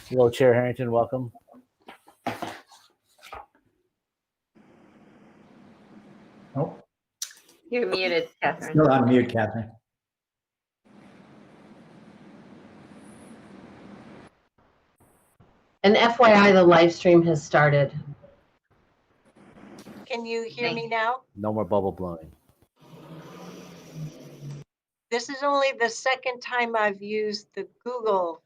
Hello, Chair Harrington. Welcome. Oh, You're muted, Catherine. still on mute, Catherine. And FYI, the live stream has started. Can you hear me now? No more bubble blowing. This is only the second time I've used the Google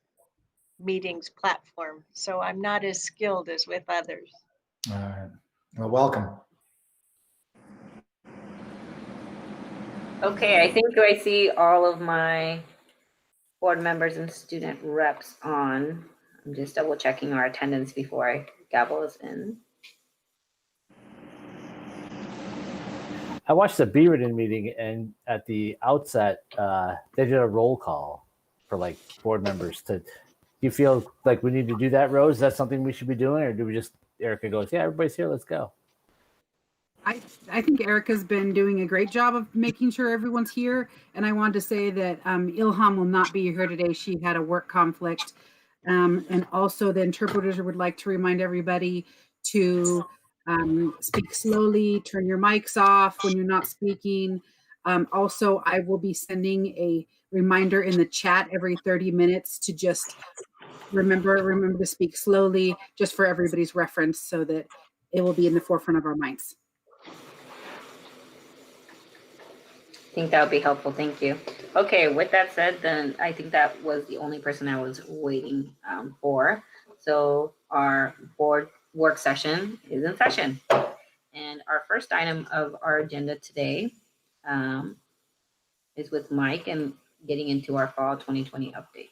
Meetings platform, so I'm not as skilled as with others. All right. Well, welcome. Okay, I think I see all of my board members and student reps on. I'm just double checking our attendance before I gavel us in. I watched the Beaverton meeting, and at the outset, they did a roll call for like board members. Do you feel like we need to do that, Rose? Is that something we should be doing, or do we just, Erica goes, yeah, everybody's here, let's go? I think Erica's been doing a great job of making sure everyone's here. And I wanted to say that Ilham will not be here today. She had a work conflict. And also the interpreters would like to remind everybody to speak slowly, turn your mics off when you're not speaking. Also, I will be sending a reminder in the chat every 30 minutes to just remember to speak slowly, just for everybody's reference, so that it will be in the forefront of our minds. I think that would be helpful. Thank you. Okay, with that said, then I think that was the only person I was waiting for. So our board work session is in session. And our first item of our agenda today is with Mike and getting into our fall 2020 update.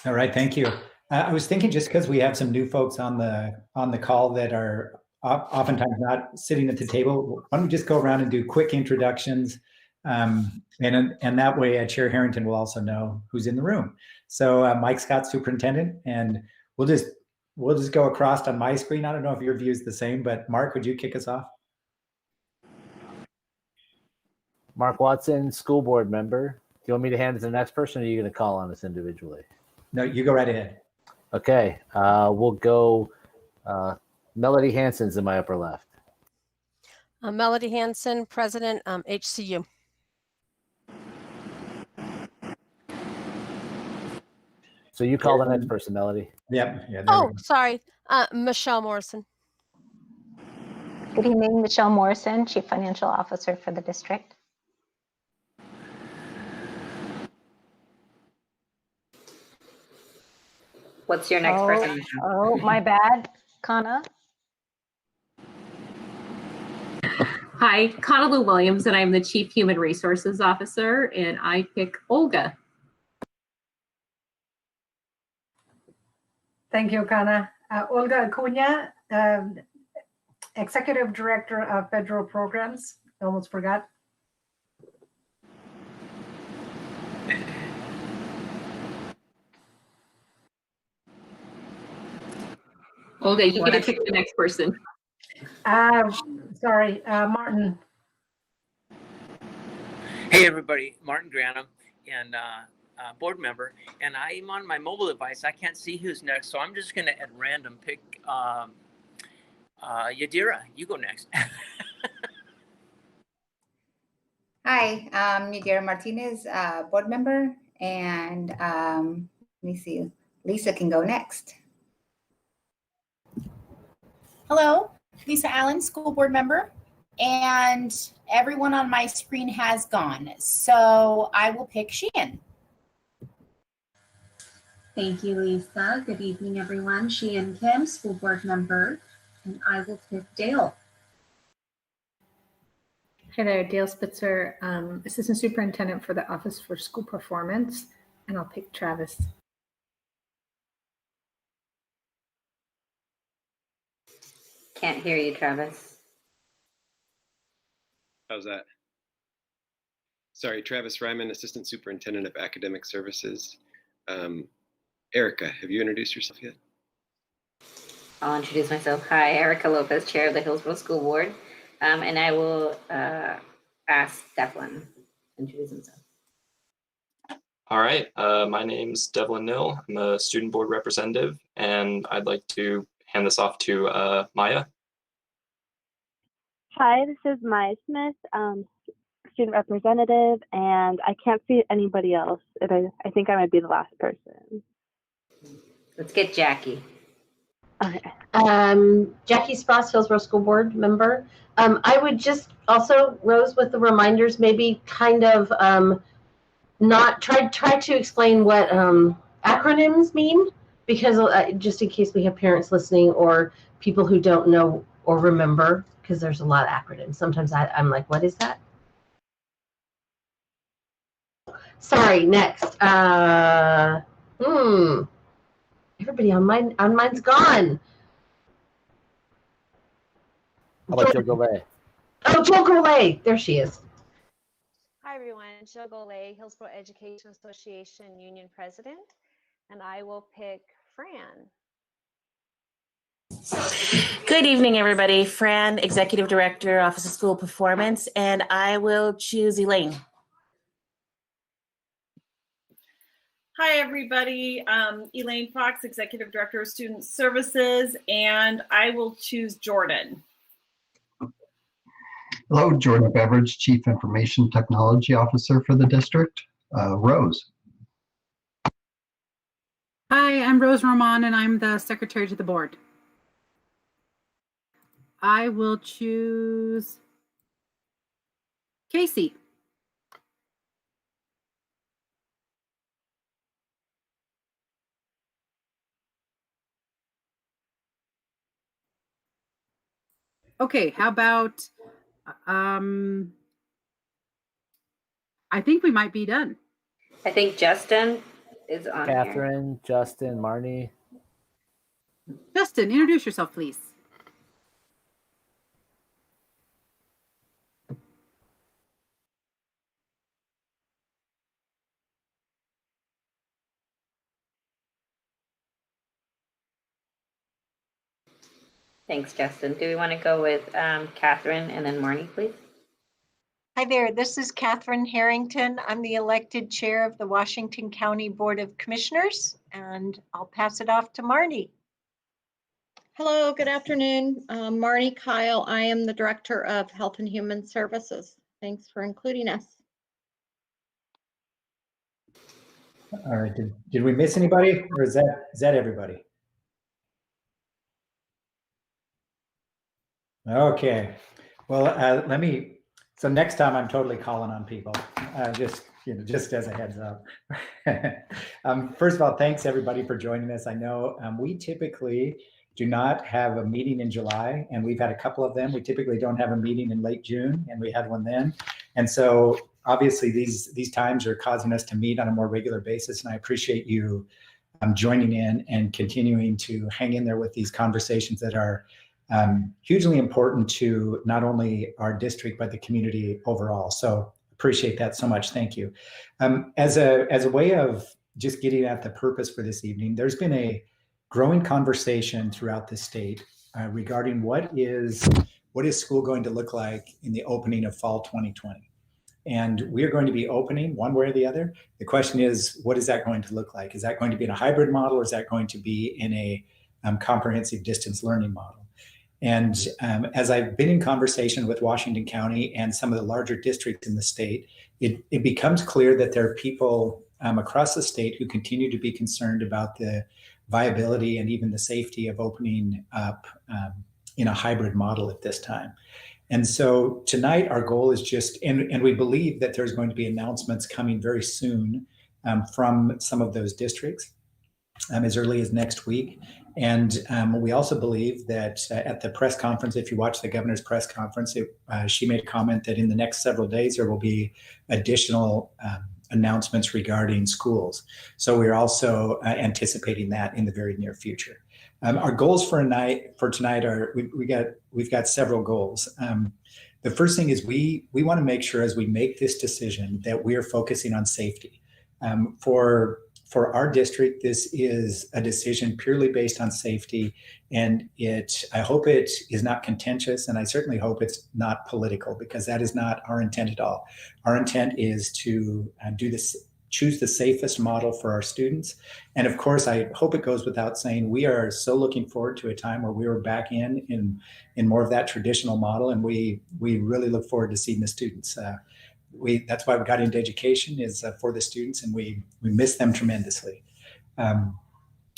All right, thank you. I was thinking, just because we have some new folks on the call that are oftentimes not sitting at the table, why don't we just go around and do quick introductions, and that way Chair Harrington will also know who's in the room. So Mike Scott, Superintendent, and we'll just go across on my screen. I don't know if your view is the same, but Mark, would you kick us off? Mark Watson, school board member. Do you want me to hand it to the next person, or are you going to call on us individually? No, you go right ahead. Okay, we'll go. Melody Hansen's in my upper left. Melody Hansen, President, HCU. So you call the next person, Melody. Yep. Yeah. Oh, sorry. Michelle Morrison. Good evening, Michelle Morrison, Chief Financial Officer for the district. What's your next person? Oh, my bad, Kana. Hi, Kana Lou Williams, and I'm the Chief Human Resources Officer, and I pick Olga. Thank you, Kana. Olga Acuna, Executive Director of Federal Programs. Almost forgot. Olga, you get to pick the next person. Sorry, Martin. Hey everybody, Martin Granum, and board member, and I'm on my mobile device. I can't see who's next, so I'm just going to at random pick Yadira. You go next. Hi, I'm Yadira Martinez, board member, and let me see, Lisa can go next. Hello, Lisa Allen, school board member, and everyone on my screen has gone, so I will pick Sheehan. Thank you, Lisa. Good evening, everyone. Sheehan Kim, school board member, and I will pick Dale. Hi there, Dale Spitzer, Assistant Superintendent for the Office for School Performance, and I'll pick Travis. Can't hear you, Travis. How's that? Sorry, Travis Ryman, Assistant Superintendent of Academic Services. Erica, have you introduced yourself yet? I'll introduce myself. Hi, Erica Lopez, Chair of the Hillsboro School Board. And I will ask Declan to introduce himself. All right, my name's Devlin Nill. I'm a student board representative, and I'd like to hand this off to Maya. Hi, this is Maya Smith, student representative, and I can't see anybody else. I think I might be the last person. Let's get Jackie. Okay. Jackie Spross, Hillsboro School Board member. I would just also, Rose, with the reminders, maybe kind of not try to explain what acronyms mean, because just in case we have parents listening or people who don't know or remember, because there's a lot of acronyms. Sometimes I'm like, what is that? Sorry, next. Everybody on mine's gone. How about Joe Goulet? Oh, Joe Goulet. There she is. Hi, everyone. Jill Golay, Hillsboro Education Association Union President, and I will pick Fran. Good evening, everybody. Fran, Executive Director, Office of School Performance, and I will choose Elaine. Hi, everybody. Elaine Fox, Executive Director of Student Services, and I will choose Jordan. Hello, Jordan Beveridge, Chief Information Technology Officer for the district. Rose. Hi, I'm Rose Roman, and I'm the secretary to the board. I will choose Casey. Okay, how about I think we might be done. I think Justin is on here. Catherine, Justin, Marnie. Justin, introduce yourself, please. Thanks, Justin. Do we want to go with Catherine and then Marnie, please? Hi there, this is Catherine Harrington. I'm the elected chair of the Washington County Board of Commissioners, and I'll pass it off to Marnie. Hello, good afternoon. Marnie Kyle. I am the Director of Health and Human Services. Thanks for including us. All right, did we miss anybody, or is that everybody? Okay, well, so next time I'm totally calling on people, just as a heads up. First of all, thanks everybody for joining us. I know we typically do not have a meeting in July, and we've had a couple of them. We typically don't have a meeting in late June, and we had one then. And so obviously these times are causing us to meet on a more regular basis, and I appreciate you joining in and continuing to hang in there with these conversations that are hugely important to not only our district, but the community overall. So appreciate that so much. Thank you. As a way of just getting at the purpose for this evening, there's been a growing conversation throughout the state regarding what is school going to look like in the opening of fall 2020. And we're going to be opening one way or the other. The question is, what is that going to look like? Is that going to be in a hybrid model, or is that going to be in a comprehensive distance learning model? And as I've been in conversation with Washington County and some of the larger districts in the state, it becomes clear that there are people across the state who continue to be concerned about the viability and even the safety of opening up in a hybrid model at this time. And so tonight our goal is just, and we believe that there's going to be announcements coming very soon from some of those districts as early as next week. And we also believe that at the press conference, if you watch the governor's press conference, she made a comment that in the next several days, there will be additional announcements regarding schools. So we're also anticipating that in the very near future. Our goals for tonight are, we've got several goals. The first thing is we want to make sure as we make this decision that we are focusing on safety. For our district, this is a decision purely based on safety, and I hope it is not contentious, and I certainly hope it's not political, because that is not our intent at all. Our intent is to do this choose the safest model for our students. And of course, I hope it goes without saying, we are so looking forward to a time where we were back in more of that traditional model, and we really look forward to seeing the students. That's why we got into education, is for the students, and we miss them tremendously.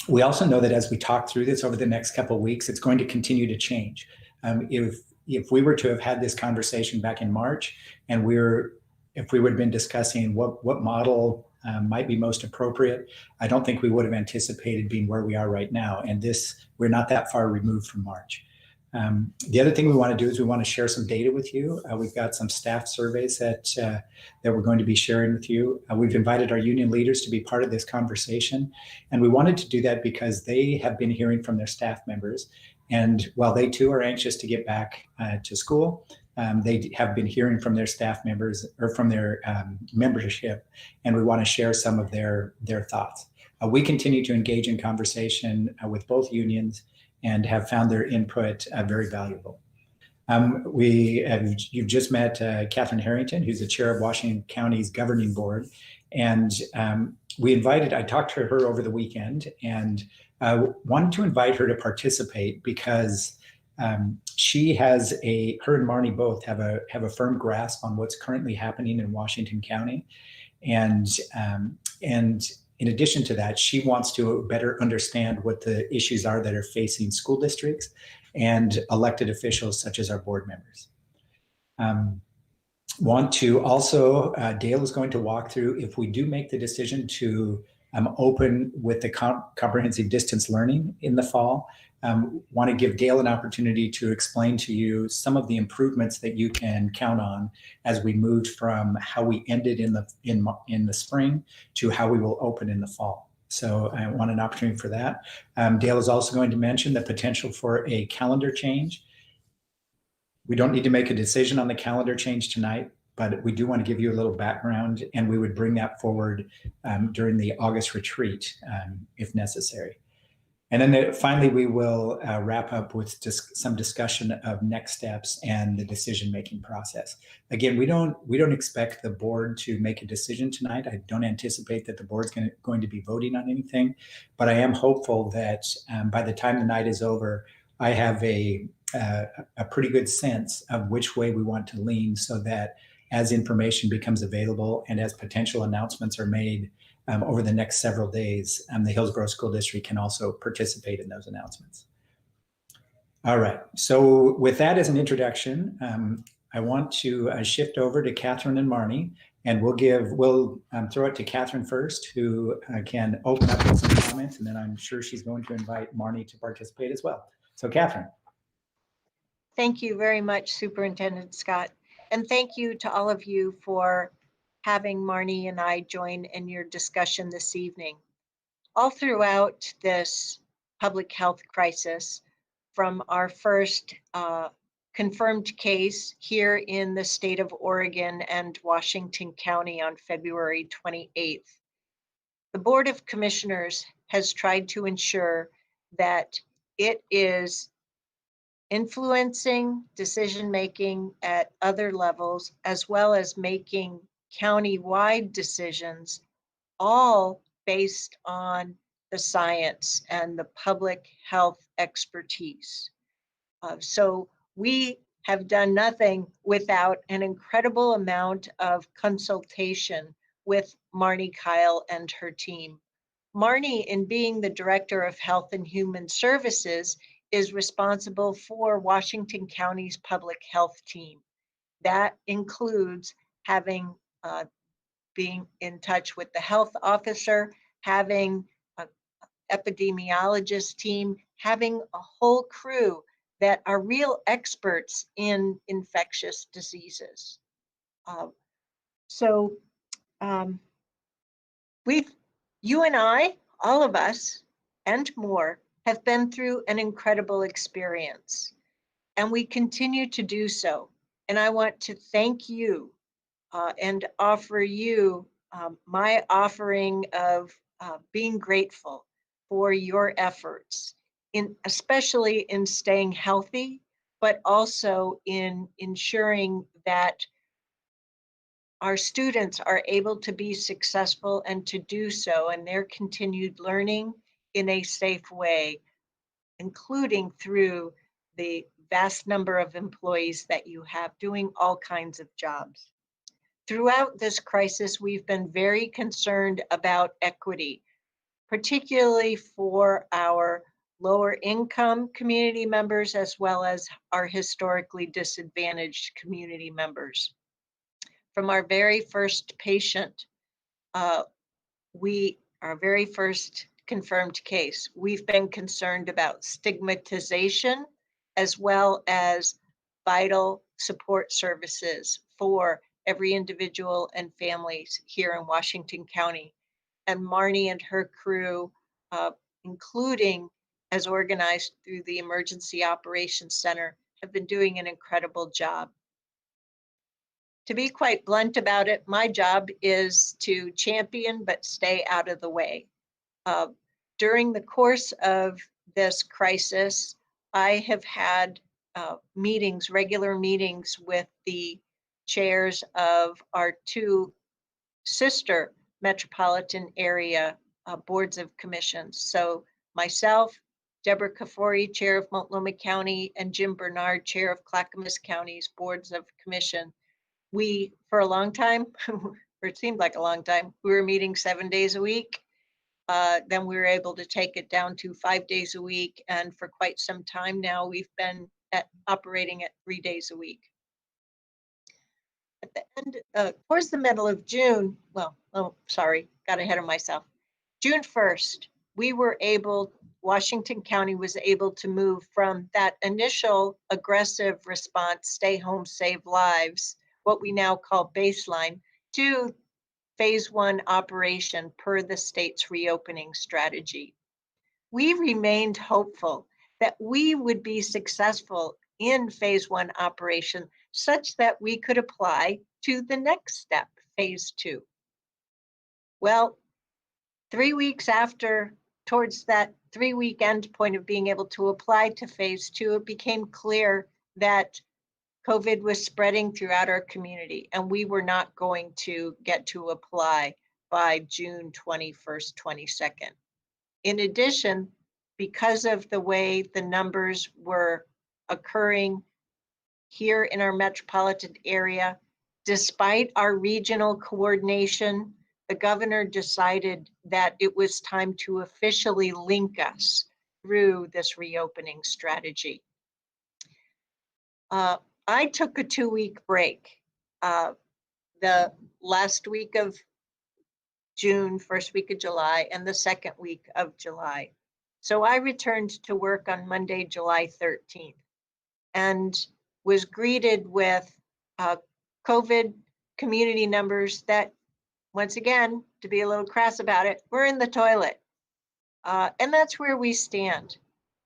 We also know that as we talk through this over the next couple of weeks, it's going to continue to change. If we were to have had this conversation back in March, and if we would have been discussing what model might be most appropriate, I don't think we would have anticipated being where we are right now. And we're not that far removed from March. The other thing we want to do is we want to share some data with you. We've got some staff surveys that we're going to be sharing with you. We've invited our union leaders to be part of this conversation. And we wanted to do that because they have been hearing from their staff members. And while they too are anxious to get back to school, they have been hearing from their staff members or from their membership, and we want to share some of their thoughts. We continue to engage in conversation with both unions and have found their input very valuable. You've just met Catherine Harrington, who's the chair of Washington County's governing board. And I talked to her over the weekend and wanted to invite her to participate because her and Marnie both have a firm grasp on what's currently happening in Washington County. And in addition to that, she wants to better understand what the issues are that are facing school districts and elected officials such as our board members. Dale is going to walk through, if we do make the decision to open with the comprehensive distance learning in the fall, want to give Dale an opportunity to explain to you some of the improvements that you can count on as we moved from how we ended in the spring to how we will open in the fall. So I want an opportunity for that. Dale is also going to mention the potential for a calendar change. We don't need to make a decision on the calendar change tonight, but we do want to give you a little background, and we would bring that forward during the August retreat if necessary. And then finally, we will wrap up with just some discussion of next steps and the decision-making process. Again, we don't expect the board to make a decision tonight. I don't anticipate that the board's going to be voting on anything, but I am hopeful that by the time the night is over, I have a pretty good sense of which way we want to lean, so that as information becomes available and as potential announcements are made over the next several days, the Hillsboro School District can also participate in those announcements. All right, so with that as an introduction, I want to shift over to Catherine and Marnie, and we'll throw it to Catherine first, who can open up with some comments, and then I'm sure she's going to invite Marnie to participate as well. So Catherine. Thank you very much, Superintendent Scott. And thank you to all of you for having Marnie and I join in your discussion this evening. All throughout this public health crisis, from our first confirmed case here in the state of Oregon and Washington County on February 28th, the Board of Commissioners has tried to ensure that it is influencing decision-making at other levels, as well as making county-wide decisions, all based on the science and the public health expertise. So we have done nothing without an incredible amount of consultation with Marnie Kyle and her team. Marnie, in being the Director of Health and Human Services, is responsible for Washington County's public health team. That includes having being in touch with the health officer, having an epidemiologist team, having a whole crew that are real experts in infectious diseases. You and I, all of us and more, have been through an incredible experience, and we continue to do so. And I want to thank you and offer you my offering of being grateful for your efforts, especially in staying healthy, but also in ensuring that our students are able to be successful and to do so in their continued learning in a safe way, including through the vast number of employees that you have doing all kinds of jobs. Throughout this crisis, we've been very concerned about equity, particularly for our lower income community members, as well as our historically disadvantaged community members. From our very first patient, our very first confirmed case, we've been concerned about stigmatization as well as vital support services for every individual and families here in Washington County. And Marnie and her crew, including as organized through the Emergency Operations Center, have been doing an incredible job. To be quite blunt about it, my job is to champion but stay out of the way. During the course of this crisis, I have had meetings, regular meetings with the chairs of our two sister metropolitan area boards of commissions. So myself, Deborah Kafori, chair of Multnomah County, and Jim Bernard, chair of Clackamas County's boards of commission. We, for a long time, or it seemed like a long time, we were meeting 7 days a week. Then we were able to take it down to 5 days a week. And for quite some time now, we've been operating at 3 days a week. At the end, towards the middle of June, got ahead of myself. June 1st, Washington County was able to move from that initial aggressive response, stay home, save lives, what we now call baseline, to phase 1 operation per the state's reopening strategy. We remained hopeful that we would be successful in phase 1 operation such that we could apply to the next step, phase 2. Well, 3 weeks after, towards that 3-week end point of being able to apply to phase 2, it became clear that COVID was spreading throughout our community, and we were not going to get to apply by June 21st, 22nd. In addition, because of the way the numbers were occurring here in our metropolitan area, despite our regional coordination, the governor decided that it was time to officially link us through this reopening strategy. I took a 2-week break. The last week of June, first week of July, and the second week of July. So I returned to work on Monday, July 13th, and was greeted with COVID community numbers that, once again, to be a little crass about it, we're in the toilet. And that's where we stand.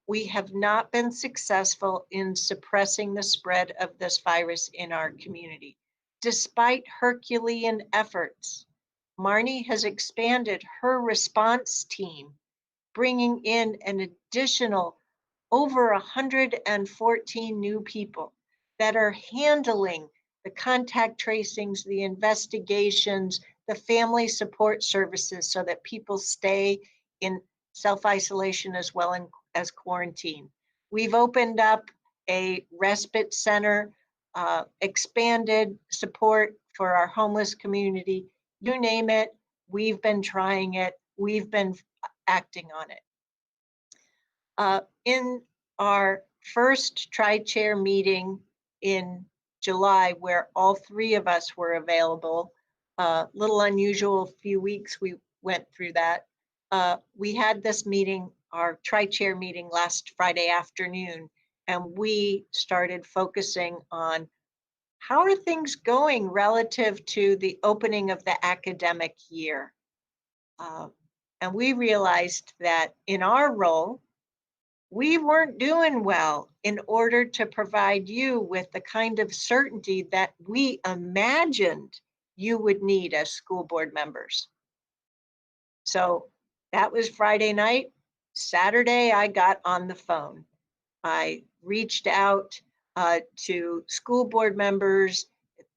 We have not been successful in suppressing the spread of this virus in our community. Despite Herculean efforts, Marnie has expanded her response team, bringing in an additional over 114 new people that are handling the contact tracings, the investigations, the family support services so that people stay in self-isolation as well as quarantine. We've opened up a respite center, expanded support for our homeless community. You name it, we've been trying it, we've been acting on it. In our first tri-chair meeting in July, where all 3 of us were available, little unusual few weeks we went through that. We had this meeting, our tri-chair meeting, last Friday afternoon, and we started focusing on how are things going relative to the opening of the academic year. And we realized that in our role, we weren't doing well in order to provide you with the kind of certainty that we imagined you would need as school board members. So that was Friday night. Saturday, I got on the phone. I reached out to school board members,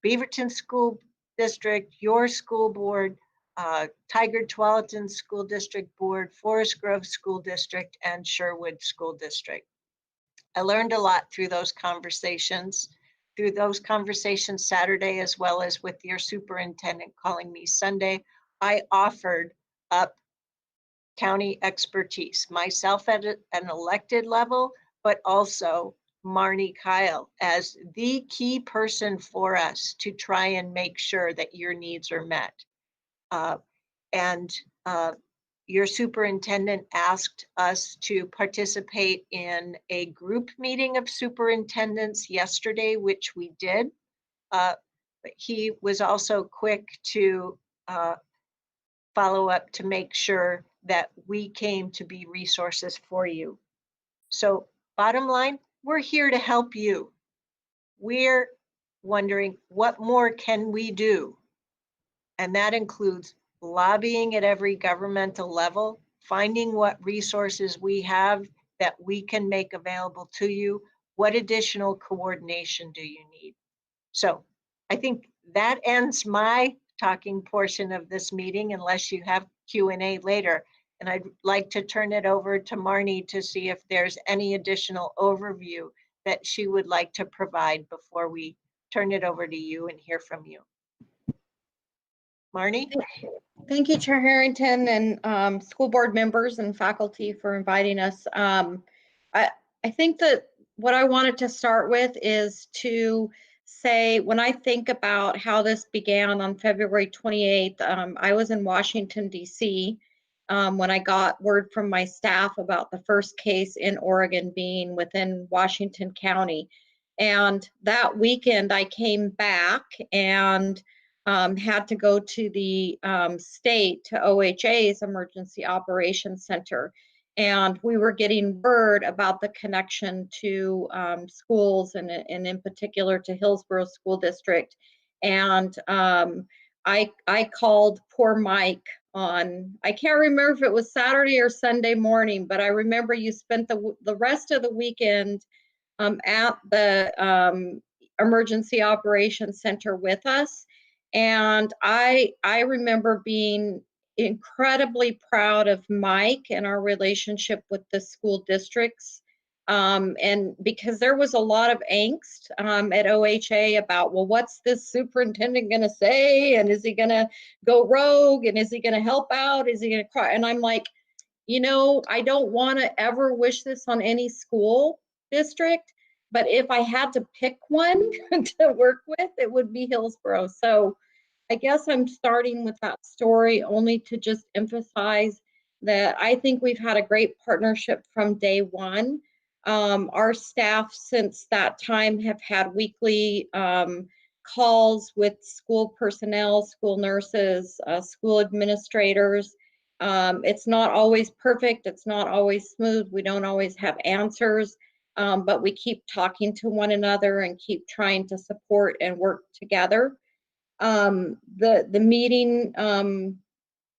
Beaverton School District, your school board, Tigard Tualatin School District Board, Forest Grove School District, and Sherwood School District. I learned a lot through those conversations Saturday, as well as with your superintendent calling me Sunday. I offered up county expertise, myself at an elected level, but also Marnie Kyle as the key person for us to try and make sure that your needs are met. Your superintendent asked us to participate in a group meeting of superintendents yesterday, which we did. But he was also quick to follow up to make sure that we came to be resources for you. So bottom line, we're here to help you. We're wondering what more can we do? And that includes lobbying at every governmental level, finding what resources we have that we can make available to you. What additional coordination do you need? So I think that ends my talking portion of this meeting, unless you have Q&A later. And I'd like to turn it over to Marnie to see if there's any additional overview that she would like to provide before we turn it over to you and hear from you. Marnie? Thank you, Chair Harrington, and school board members and faculty for inviting us. I think that what I wanted to start with is to say, when I think about how this began on February 28th, I was in Washington, D.C. When I got word from my staff about the first case in Oregon being within Washington County. And that weekend I came back and had to go to the state, to OHA's Emergency Operations Center. And we were getting word about the connection to schools and in particular to Hillsboro School District. And I called poor Mike on, I can't remember if it was Saturday or Sunday morning, but I remember you spent the rest of the weekend at the Emergency Operations Center with us. And I remember being incredibly proud of Mike and our relationship with the school districts. And because there was a lot of angst at OHA about, well, what's this superintendent going to say? And is he going to go rogue? And is he going to help out? Is he going to cry? And I'm like, you know, I don't want to ever wish this on any school district, but if I had to pick one to work with, it would be Hillsboro. So I guess I'm starting with that story only to just emphasize that I think we've had a great partnership from day one. Our staff since that time have had weekly calls with school personnel, school nurses, school administrators. It's not always perfect. It's not always smooth. We don't always have answers, but we keep talking to one another and keep trying to support and work together. The meeting,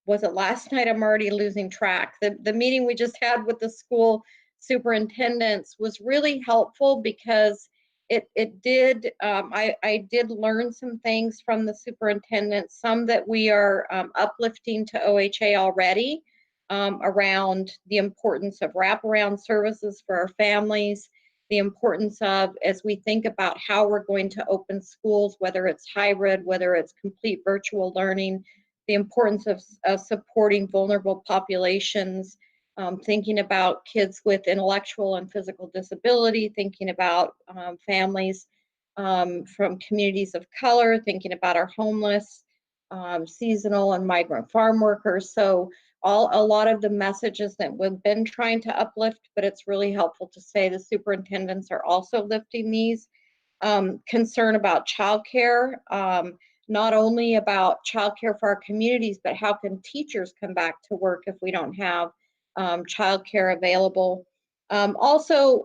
was it last night? I'm already losing track. The meeting we just had with the school superintendents was really helpful because it did, I did learn some things from the superintendent, some that we are uplifting to OHA already, around the importance of wraparound services for our families, the importance of, as we think about how we're going to open schools, whether it's hybrid, whether it's complete virtual learning, the importance of supporting vulnerable populations, thinking about kids with intellectual and physical disability, thinking about families from communities of color, thinking about our homeless, seasonal and migrant farm workers. So a lot of the messages that we've been trying to uplift, but it's really helpful to say the superintendents are also lifting these. Concern about childcare, not only about childcare for our communities, but how can teachers come back to work if we don't have childcare available. Also,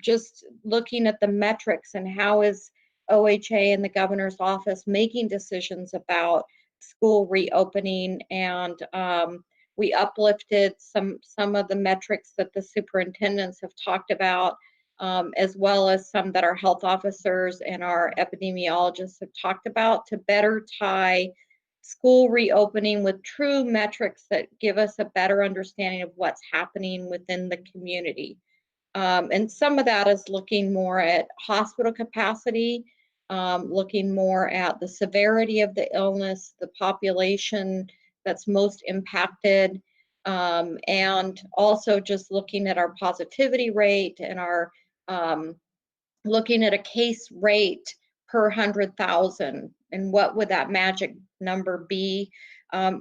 just looking at the metrics and how is OHA and the governor's office making decisions about school reopening, and we uplifted some of the metrics that the superintendents have talked about as well as some that our health officers and our epidemiologists have talked about to better tie school reopening with true metrics that give us a better understanding of what's happening within the community. And some of that is looking more at hospital capacity, looking more at the severity of the illness, the population that's most impacted, and also just looking at our positivity rate and our looking at a case rate per 100,000 and what would that magic number be,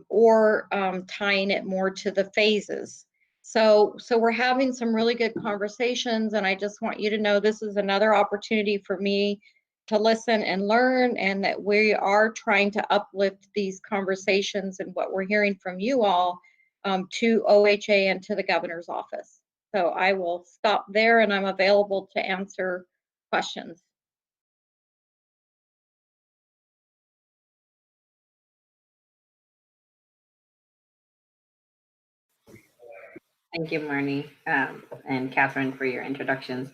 or tying it more to the phases. So we're having some really good conversations, and I just want you to know this is another opportunity for me to listen and learn, and that we are trying to uplift these conversations and what we're hearing from you all to OHA and to the governor's office. So I will stop there, and I'm available to answer questions. Thank you, Marnie, and Catherine for your introductions.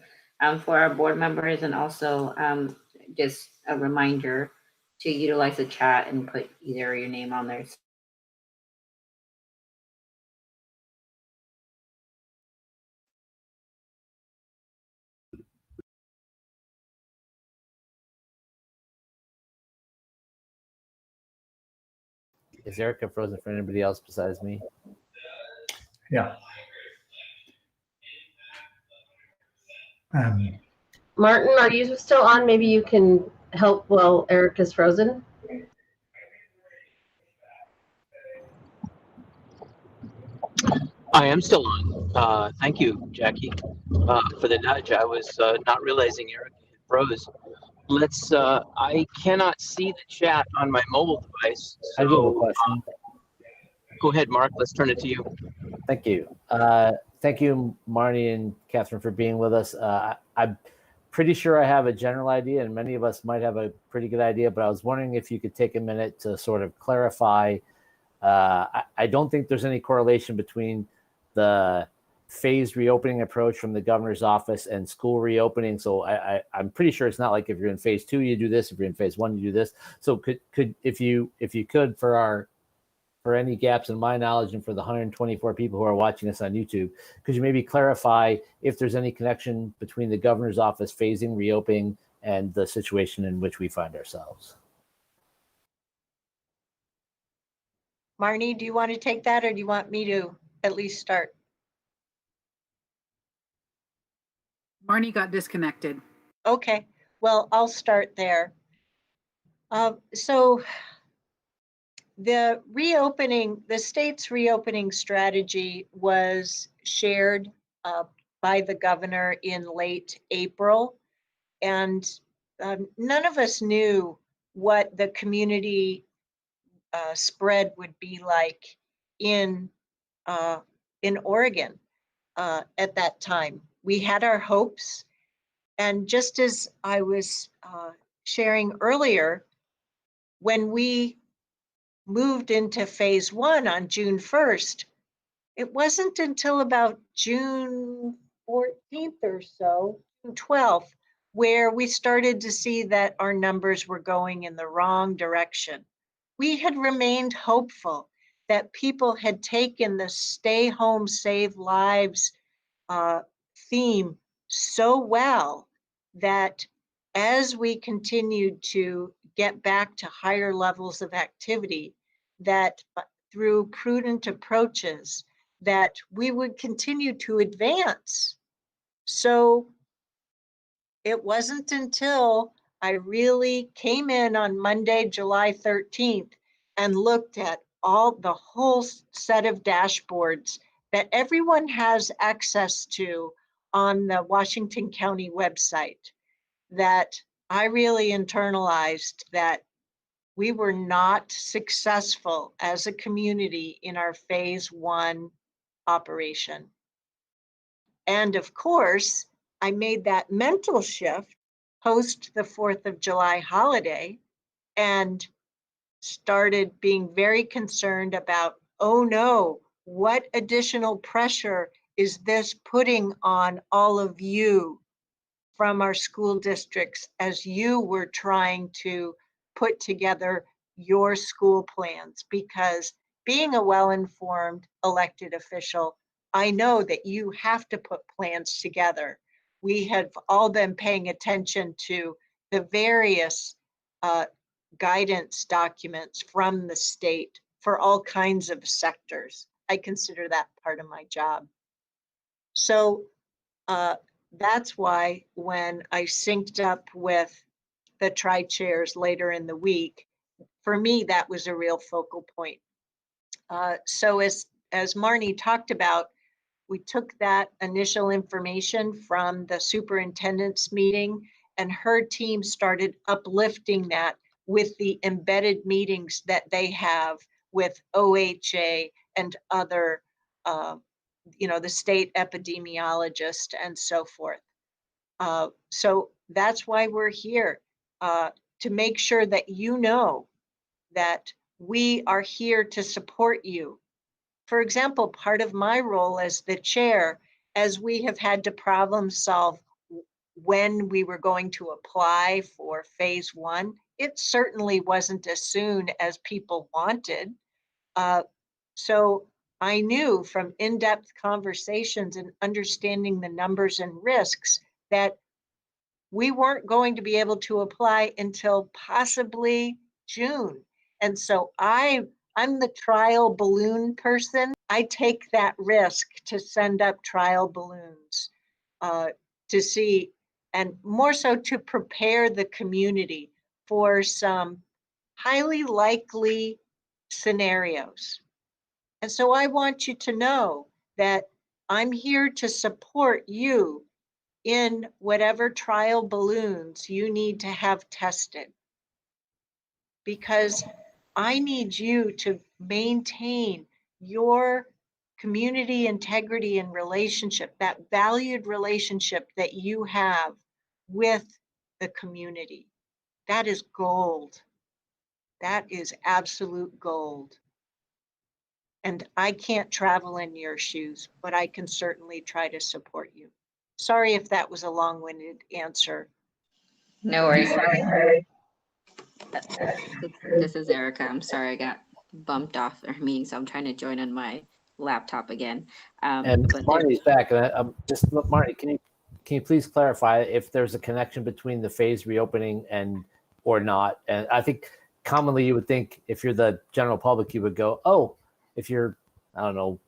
For our board members, and also just a reminder to utilize the chat and put either your name on there. Is Erica frozen for anybody else besides me? Yeah. Martin, are you still on? Maybe you can help while Erica's frozen. I am still on. Thank you, Jackie, for the nudge. I was not realizing Eric had froze. Let's. I cannot see the chat on my mobile device. So, I do have a question. Go ahead, Mark. Let's turn it to you. Thank you. Thank you, Marnie and Catherine, for being with us. I'm pretty sure I have a general idea, and many of us might have a pretty good idea, but I was wondering if you could take a minute to sort of clarify. I don't think there's any correlation between the phased reopening approach from the governor's office and school reopening. So I'm pretty sure it's not like if you're in phase 2, you do this. If you're in phase 1, you do this. So could if you could, for any gaps in my knowledge and for the 124 people who are watching us on YouTube, could you maybe clarify if there's any connection between the governor's office phasing reopening and the situation in which we find ourselves? Marnie, do you want to take that, or do you want me to at least start? Marnie got disconnected. Okay, well, I'll start there. So the state's reopening strategy was shared by the governor in late April, and none of us knew what the community spread would be like in Oregon at that time. We had our hopes, and just as I was sharing earlier, when we moved into phase 1 on June 1st, it wasn't until about June 14th or so, June 12th, where we started to see that our numbers were going in the wrong direction. We had remained hopeful that people had taken the stay home, save lives theme so well that as we continued to get back to higher levels of activity, that through prudent approaches, that we would continue to advance. So it wasn't until I really came in on Monday, July 13th, and looked at the whole set of dashboards that everyone has access to on the Washington County website, that I really internalized that we were not successful as a community in our phase 1 operation. And of course, I made that mental shift post the 4th of July holiday and started being very concerned about, oh no, what additional pressure is this putting on all of you from our school districts as you were trying to put together your school plans, because being a well-informed elected official, I know that you have to put plans together. We have all been paying attention to the various guidance documents from the state for all kinds of sectors. I consider that part of my job. So that's why when I synced up with the tri-chairs later in the week, for me, that was a real focal point. So as Marnie talked about, we took that initial information from the superintendent's meeting, and her team started uplifting that with the embedded meetings that they have with OHA and other, the state epidemiologist and so forth. So that's why we're here, to make sure that you know that we are here to support you. For example, part of my role as the chair, as we have had to problem solve when we were going to apply for phase 1, it certainly wasn't as soon as people wanted. So I knew from in-depth conversations and understanding the numbers and risks that we weren't going to be able to apply until possibly June. And so I'm the trial balloon person. I take that risk to send up trial balloons to see, and more so to prepare the community for some highly likely scenarios. And so I want you to know that I'm here to support you in whatever trial balloons you need to have tested, because I need you to maintain your community integrity and relationship, that valued relationship that you have with the community. That is gold. That is absolute gold. And I can't travel in your shoes, but I can certainly try to support you. Sorry if that was a long-winded answer. No worries. This is Erica. I'm sorry I got bumped off our meeting, so I'm trying to join on my laptop again. And Marnie's back. And just look, Marnie, can you please clarify if there's a connection between the phase reopening and or not? And I think commonly you would think if you're the general public, you would go, oh, if you're, I don't know,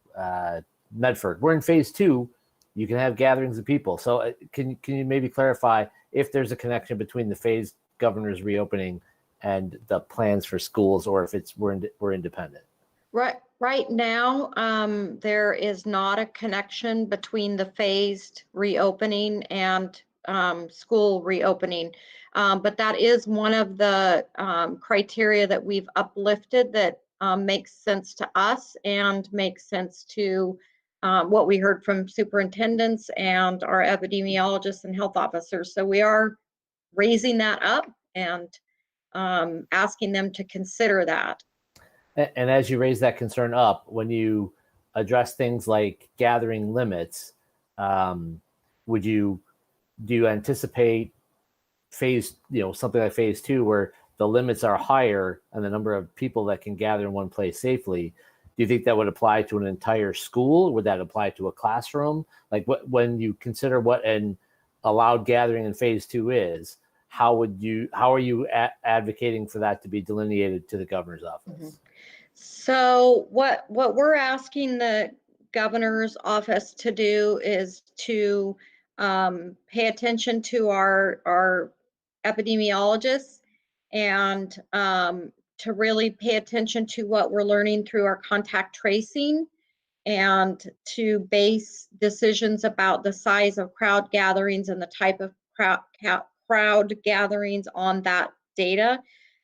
Medford, we're in phase 2, you can have gatherings of people. So can you maybe clarify if there's a connection between the phase governor's reopening and the plans for schools, or if we're independent? Right now, there is not a connection between the phased reopening and school reopening. But that is one of the criteria that we've uplifted that makes sense to us and makes sense to what we heard from superintendents and our epidemiologists and health officers. So we are raising that up and asking them to consider that. And as you raise that concern up, when you address things like gathering limits, do you anticipate something like phase 2 where the limits are higher and the number of people that can gather in one place safely? Do you think that would apply to an entire school? Would that apply to a classroom? Like when you consider what an allowed gathering in phase 2 is, how are you advocating for that to be delineated to the governor's office? Mm-hmm. So what we're asking the governor's office to do is to pay attention to our epidemiologists and to really pay attention to what we're learning through our contact tracing, and to base decisions about the size of crowd gatherings and the type of crowd gatherings on that data.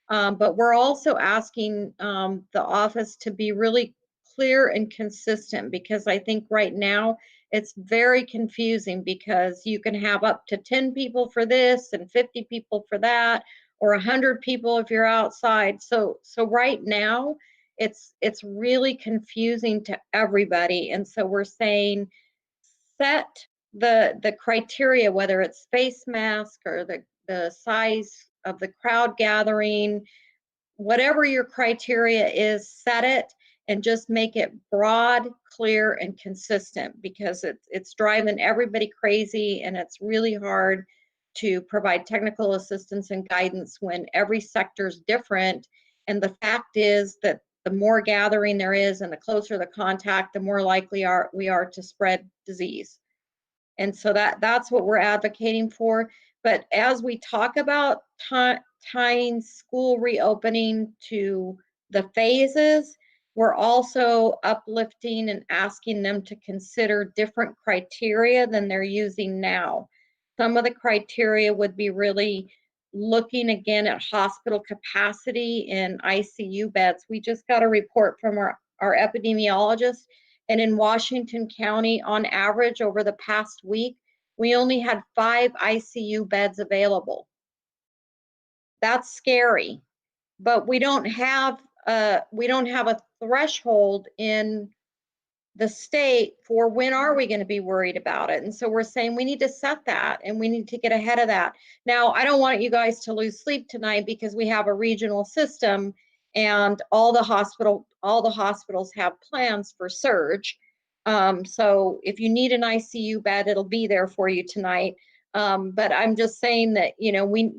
But we're also asking the office to be really clear and consistent, because I think right now it's very confusing, because you can have up to 10 people for this and 50 people for that, or 100 people if you're outside. So right now it's really confusing to everybody. And so we're saying set the criteria, whether it's face mask or the size of the crowd gathering, whatever your criteria is, set it and just make it broad, clear, and consistent, because it's driving everybody crazy, and it's really hard to provide technical assistance and guidance when every sector is different. And the fact is that the more gathering there is and the closer the contact, the more likely we are to spread disease. And so that's what we're advocating for. But as we talk about tying school reopening to the phases, we're also uplifting and asking them to consider different criteria than they're using now. Some of the criteria would be really looking again at hospital capacity and ICU beds. We just got a report from our epidemiologist, and in Washington County, on average, over the past week, we only had 5 ICU beds available. That's scary, but we don't have a threshold in the state for when are we going to be worried about it. And so we're saying we need to set that, and we need to get ahead of that. Now, I don't want you guys to lose sleep tonight, because we have a regional system, and all the hospitals have plans for surge. So if you need an ICU bed, it'll be there for you tonight. But I'm just saying that,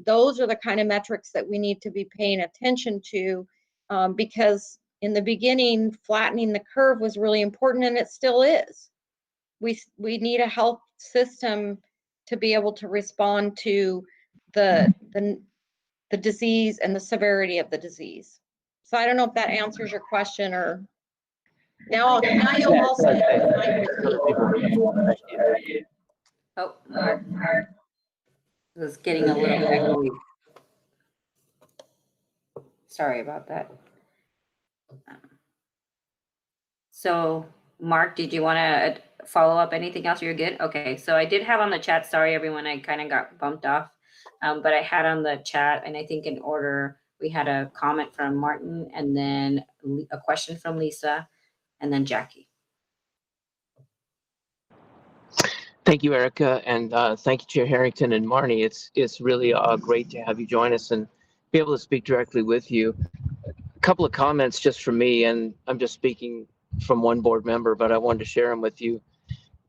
those are the kind of metrics that we need to be paying attention to, because in the beginning, flattening the curve was really important, and it still is. We need a health system to be able to respond to the disease and the severity of the disease. So I don't know if that answers your question, or now you'll also have time to speak. Oh, Mark. It was getting a little echoey. Sorry about that. So, Mark, did you want to follow up anything else? You're good? Okay, so I did have on the chat, sorry everyone, I kind of got bumped off, but I had on the chat, and I think in order, we had a comment from Martin, and then a question from Lisa, and then Jackie. Thank you, Erica, and thank you, Chair Harrington and Marnie. It's really great to have you join us and be able to speak directly with you. A couple of comments just from me, and I'm just speaking from one board member, but I wanted to share them with you.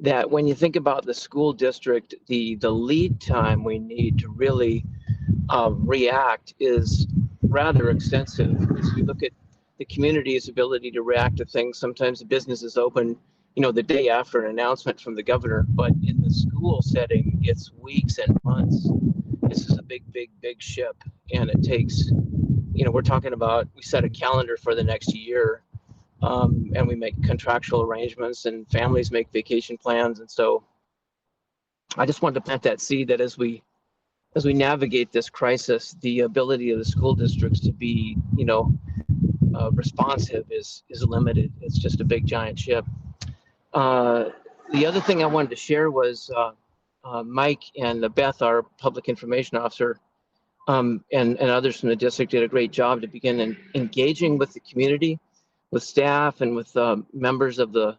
That when you think about the school district, the lead time we need to really react is rather extensive. As we look at the community's ability to react to things, sometimes the business is open, the day after an announcement from the governor, but in the school setting, it's weeks and months. This is a big ship, and it takes, we're talking about, we set a calendar for the next year, and we make contractual arrangements, and families make vacation plans. And so I just wanted to plant that seed that as we navigate this crisis, the ability of the school districts to be, responsive is limited. It's just a big giant ship. The other thing I wanted to share was Mike and Beth, our public information officer, and others from the district did a great job to begin engaging with the community, with staff, and with members of the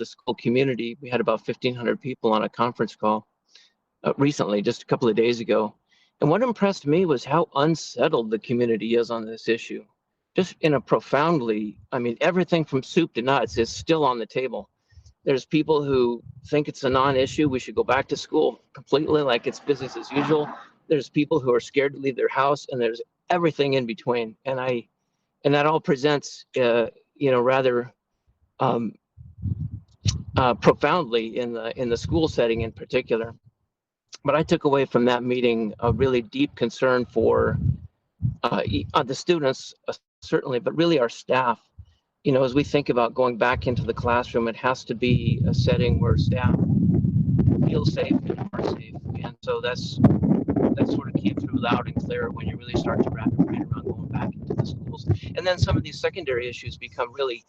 school community. We had about 1,500 people on a conference call recently, just a couple of days ago. And what impressed me was how unsettled the community is on this issue. Just in a profoundly, everything from soup to nuts is still on the table. There's people who think it's a non-issue. We should go back to school completely like it's business as usual. There's people who are scared to leave their house, and there's everything in between. And that all presents, rather profoundly in the school setting in particular. But I took away from that meeting a really deep concern for the students, certainly, but really our staff. As we think about going back into the classroom, it has to be a setting where staff feel safe and are safe. And so that sort of came through loud and clear when you really start to wrap your brain around going back into the schools. And then some of these secondary issues become really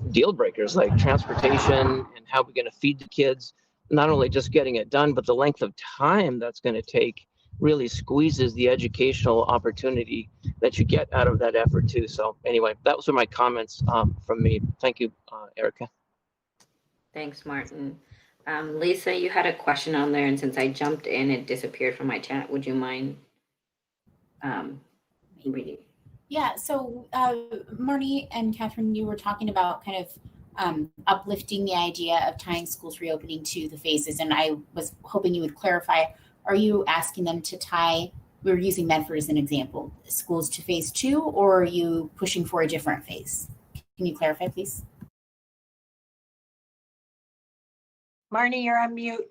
deal breakers, like transportation and how we're going to feed the kids. Not only just getting it done, but the length of time that's going to take really squeezes the educational opportunity that you get out of that effort too. So anyway, that was my comments from me. Thank you, Erica. Thanks, Martin. Lisa, you had a question on there, and since I jumped in, it disappeared from my chat. Would you mind reading? Yeah, so Marnie and Catherine, you were talking about kind of uplifting the idea of tying schools reopening to the phases, and I was hoping you would clarify, are you asking them to tie, we were using Medford as an example, schools to phase 2, or are you pushing for a different phase? Can you clarify, please? Marnie, you're on mute.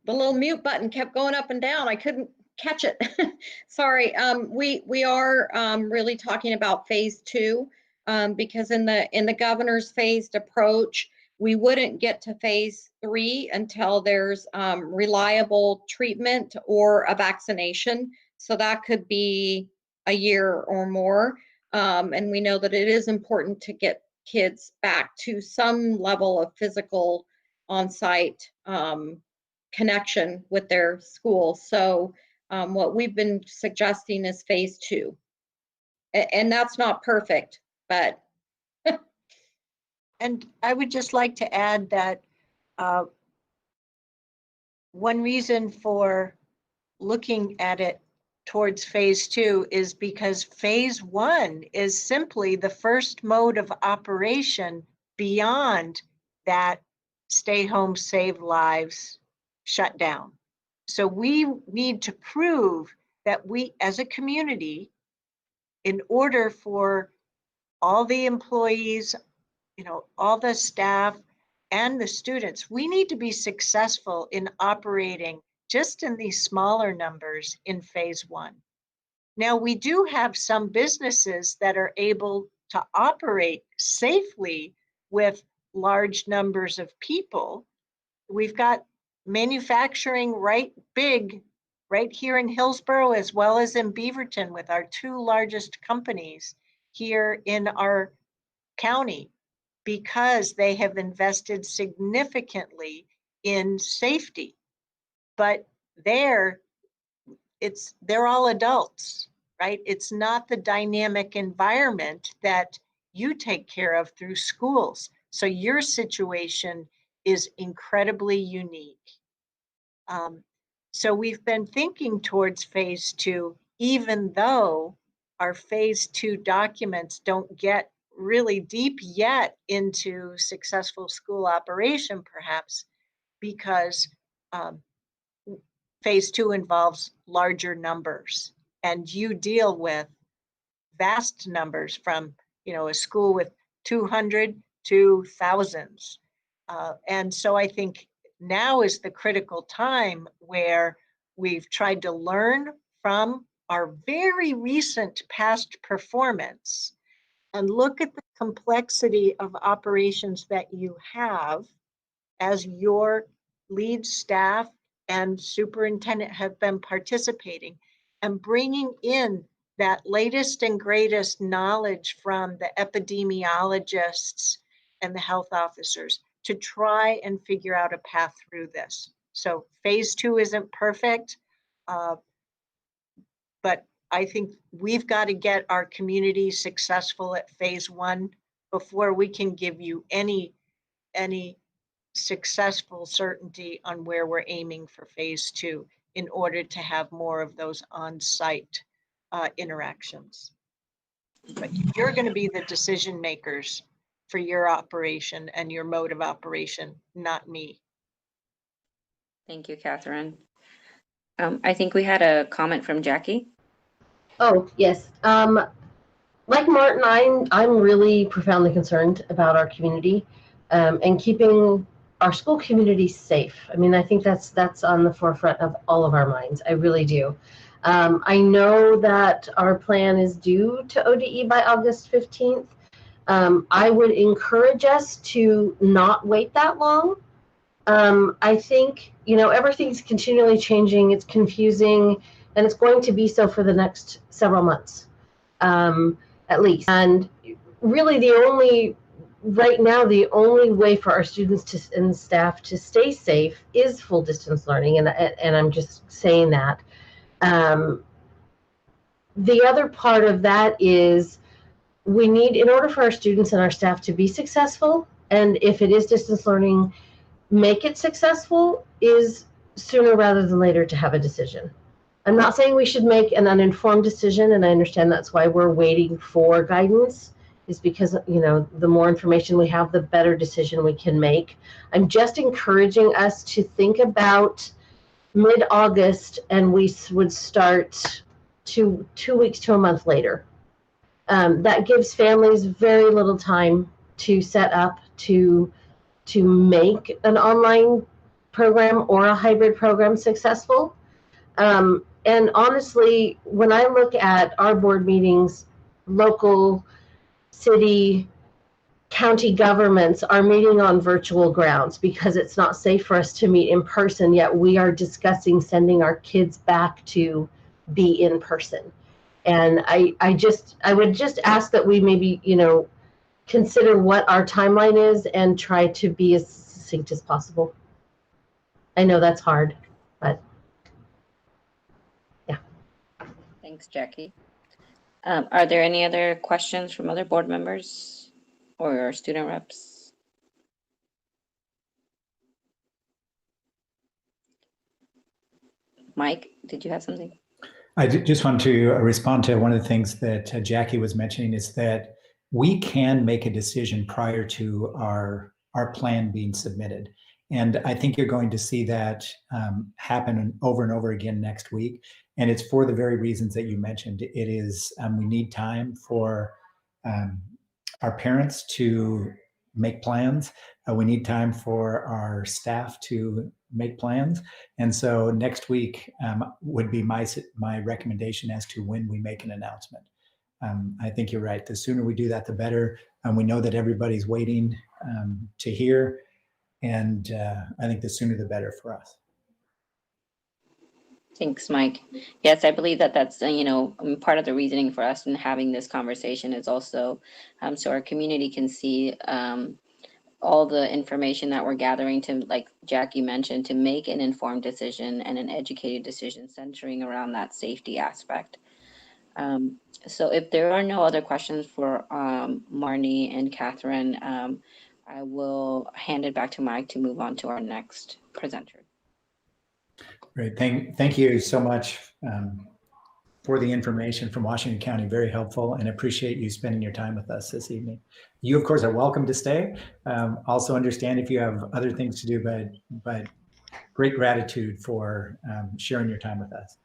The little mute button kept going up and down. I couldn't catch it. Sorry. We are really talking about phase 2 because in the governor's phased approach, we wouldn't get to phase 3 until there's reliable treatment or a vaccination. So that could be a year or more. And we know that it is important to get kids back to some level of physical on-site connection with their school. So what we've been suggesting is phase 2. And that's not perfect, but. And I would just like to add that one reason for looking at it towards phase 2 is because phase 1 is simply the first mode of operation beyond that stay home, save lives shutdown. So we need to prove that we, as a community, in order for all the employees, all the staff and the students, we need to be successful in operating just in these smaller numbers in phase 1. Now, we do have some businesses that are able to operate safely with large numbers of people. We've got manufacturing right here in Hillsboro, as well as in Beaverton, with our 2 largest companies here in our county, because they have invested significantly in safety. But they're all adults, right? It's not the dynamic environment that you take care of through schools. So your situation is incredibly unique. So we've been thinking towards phase 2, even though our phase 2 documents don't get really deep yet into successful school operation, perhaps because phase 2 involves larger numbers, and you deal with vast numbers from a school with 200 to thousands. And so I think now is the critical time where we've tried to learn from our very recent past performance and look at the complexity of operations that you have as your lead staff and superintendent have been participating, and bringing in that latest and greatest knowledge from the epidemiologists and the health officers to try and figure out a path through this. So phase 2 isn't perfect, but I think we've got to get our community successful at phase 1 before we can give you any successful certainty on where we're aiming for phase 2 in order to have more of those on-site interactions. But you're going to be the decision makers for your operation and your mode of operation, not me. Thank you, Catherine. I think we had a comment from Jackie. Oh, yes. Like Martin, I'm really profoundly concerned about our community and keeping our school community safe. I mean, I think that's on the forefront of all of our minds. I really do. I know that our plan is due to ODE by August 15th. I would encourage us to not wait that long. I think, everything's continually changing. It's confusing, and it's going to be so for the next several months, at least. And really right now, the only way for our students and staff to stay safe is full distance learning. And I'm just saying that. The other part of that is we need, in order for our students and our staff to be successful, and if it is distance learning, make it successful, is sooner rather than later to have a decision. I'm not saying we should make an uninformed decision, and I understand that's why we're waiting for guidance, is because, you know, the more information we have, the better decision we can make. I'm just encouraging us to think about mid-August, and we would start 2 weeks to a month later. That gives families very little time to set up to make an online program or a hybrid program successful. And honestly, when I look at our board meetings, local, city, county governments are meeting on virtual grounds because it's not safe for us to meet in person, yet we are discussing sending our kids back to be in person. And I would just ask that we maybe, you know, consider what our timeline is and try to be as succinct as possible. I know that's hard, but yeah. Thanks, Jackie. Are there any other questions from other board members or student reps? Mike, did you have something? I just want to respond to one of the things that Jackie was mentioning, is that we can make a decision prior to our plan being submitted. And I think you're going to see that happen over and over again next week. And it's for the very reasons that you mentioned. It is, we need time for our parents to make plans. We need time for our staff to make plans. And so next week would be my recommendation as to when we make an announcement. I think you're right. The sooner we do that, the better. We know that everybody's waiting to hear. And I think the sooner the better for us. Thanks, Mike. Yes, I believe that that's, you know, part of the reasoning for us in having this conversation is also so our community can see all the information that we're gathering to, like Jackie mentioned, to make an informed decision and an educated decision centering around that safety aspect. So if there are no other questions for Marnie and Catherine, I will hand it back to Mike to move on to our next presenter. Great. Thank you so much for the information from Washington County. Very helpful, and appreciate you spending your time with us this evening. You, of course, are welcome to stay. Also understand if you have other things to do, but great gratitude for sharing your time with us.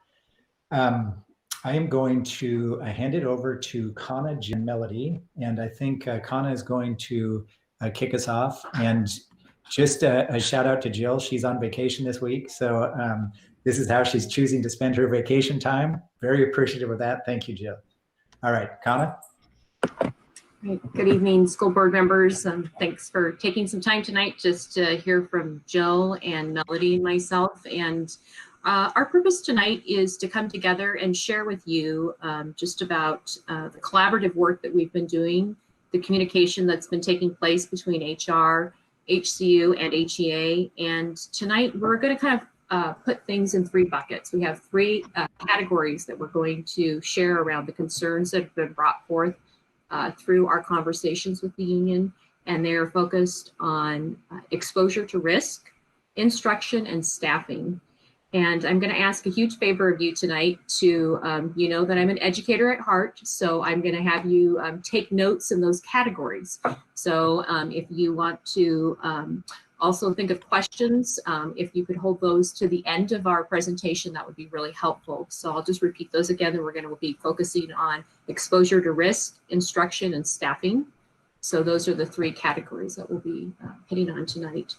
I am going to hand it over to Kana, Jim, Melody, and I think Kana is going to kick us off. And just a shout out to Jill. She's on vacation this week, so this is how she's choosing to spend her vacation time. Very appreciative of that. Thank you, Jill. All right, Kana. Good evening, school board members. Thanks for taking some time tonight just to hear from Jill and Melody and myself. And our purpose tonight is to come together and share with you just about the collaborative work that we've been doing, the communication that's been taking place between HR, HCU, and HEA. And tonight we're going to kind of put things in 3 buckets. We have 3 categories that we're going to share around the concerns that have been brought forth through our conversations with the union, and they are focused on exposure to risk, instruction, and staffing. And I'm going to ask a huge favor of you tonight to, you know that I'm an educator at heart, so I'm going to have you take notes in those categories. So if you want to also think of questions, if you could hold those to the end of our presentation, that would be really helpful. So I'll just repeat those again, and we're going to be focusing on exposure to risk, instruction, and staffing. So those are the 3 categories that we'll be hitting on tonight.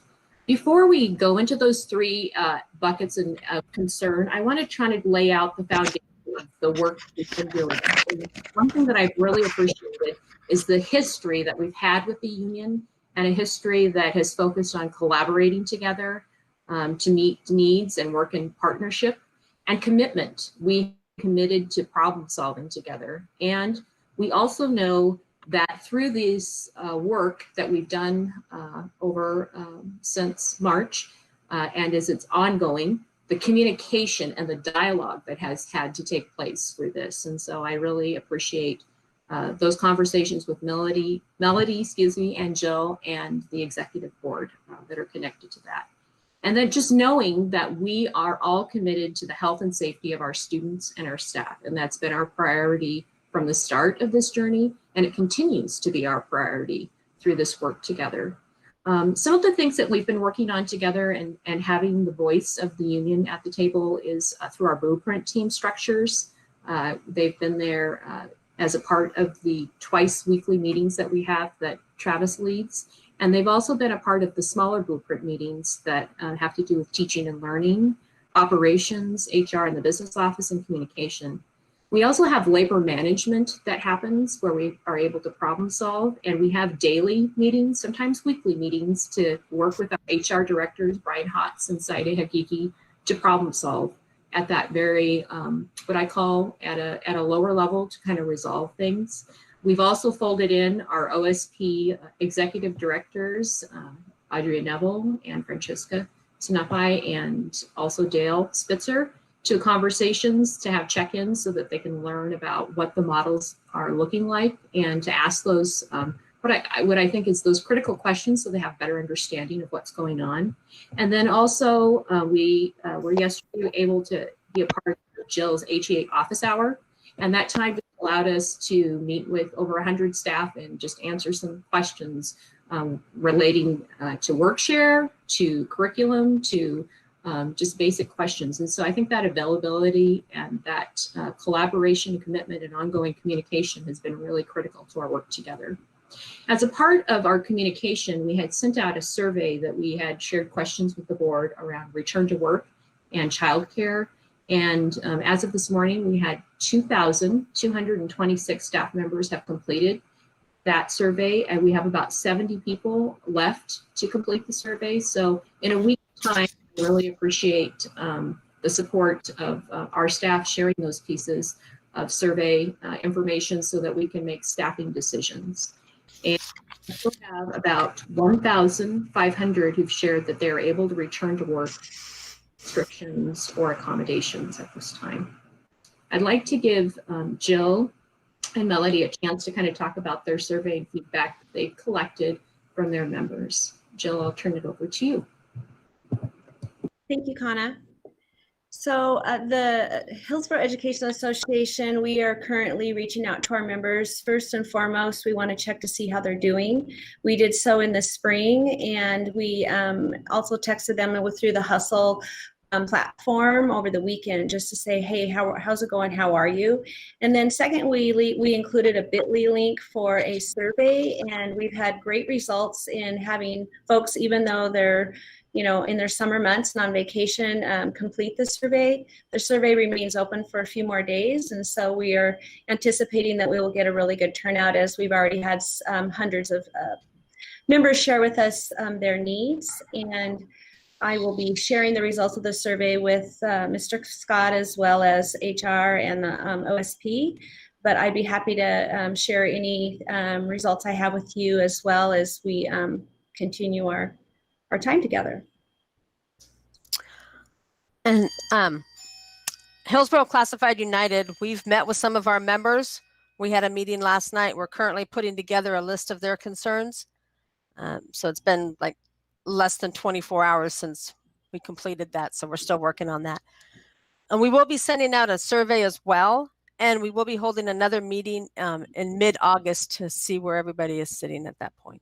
Before we go into those 3 buckets of concern, I want to try to lay out the foundation of the work we've been doing. And one thing that I've really appreciated is the history that we've had with the union, and a history that has focused on collaborating together to meet needs and work in partnership, and commitment. We committed to problem solving together. And we also know that through this work that we've done over since March, and as it's ongoing, the communication and the dialogue that has had to take place through this. And so I really appreciate those conversations with Melody, and Jill and the executive board that are connected to that. And then just knowing that we are all committed to the health and safety of our students and our staff. And that's been our priority from the start of this journey. And it continues to be our priority through this work together. Some of the things that we've been working on together and having the voice of the union at the table is through our blueprint team structures. They've been there as a part of the twice weekly meetings that we have that Travis leads. And they've also been a part of the smaller blueprint meetings that have to do with teaching and learning, operations, HR and the business office, and communication. We also have labor management that happens where we are able to problem solve, and we have daily meetings, sometimes weekly meetings, to work with our HR directors, Brian Hotz and Saide Hakiki, to problem solve at that very, what I call at a lower level to kind of resolve things. We've also folded in our OSP executive directors, Audrey Neville and Francesca Sinapai, and also Dale Spitzer, to conversations to have check-ins so that they can learn about what the models are looking like and to ask those, what I think is those critical questions so they have better understanding of what's going on. And then also we were yesterday able to be a part of Jill's HEA office hour, and that time allowed us to meet with over 100 staff and just answer some questions relating to workshare, to curriculum, to just basic questions. And so I think that availability and that collaboration, commitment, and ongoing communication has been really critical to our work together. As a part of our communication, we had sent out a survey that we had shared questions with the board around return to work and childcare. And as of this morning, we had 2,226 staff members have completed that survey, and we have about 70 people left to complete the survey. So in a week's time, I really appreciate the support of our staff sharing those pieces of survey information so that we can make staffing decisions. And we still have about 1,500 who've shared that they're able to return to work, restrictions or accommodations at this time. I'd like to give Jill and Melody a chance to kind of talk about their survey and feedback that they've collected from their members. Jill, I'll turn it over to you. Thank you, Kana. So the Hillsboro Educational Association, we are currently reaching out to our members. First and foremost, we want to check to see how they're doing. We did so in the spring, and we also texted them through the Hustle platform over the weekend just to say, hey, how's it going? How are you? And then secondly, we included a bit.ly link for a survey, and we've had great results in having folks, even though they're in their summer months and on vacation, complete the survey. The survey remains open for a few more days, and so we are anticipating that we will get a really good turnout, as we've already had hundreds of members share with us their needs. And I will be sharing the results of the survey with Mr. Scott as well as HR and the OSP, but I'd be happy to share any results I have with you as well as we continue our time together. And Hillsboro Classified United, we've met with some of our members. We had a meeting last night. We're currently putting together a list of their concerns. So it's been like less than 24 hours since we completed that. So we're still working on that. And we will be sending out a survey as well. And we will be holding another meeting in mid-August to see where everybody is sitting at that point.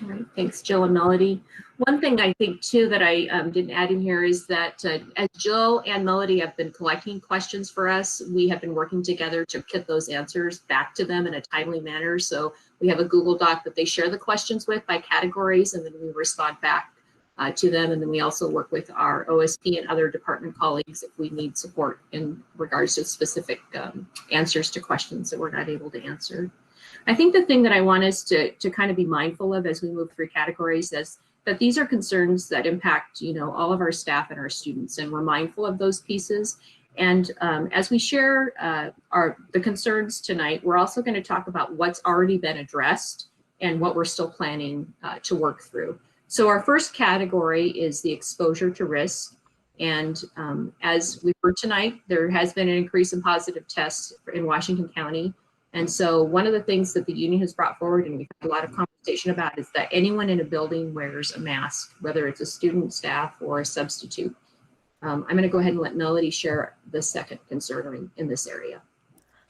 All right, thanks, Jill and Melody. One thing I think too that I didn't add in here is that as Jill and Melody have been collecting questions for us, we have been working together to get those answers back to them in a timely manner. So we have a Google Doc that they share the questions with by categories, and then we respond back to them. And then we also work with our OSP and other department colleagues if we need support in regards to specific answers to questions that we're not able to answer. I think the thing that I want us to kind of be mindful of as we move through categories is that these are concerns that impact, all of our staff and our students, and we're mindful of those pieces. And as we share the concerns tonight, we're also going to talk about what's already been addressed and what we're still planning to work through. So our first category is the exposure to risk. And as we heard tonight, there has been an increase in positive tests in Washington County. And so one of the things that the union has brought forward, and we've had a lot of conversation about, is that anyone in a building wears a mask, whether it's a student, staff, or a substitute. I'm going to go ahead and let Melody share the second concern in this area.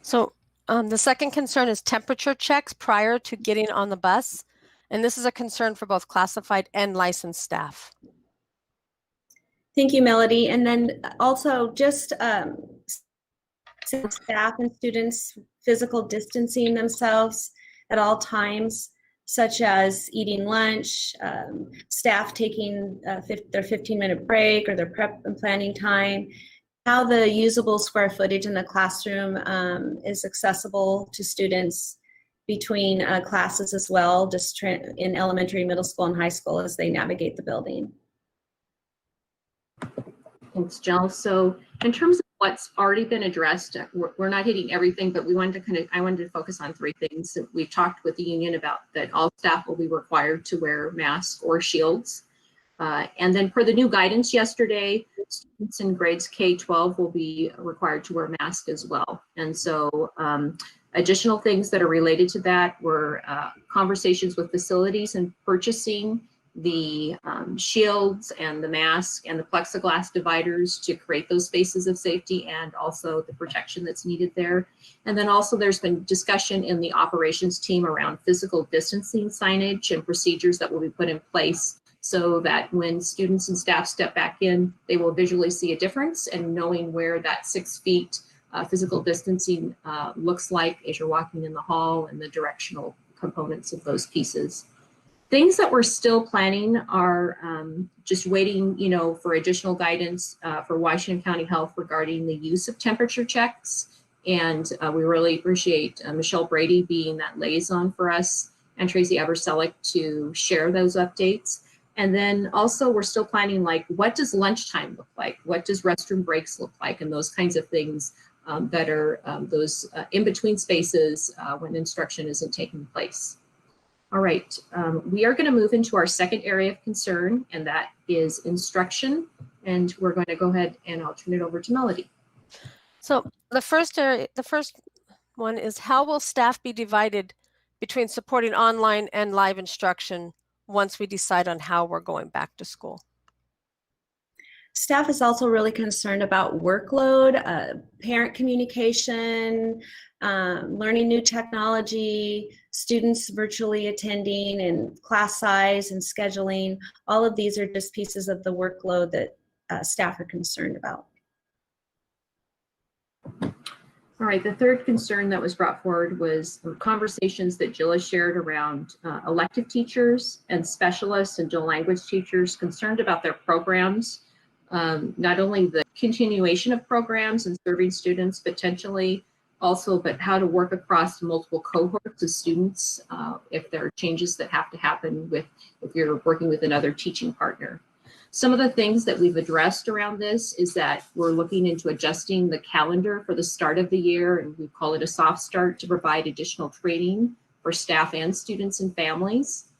So the second concern is temperature checks prior to getting on the bus. And this is a concern for both classified and licensed staff. Thank you, Melody. And then also just staff and students physical distancing themselves at all times, such as eating lunch, staff taking their 15-minute break or their prep and planning time, how the usable square footage in the classroom is accessible to students between classes as well, just in elementary, middle school, and high school as they navigate the building. Thanks, Jill. So in terms of what's already been addressed, we're not hitting everything, but I wanted to focus on three things. So we've talked with the union about that all staff will be required to wear masks or shields. And then per the new guidance yesterday, students in grades K-12 will be required to wear masks as well. And so additional things that are related to that were conversations with facilities and purchasing the shields and the mask and the plexiglass dividers to create those spaces of safety and also the protection that's needed there. And then also there's been discussion in the operations team around physical distancing signage and procedures that will be put in place so that when students and staff step back in, they will visually see a difference, and knowing where that 6 feet physical distancing looks like as you're walking in the hall and the directional components of those pieces. Things that we're still planning are just waiting, for additional guidance for Washington County Health regarding the use of temperature checks. And we really appreciate Michelle Brady being that liaison for us and Tracy Everselick to share those updates. And then also we're still planning, like, what does lunchtime look like? What does restroom breaks look like? And those kinds of things that are those in-between spaces when instruction isn't taking place. All right, we are going to move into our second area of concern, and that is instruction. And we're going to go ahead and I'll turn it over to Melody. So the first one is, how will staff be divided between supporting online and live instruction once we decide on how we're going back to school? Staff is also really concerned about workload, parent communication, learning new technology, students virtually attending, and class size and scheduling. All of these are just pieces of the workload that staff are concerned about. All right, the third concern that was brought forward was conversations that Jill has shared around elective teachers and specialists and dual language teachers concerned about their programs. Not only the continuation of programs and serving students potentially also, but how to work across multiple cohorts of students if there are changes that have to happen if you're working with another teaching partner. Some of the things that we've addressed around this is that we're looking into adjusting the calendar for the start of the year, and we call it a soft start, to provide additional training for staff and students and families.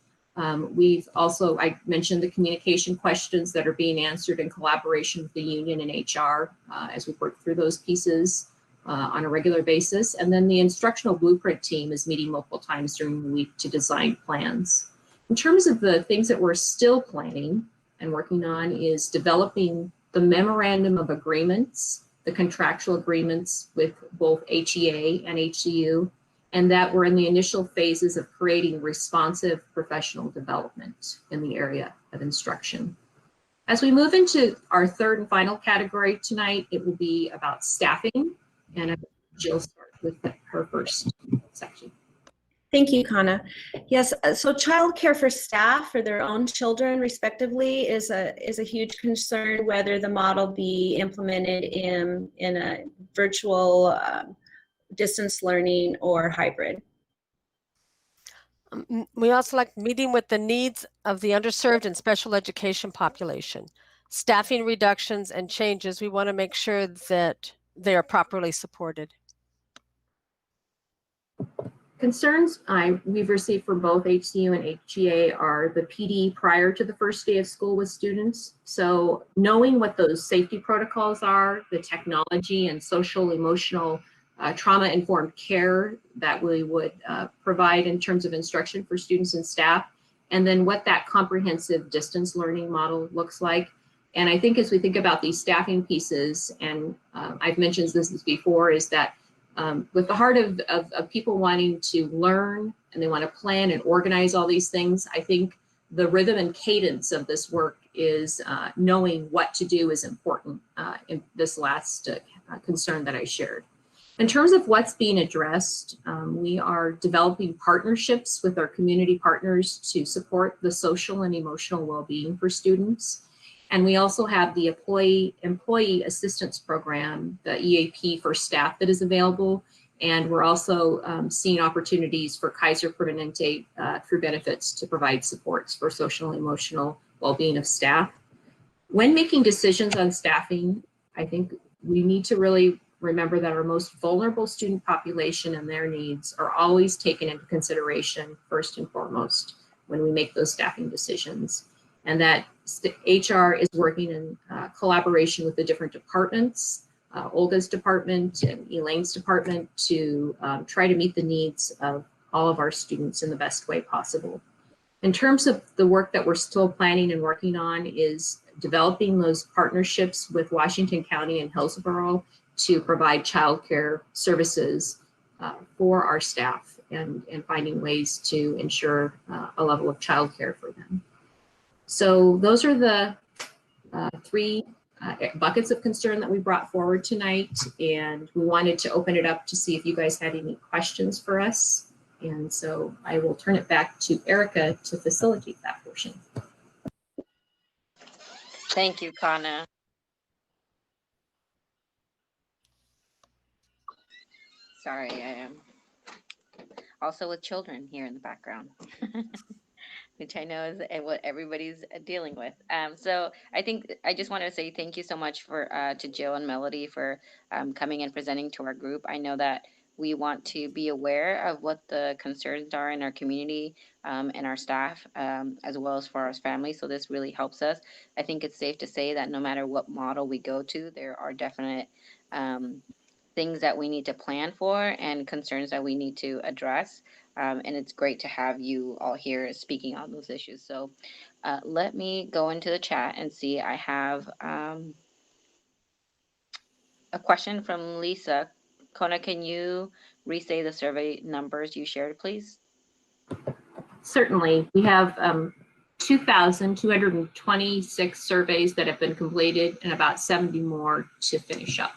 We've also, I mentioned the communication questions that are being answered in collaboration with the union and HR as we work through those pieces on a regular basis. And then the instructional blueprint team is meeting multiple times during the week to design plans. In terms of the things that we're still planning and working on is developing the memorandum of agreements, the contractual agreements with both HEA and HCU, and that we're in the initial phases of creating responsive professional development in the area of instruction. As we move into our third and final category tonight, it will be about staffing, and Jill start with her first section. Thank you, Kana. Yes, so childcare for staff for their own children, respectively, is a huge concern, whether the model be implemented in a virtual distance learning or hybrid. We also like meeting with the needs of the underserved and special education population. Staffing reductions and changes, we want to make sure that they are properly supported. Concerns we've received from both HCU and HGA are the PD prior to the first day of school with students. So knowing what those safety protocols are, the technology and social, emotional, trauma-informed care that we would provide in terms of instruction for students and staff, and then what that comprehensive distance learning model looks like. And I think as we think about these staffing pieces, and I've mentioned this before, is that with the heart of people wanting to learn and they want to plan and organize all these things, I think the rhythm and cadence of this work is knowing what to do is important in this last concern that I shared. In terms of what's being addressed, we are developing partnerships with our community partners to support the social and emotional well-being for students. And we also have the employee assistance program, the EAP for staff that is available. And we're also seeing opportunities for Kaiser Permanente through benefits to provide supports for social and emotional well-being of staff. When making decisions on staffing, I think we need to really remember that our most vulnerable student population and their needs are always taken into consideration first and foremost when we make those staffing decisions. And that HR is working in collaboration with the different departments, Olga's department and Elaine's department, to try to meet the needs of all of our students in the best way possible. In terms of the work that we're still planning and working on is developing those partnerships with Washington County and Hillsboro to provide childcare services for our staff and finding ways to ensure a level of childcare for them. So those are the three buckets of concern that we brought forward tonight, and we wanted to open it up to see if you guys had any questions for us. And so I will turn it back to Erica to facilitate that portion. Thank you, Kana. Sorry, I am also with children here in the background, which I know is what everybody's dealing with. So I think I just want to say thank you so much to Jill and Melody for coming and presenting to our group. I know that we want to be aware of what the concerns are in our community and our staff, as well as for our families. So this really helps us. I think it's safe to say that no matter what model we go to, there are definite things that we need to plan for and concerns that we need to address. And it's great to have you all here speaking on those issues. So let me go into the chat and see. I have a question from Lisa. Kona, can you re-say the survey numbers you shared, please? Certainly. We have 2,226 surveys that have been completed and about 70 more to finish up.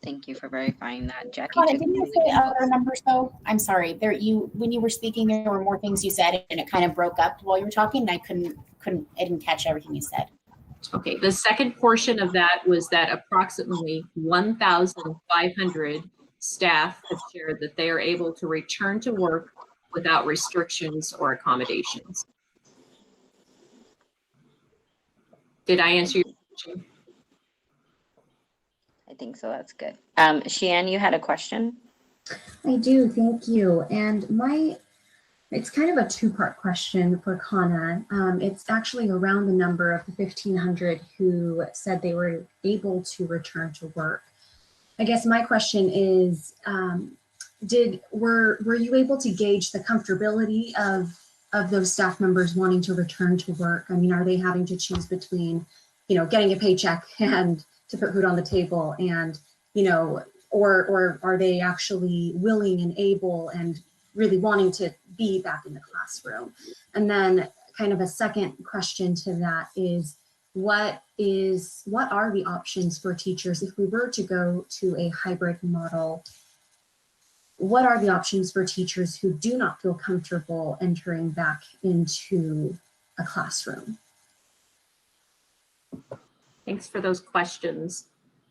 Thank you for verifying that, Jackie. Kona, didn't you say other numbers though? I'm sorry. When you were speaking, there were more things you said, and it kind of broke up while you were talking. And I didn't catch everything you said. Okay, the second portion of that was that approximately 1,500 staff have shared that they are able to return to work without restrictions or accommodations. Did I answer your question? I think so. That's good. Sheann, you had a question? I do. Thank you. And it's kind of a two-part question for Kana. It's actually around the number of the 1,500 who said they were able to return to work. I guess my question is, were you able to gauge the comfortability of those staff members wanting to return to work? I mean, are they having to choose between, getting a paycheck and to put food on the table and, or are they actually willing and able and really wanting to be back in the classroom? And then kind of a second question to that is, what are the options for teachers if we were to go to a hybrid model? What are the options for teachers who do not feel comfortable entering back into a classroom? Thanks for those questions.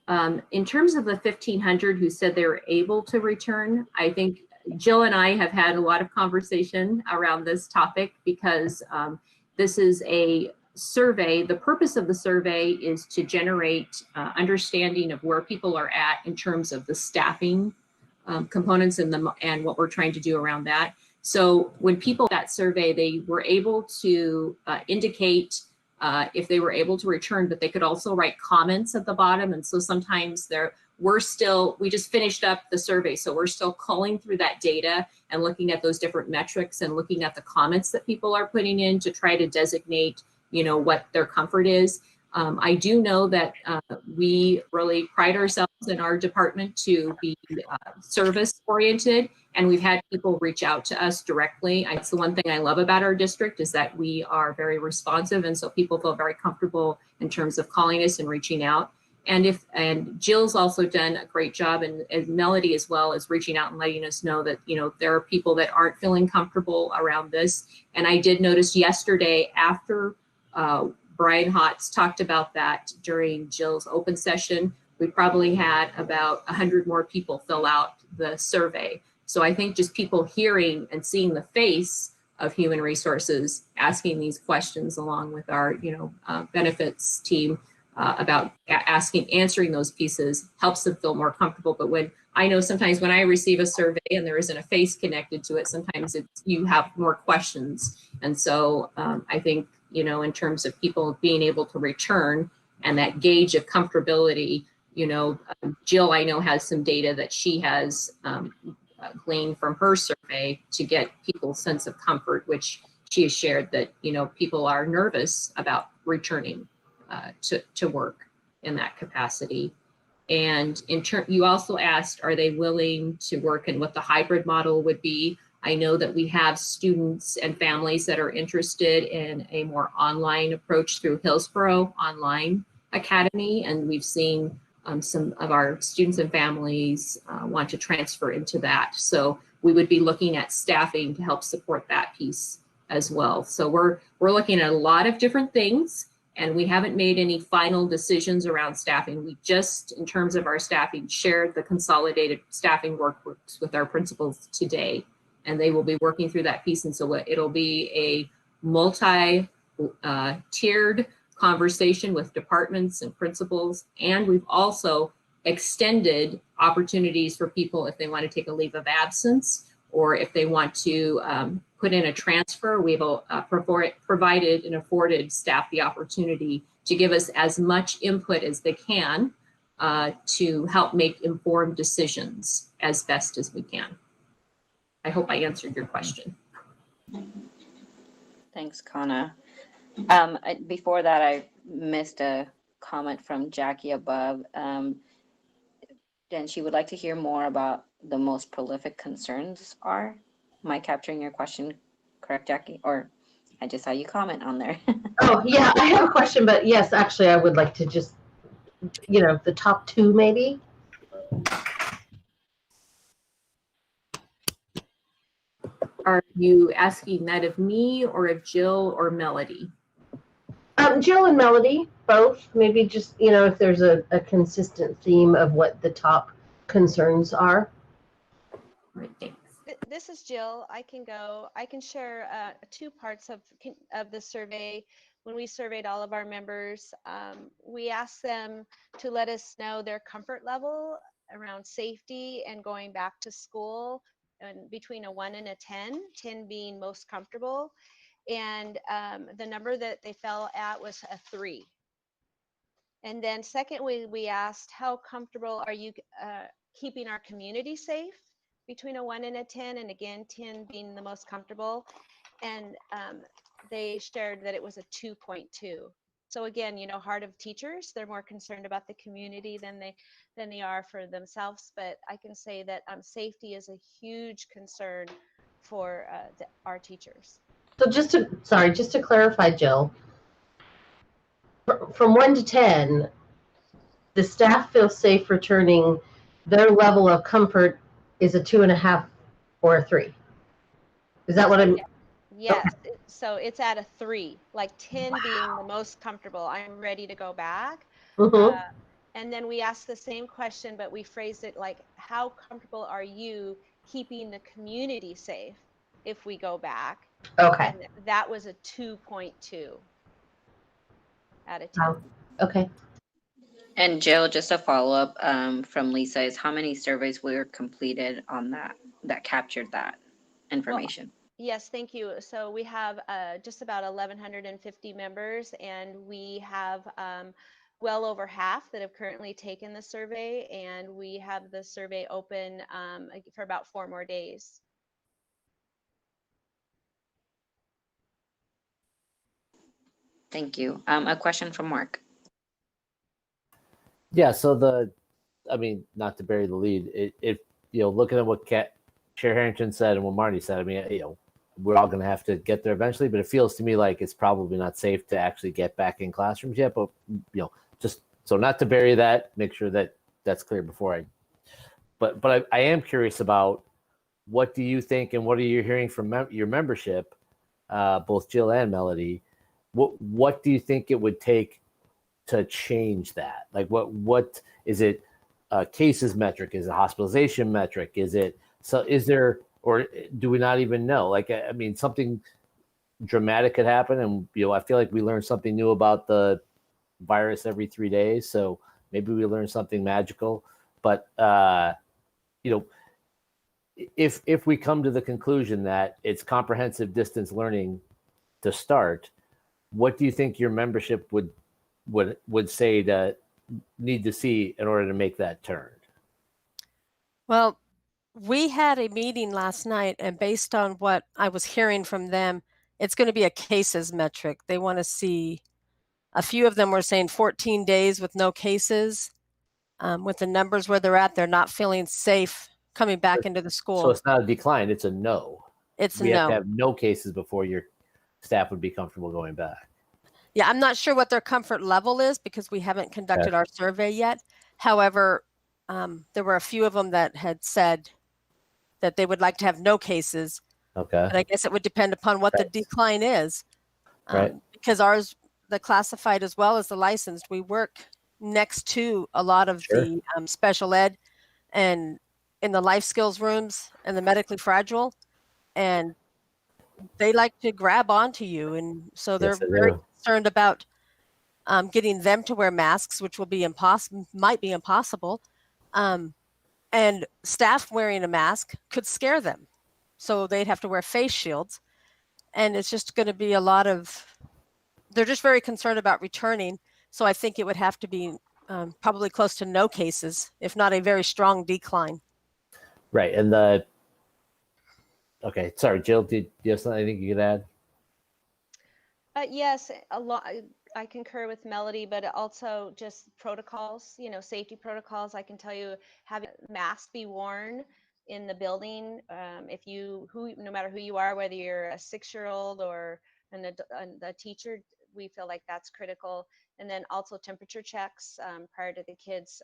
In terms of the 1,500 who said they were able to return, I think Jill and I have had a lot of conversation around this topic because this is a survey. The purpose of the survey is to generate understanding of where people are at in terms of the staffing components and what we're trying to do around that. So when people that survey, they were able to indicate if they were able to return, but they could also write comments at the bottom. And so sometimes we just finished up the survey. So we're still culling through that data and looking at those different metrics and looking at the comments that people are putting in to try to designate, what their comfort is. I do know that we really pride ourselves in our department to be service oriented, and we've had people reach out to us directly. It's the one thing I love about our district is that we are very responsive, and so people feel very comfortable in terms of calling us and reaching out. And Jill's also done a great job, and Melody as well, is reaching out and letting us know that there are people that aren't feeling comfortable around this. And I did notice yesterday after Brian Hotz talked about that during Jill's open session, we probably had about 100 more people fill out the survey. So I think just people hearing and seeing the face of human resources asking these questions along with our benefits team about answering those pieces helps them feel more comfortable. But I know sometimes when I receive a survey and there isn't a face connected to it, sometimes you have more questions. And so I think, in terms of people being able to return and that gauge of comfortability, Jill, I know, has some data that she has gleaned from her survey to get people's sense of comfort, which she has shared that, people are nervous about returning to work in that capacity. And you also asked, are they willing to work and what the hybrid model would be? I know that we have students and families that are interested in a more online approach through Hillsboro Online Academy, and we've seen some of our students and families want to transfer into that. So we would be looking at staffing to help support that piece as well. So we're looking at a lot of different things, and we haven't made any final decisions around staffing. We just, in terms of our staffing, shared the consolidated staffing workbooks with our principals today, and they will be working through that piece. And so it'll be a multi-tiered conversation with departments and principals. And we've also extended opportunities for people if they want to take a leave of absence or if they want to put in a transfer. We've provided and afforded staff the opportunity to give us as much input as they can to help make informed decisions as best as we can. I hope I answered your question. Thanks, Kana. Before that, I missed a comment from Jackie above. Then she would like to hear more about the most prolific concerns are. Am I capturing your question correct, Jackie? Or I just saw you comment on there. Oh, yeah, I have a question, but yes, actually, I would like to just, the top two maybe. Are you asking that of me or of Jill or Melody? Jill and Melody, both. Maybe just, if there's a consistent theme of what the top concerns are. Right, thanks. This is Jill. I can share 2 parts of the survey. When we surveyed all of our members, we asked them to let us know their comfort level around safety and going back to school, and between a 1 and a 10, 10 being most comfortable. And the number that they fell at was a 3. And then secondly, we asked, how comfortable are you keeping our community safe? Between a 1 and a 10, and again, 10 being the most comfortable. And they shared that it was a 2.2. So again, heart of teachers, they're more concerned about the community than they are for themselves. But I can say that safety is a huge concern for our teachers. So just to clarify, Jill, from 1 to 10, the staff feels safe returning. Their level of comfort is a 2.5 or a 3. Is that what I'm? Yes. Okay. So it's at a 3, like 10 being the most comfortable. I'm ready to go back. Mm-hmm. And then we asked the same question, but we phrased it like, how comfortable are you keeping the community safe if we go back? Okay. And that was a 2.2 out of 10. Okay. And Jill, just a follow up from Lisa is how many surveys were completed on that captured that information? Yes, thank you. So we have just about 1,150 members, and we have well over half that have currently taken the survey, and we have the survey open for about 4 more days. Thank you. A question from Mark. Yeah. So I mean, not to bury the lead, if looking at what Chair Harrington said and what Marty said, I mean, we're all going to have to get there eventually, but it feels to me like it's probably not safe to actually get back in classrooms yet. But just so not to bury that, make sure that that's clear before I. But I am curious about what do you think and what are you hearing from your membership, both Jill and Melody? What do you think it would take to change that? Like what is it? Cases metric? Is it hospitalization metric? Is there, or do we not even know? Like, I mean, something dramatic could happen, and I feel like we learn something new about the virus every 3 days. So maybe we learn something magical. But if we come to the conclusion that it's comprehensive distance learning to start, what do you think your membership would say to need to see in order to make that turn? Well, we had a meeting last night, and based on what I was hearing from them, it's going to be a cases metric. They want to see, a few of them were saying 14 days with no cases. With the numbers where they're at, they're not feeling safe coming back into the school. So it's not a decline, it's a no. It's a we have no. to have no cases before your staff would be comfortable going back. Yeah, I'm not sure what their comfort level is because we haven't conducted our survey yet. However, there were a few of them that had said that they would like to have no cases. Okay. But I guess it would depend upon what the decline is. Right. Because ours, the classified as well as the licensed, we work next to a lot of the special ed and in the life skills rooms and the medically fragile. And they like to grab onto you. And so they're very concerned about getting them to wear masks, which will be might be impossible. And staff wearing a mask could scare them. So they'd have to wear face shields. And it's just going to be a lot of, they're just very concerned about returning. So I think it would have to be probably close to no cases, if not a very strong decline. Right. And okay, sorry, Jill, did you have anything you could add? Yes, a lot. I concur with Melody, but also just protocols, safety protocols. I can tell you, having masks be worn in the building, no matter who you are, whether you're a 6-year-old or a teacher, we feel like that's critical. And then also temperature checks prior to the kids,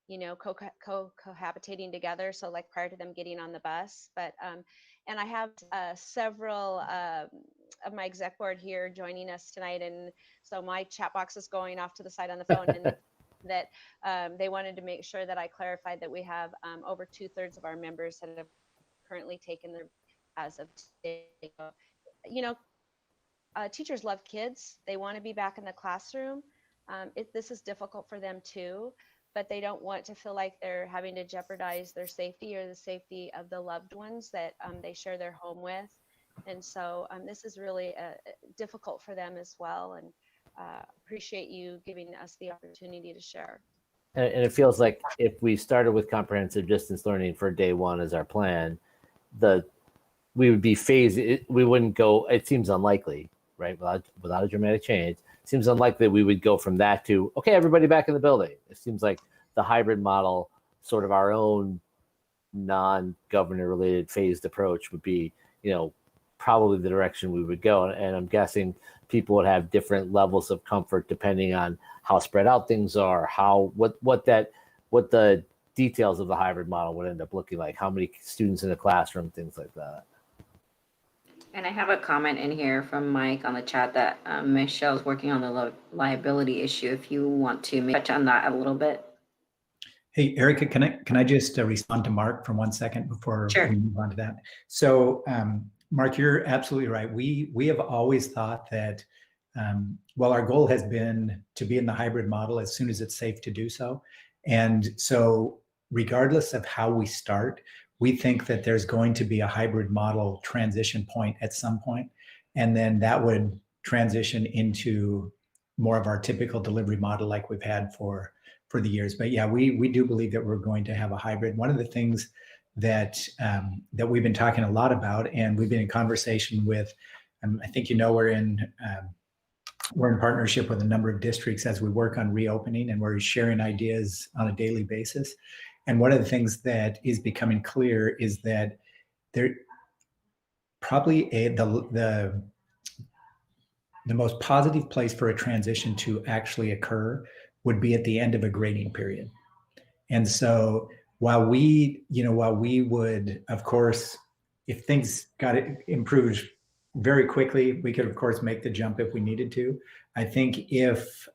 cohabitating together. So like prior to them getting on the bus. But and I have several of my exec board here joining us tonight, and so my chat box is going off to the side on the phone, and that they wanted to make sure that I clarified that we have over 2/3 of our members that have currently taken their as of today. Teachers love kids. They want to be back in the classroom. This is difficult for them too, but they don't want to feel like they're having to jeopardize their safety or the safety of the loved ones that they share their home with. And so this is really difficult for them as well. And appreciate you giving us the opportunity to share. And it feels like if we started with comprehensive distance learning for day one as our plan, we would be phased. We wouldn't go. It seems unlikely, right? Without a dramatic change, it seems unlikely that we would go from that to okay, everybody back in the building. It seems like the hybrid model, sort of our own non-governor related phased approach, would be, probably the direction we would go. And I'm guessing people would have different levels of comfort depending on how spread out things are, what the details of the hybrid model would end up looking like, how many students in a classroom, things like that. And I have a comment in here from Mike on the chat that Michelle's working on the liability issue. If you want to touch on that a little bit. Hey, Erica, can I just respond to Mark for 1 second before we move on to that? So, Mark, you're absolutely right. We have always thought that well, our goal has been to be in the hybrid model as soon as it's safe to do so. And so regardless of how we start, we think that there's going to be a hybrid model transition point at some point, and then that would transition into more of our typical delivery model like we've had for the years. But yeah, we do believe that we're going to have a hybrid. One of the things that that we've been talking a lot about, and we've been in conversation with, I think we're in partnership with a number of districts as we work on reopening, and we're sharing ideas on a daily basis. And one of the things that is becoming clear is that there probably the most positive place for a transition to actually occur would be at the end of a grading period. And so while we would, of course, if things got improved very quickly, we could of course make the jump if we needed to. I think if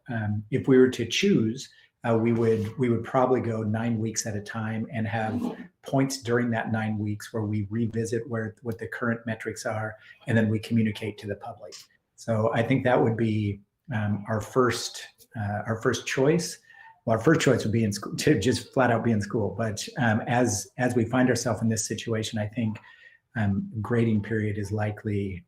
we were to choose, we would probably go 9 weeks at a time and have points during that 9 weeks where we revisit what the current metrics are, and then we communicate to the public. So I think that would be our first choice. Well, our first choice would be in school, to just flat out be in school. But as we find ourselves in this situation, I think grading period is likely,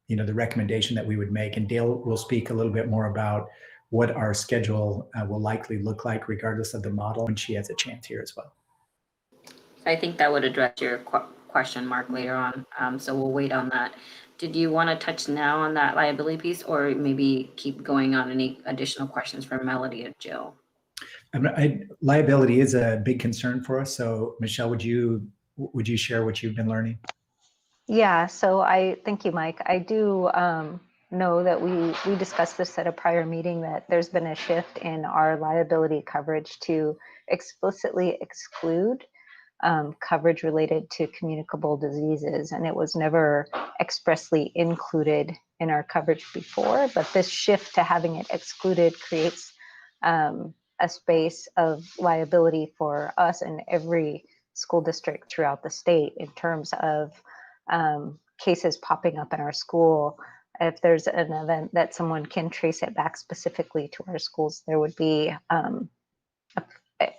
the recommendation that we would make. And Dale will speak a little bit more about what our schedule will likely look like, regardless of the model, when she has a chance here as well. I think that would address your question, Mark, later on. So we'll wait on that. Did you want to touch now on that liability piece, or maybe keep going on any additional questions from Melody or Jill? Liability is a big concern for us. So Michelle, would you share what you've been learning? Yeah, so thank you, Mike. I do know that we discussed this at a prior meeting, that there's been a shift in our liability coverage to explicitly exclude coverage related to communicable diseases, and it was never expressly included in our coverage before. But this shift to having it excluded creates a space of liability for us and every school district throughout the state in terms of cases popping up in our school. If there's an event that someone can trace it back specifically to our schools, there would be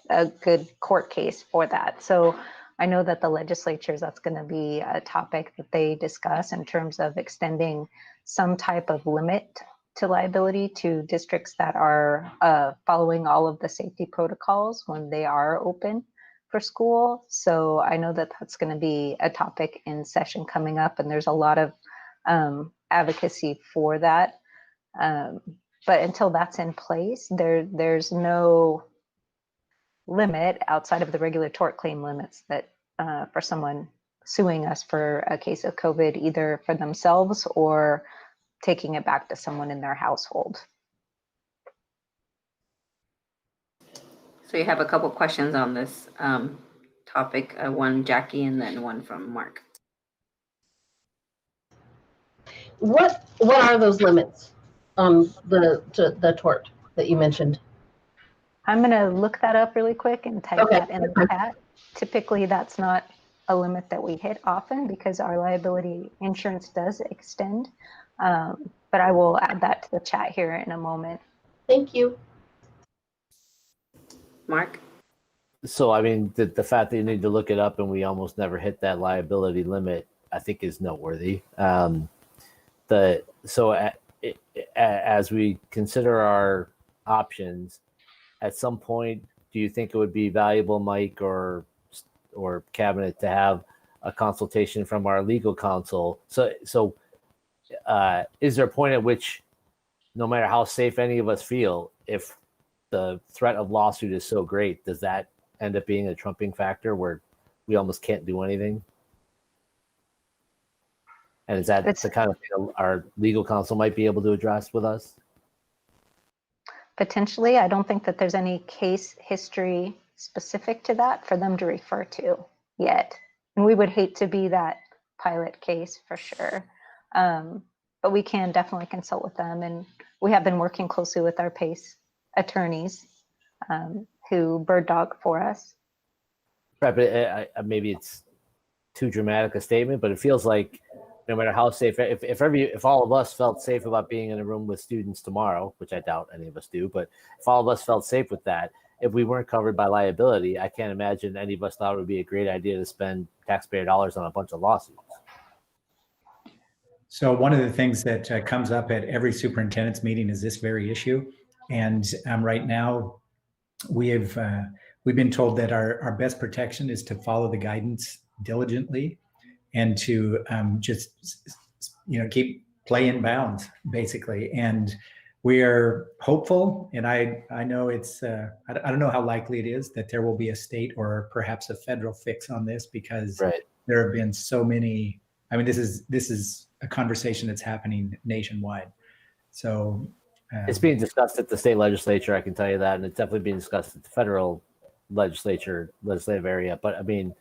a good court case for that. So I know that the legislatures, that's going to be a topic that they discuss in terms of extending some type of limit to liability to districts that are following all of the safety protocols when they are open for school. So I know that that's going to be a topic in session coming up, and there's a lot of advocacy for that. But until that's in place, there's no limit outside of the regular tort claim limits that for someone suing us for a case of COVID, either for themselves or taking it back to someone in their household. So you have a couple questions on this topic, one Jackie and then one from Mark. What are those limits on the tort that you mentioned? I'm going to look that up really quick and type that in the chat. Typically, that's not a limit that we hit often because our liability insurance does extend. But I will add that to the chat here in a moment. Thank you. Mark? So, I mean, the fact that you need to look it up and we almost never hit that liability limit, I think is noteworthy. As we consider our options, at some point, do you think it would be valuable, Mike or Cabinet, to have a consultation from our legal counsel? So is there a point at which, no matter how safe any of us feel, if the threat of lawsuit is so great, does that end up being a trumping factor where we almost can't do anything? And is that the kind of thing our legal counsel might be able to address with us? Potentially. I don't think that there's any case history specific to that for them to refer to yet. And we would hate to be that pilot case for sure. But we can definitely consult with them. And we have been working closely with our PACE attorneys who bird dog for us. Right, but maybe it's too dramatic a statement, but it feels like no matter how safe, if all of us felt safe about being in a room with students tomorrow, which I doubt any of us do, but if all of us felt safe with that, if we weren't covered by liability, I can't imagine any of us thought it would be a great idea to spend taxpayer dollars on a bunch of lawsuits. So one of the things that comes up at every superintendent's meeting is this very issue. And right now we've been told that our best protection is to follow the guidance diligently and to just, keep play in bounds, basically. And we are hopeful, and I know it's, I don't know how likely it is that there will be a state or perhaps a federal fix on this, because there have been so many, I mean, this is a conversation that's happening nationwide. So it's being discussed at the state legislature, I can tell you that, and it's definitely being discussed at the federal legislative area. But I mean,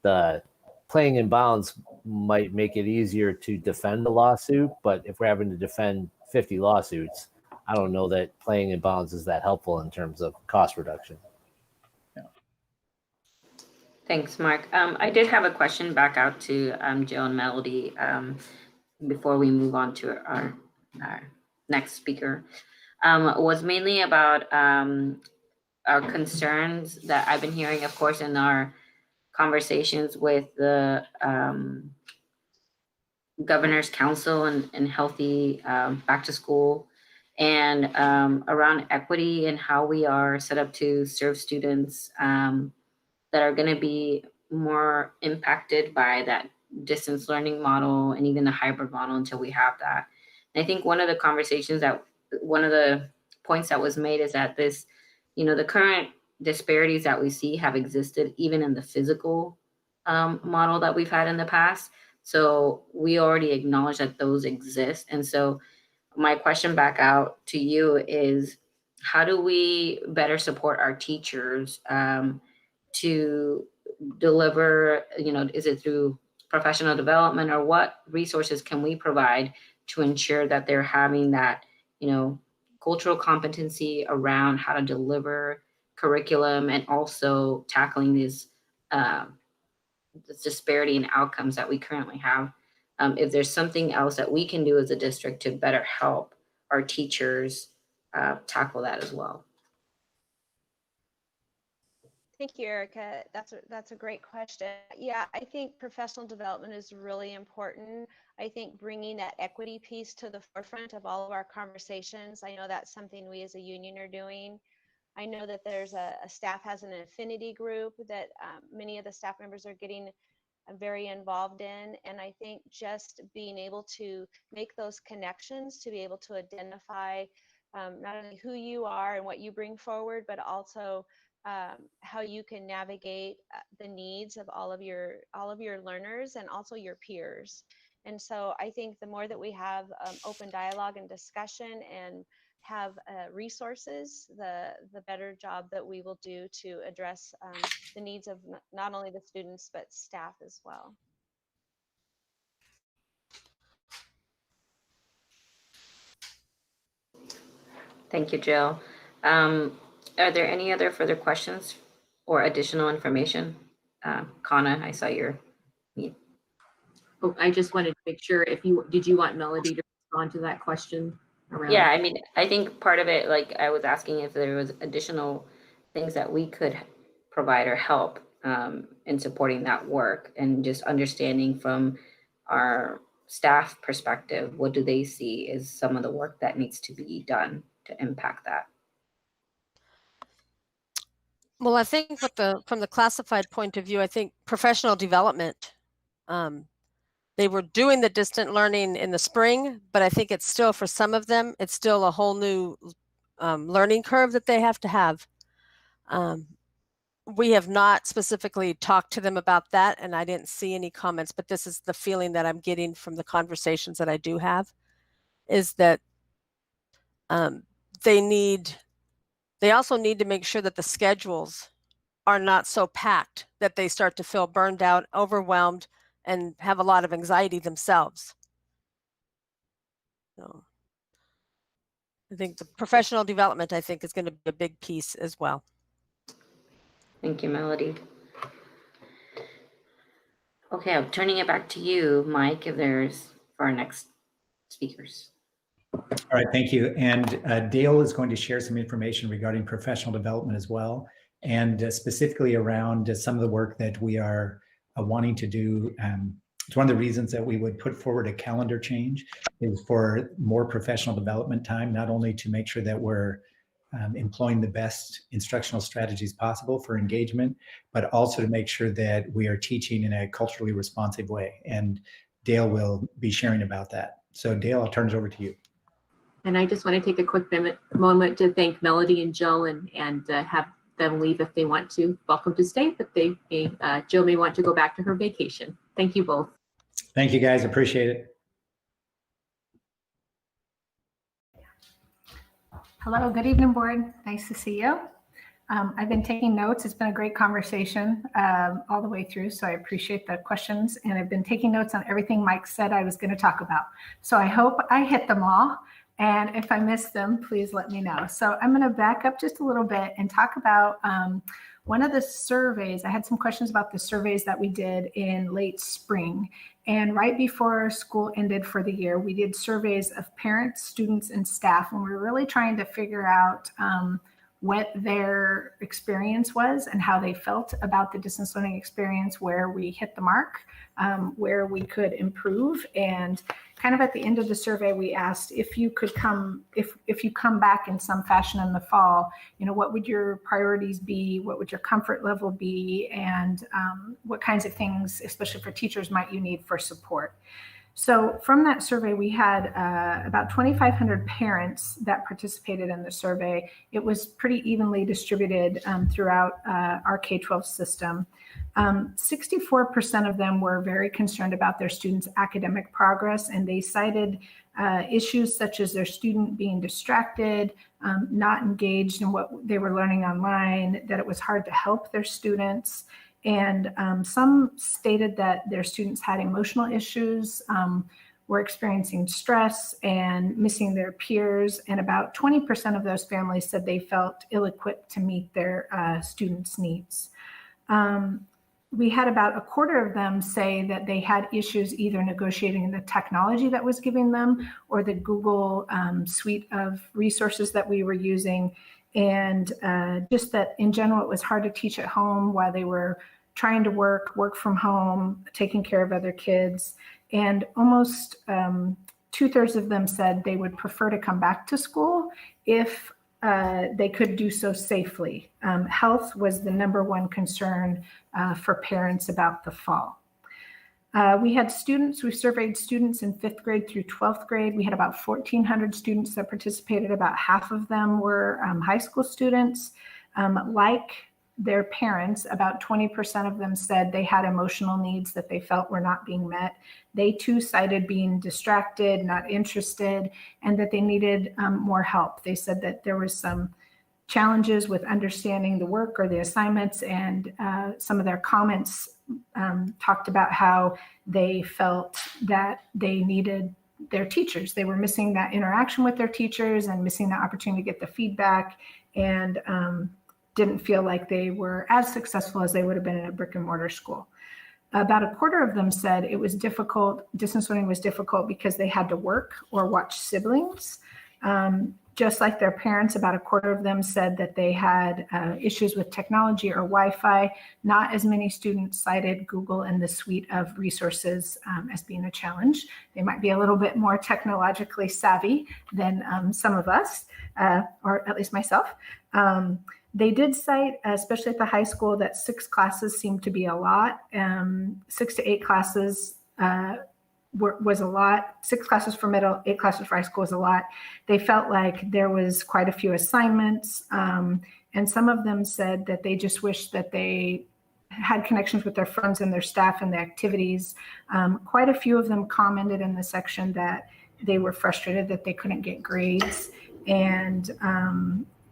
the playing in bounds might make it easier to defend a lawsuit, but if we're having to defend 50 lawsuits, I don't know that playing in bounds is that helpful in terms of cost reduction. Thanks, Mark. I did have a question back out to Jill and Melody before we move on to our next speaker. Was mainly about our concerns that I've been hearing, of course, in our conversations with the Governor's Council and healthy back to school, and around equity and how we are set up to serve students that are going to be more impacted by that distance learning model and even the hybrid model until we have that. And I think one of the points that was made is that this, the current disparities that we see have existed even in the physical model that we've had in the past. So we already acknowledge that those exist. And so my question back out to you is, how do we better support our teachers to deliver, is it through professional development, or what resources can we provide to ensure that they're having that, cultural competency around how to deliver curriculum and also tackling these this disparity in outcomes that we currently have. If there's something else that we can do as a district to better help our teachers tackle that as well. Thank you, Erica. That's a great question. Yeah, I think professional development is really important. I think bringing that equity piece to the forefront of all of our conversations. I know that's something we as a union are doing. I know that there's a staff has an affinity group that many of the staff members are getting very involved in. And I think just being able to make those connections, to be able to identify not only who you are and what you bring forward, but also how you can navigate the needs of all of your learners and also your peers. And so I think the more that we have open dialogue and discussion and have resources, the better job that we will do to address the needs of not only the students, but staff as well. Thank you, Jill. Are there any other further questions or additional information? Kana, I saw your mute. Oh, I just wanted to make sure did you want Melody to respond to that question? Yeah, I mean, I think part of it, like I was asking if there was additional things that we could provide or help in supporting that work, and just understanding from our staff perspective, what do they see is some of the work that needs to be done to impact that? Well, I think from the classified point of view, I think professional development, they were doing the distant learning in the spring, but I think it's still, for some of them, it's still a whole new learning curve that they have to have. We have not specifically talked to them about that, and I didn't see any comments, but this is the feeling that I'm getting from the conversations that I do have, is that they also need to make sure that the schedules are not so packed that they start to feel burned out, overwhelmed, and have a lot of anxiety themselves. So I think the professional development, I think, is going to be a big piece as well. Thank you, Melody. Okay, I'm turning it back to you, Mike, if there's for our next speakers. All right, thank you. And Dale is going to share some information regarding professional development as well, and specifically around some of the work that we are wanting to do. It's one of the reasons that we would put forward a calendar change is for more professional development time, not only to make sure that we're employing the best instructional strategies possible for engagement, but also to make sure that we are teaching in a culturally responsive way. And Dale will be sharing about that. So Dale, I'll turn it over to you. And I just want to take a quick moment to thank Melody and Jill and have them leave if they want to. Welcome to stay, but Jill may want to go back to her vacation. Thank you both. Thank you guys, appreciate it. Hello, good evening, board. Nice to see you. I've been taking notes. It's been a great conversation all the way through, so I appreciate the questions. And I've been taking notes on everything Mike said I was going to talk about. So I hope I hit them all. And if I missed them, please let me know. So I'm going to back up just a little bit and talk about one of the surveys. I had some questions about the surveys that we did in late spring. And right before school ended for the year, we did surveys of parents, students, and staff. And we were really trying to figure out what their experience was and how they felt about the distance learning experience, where we hit the mark, where we could improve. And kind of at the end of the survey, we asked if you could if you come back in some fashion in the fall, what would your priorities be? What would your comfort level be? And what kinds of things, especially for teachers, might you need for support? So from that survey, we had about 2,500 parents that participated in the survey. It was pretty evenly distributed throughout our K-12 system. 64% of them were very concerned about their students' academic progress, and they cited issues such as their student being distracted, not engaged in what they were learning online, that it was hard to help their students. And some stated that their students had emotional issues, were experiencing stress and missing their peers. And about 20% of those families said they felt ill-equipped to meet their students' needs. We had about a quarter of them say that they had issues either negotiating the technology that was giving them or the Google suite of resources that we were using. And just that in general, it was hard to teach at home while they were trying to work from home, taking care of other kids. And almost 2/3 of them said they would prefer to come back to school if they could do so safely. Health was the number one concern for parents about the fall. We surveyed students in 5th grade through 12th grade. We had about 1,400 students that participated. About half of them were high school students. Like their parents, about 20% of them said they had emotional needs that they felt were not being met. They too cited being distracted, not interested, and that they needed more help. They said that there was some challenges with understanding the work or the assignments, and some of their comments talked about how they felt that they needed their teachers. They were missing that interaction with their teachers and missing the opportunity to get the feedback, and didn't feel like they were as successful as they would have been in a brick and mortar school. About a quarter of them said it was difficult, distance learning was difficult because they had to work or watch siblings. Just like their parents, about a quarter of them said that they had issues with technology or Wi-Fi. Not as many students cited Google and the suite of resources as being a challenge. They might be a little bit more technologically savvy than some of us, or at least myself. They did cite, especially at the high school, that 6 classes seemed to be a lot. 6 to 8 classes was a lot. 6 classes for middle, 8 classes for high school was a lot. They felt like there was quite a few assignments. And some of them said that they just wished that they had connections with their friends and their staff and the activities. Quite a few of them commented in the section that they were frustrated that they couldn't get grades, and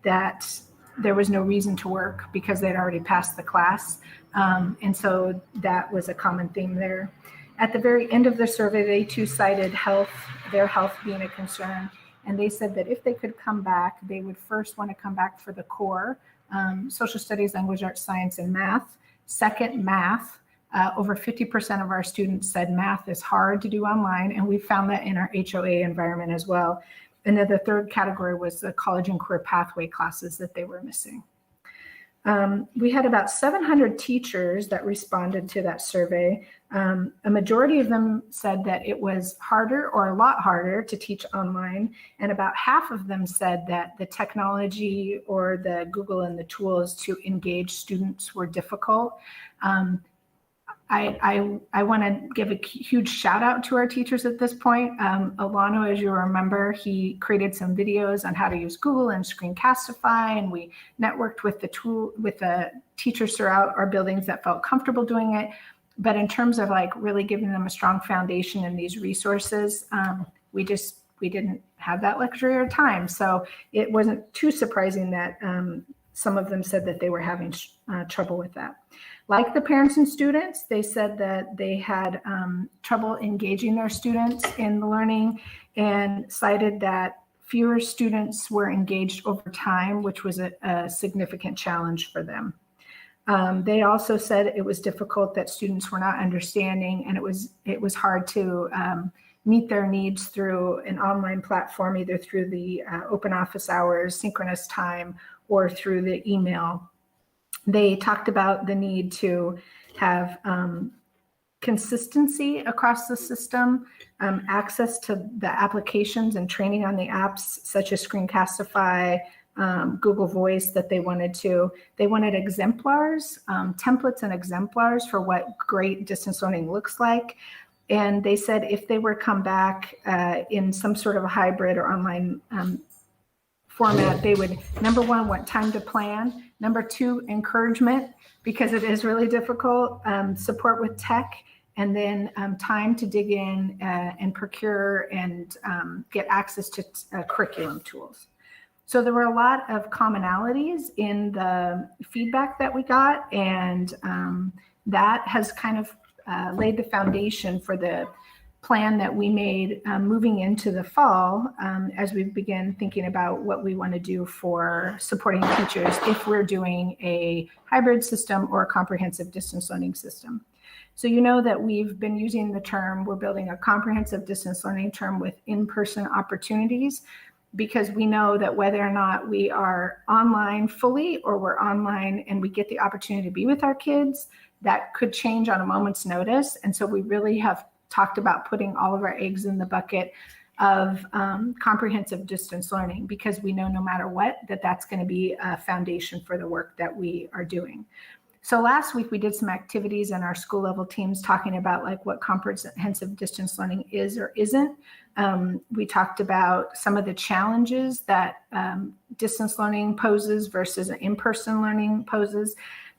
that there was no reason to work because they'd already passed the class. And so that was a common theme there. At the very end of the survey, they too cited their health being a concern. And they said that if they could come back, they would first want to come back for the core, social studies, language, arts, science, and math. Second, math. Over 50% of our students said math is hard to do online, and we found that in our HOA environment as well. And then the third category was the college and career pathway classes that they were missing. We had about 700 teachers that responded to that survey. A majority of them said that it was harder or a lot harder to teach online, and about half of them said that the technology or the Google and the tools to engage students were difficult. I want to give a huge shout out to our teachers at this point. Alano, as you remember, he created some videos on how to use Google and Screencastify, and we networked with the teachers throughout our buildings that felt comfortable doing it. But in terms of like really giving them a strong foundation in these resources, we didn't have that luxury or time. So it wasn't too surprising that some of them said that they were having trouble with that. Like the parents and students, they said that they had trouble engaging their students in the learning, and cited that fewer students were engaged over time, which was a significant challenge for them. They also said it was difficult that students were not understanding, and it was hard to meet their needs through an online platform, either through the open office hours, synchronous time, or through the email. They talked about the need to have consistency across the system, access to the applications and training on the apps such as Screencastify, Google Voice that they wanted to. They wanted exemplars, templates and exemplars for what great distance learning looks like. And they said if they were come back in some sort of a hybrid or online format, they would, number one, want time to plan. Number two, encouragement, because it is really difficult, support with tech, and then time to dig in and procure and get access to curriculum tools. So there were a lot of commonalities in the feedback that we got, and that has kind of laid the foundation for the plan that we made moving into the fall as we begin thinking about what we want to do for supporting teachers if we're doing a hybrid system or a comprehensive distance learning system. So you know that we've been using the term, we're building a comprehensive distance learning term with in-person opportunities, because we know that whether or not we are online fully or we're online and we get the opportunity to be with our kids, that could change on a moment's notice. And so we really have talked about putting all of our eggs in the bucket of comprehensive distance learning, because we know no matter what, that's going to be a foundation for the work that we are doing. So last week we did some activities in our school level teams talking about like what comprehensive distance learning is or isn't. We talked about some of the challenges that distance learning poses versus an in-person learning poses.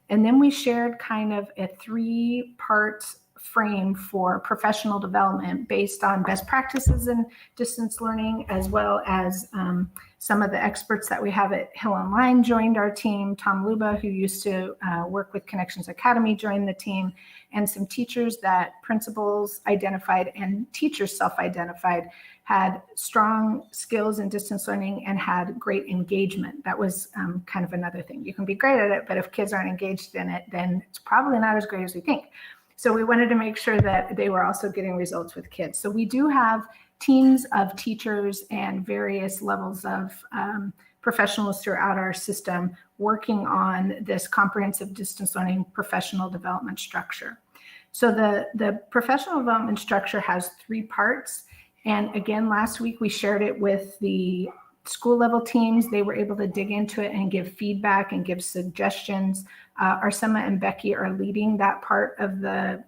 And then we shared kind of a 3-part frame for professional development based on best practices in distance learning, as well as some of the experts that we have at Hill Online joined our team. Tom Luba, who used to work with Connections Academy, joined the team, and some teachers that principals identified and teachers self-identified had strong skills in distance learning and had great engagement. That was kind of another thing. You can be great at it, but if kids aren't engaged in it, then it's probably not as great as we think. So we wanted to make sure that they were also getting results with kids. So we do have teams of teachers and various levels of professionals throughout our system working on this comprehensive distance learning professional development structure. So the professional development structure has 3 parts. And again, last week we shared it with the school level teams. They were able to dig into it and give feedback and give suggestions. Arsema and Becky are leading that part of the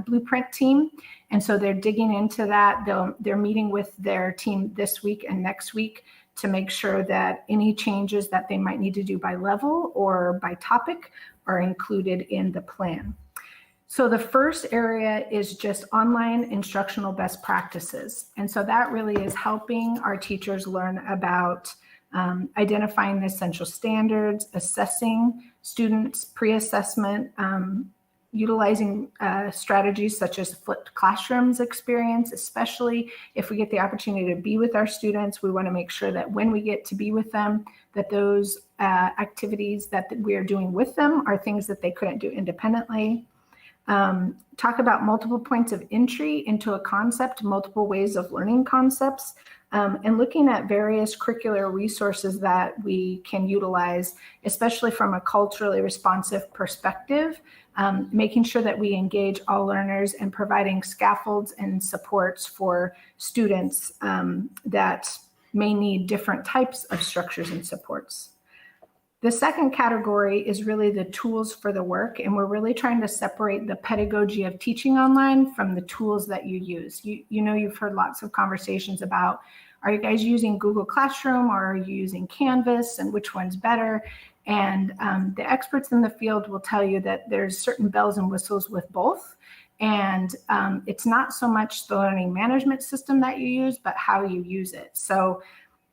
blueprint team. And so they're digging into that. They're meeting with their team this week and next week to make sure that any changes that they might need to do by level or by topic are included in the plan. So the first area is just online instructional best practices. And so that really is helping our teachers learn about identifying the essential standards, assessing students pre-assessment, utilizing strategies such as flipped classrooms experience, especially if we get the opportunity to be with our students. We want to make sure that when we get to be with them, that those activities that we are doing with them are things that they couldn't do independently. talk about multiple points of entry into a concept, multiple ways of learning concepts, and looking at various curricular resources that we can utilize, especially from a culturally responsive perspective, making sure that we engage all learners and providing scaffolds and supports for students that may need different types of structures and supports. The second category is really the tools for the work, and we're really trying to separate the pedagogy of teaching online from the tools that you use. You know, you've heard lots of conversations about, are you guys using Google Classroom or are you using Canvas, and which one's better? And the experts in the field will tell you that there's certain bells and whistles with both. And it's not so much the learning management system that you use, but how you use it. So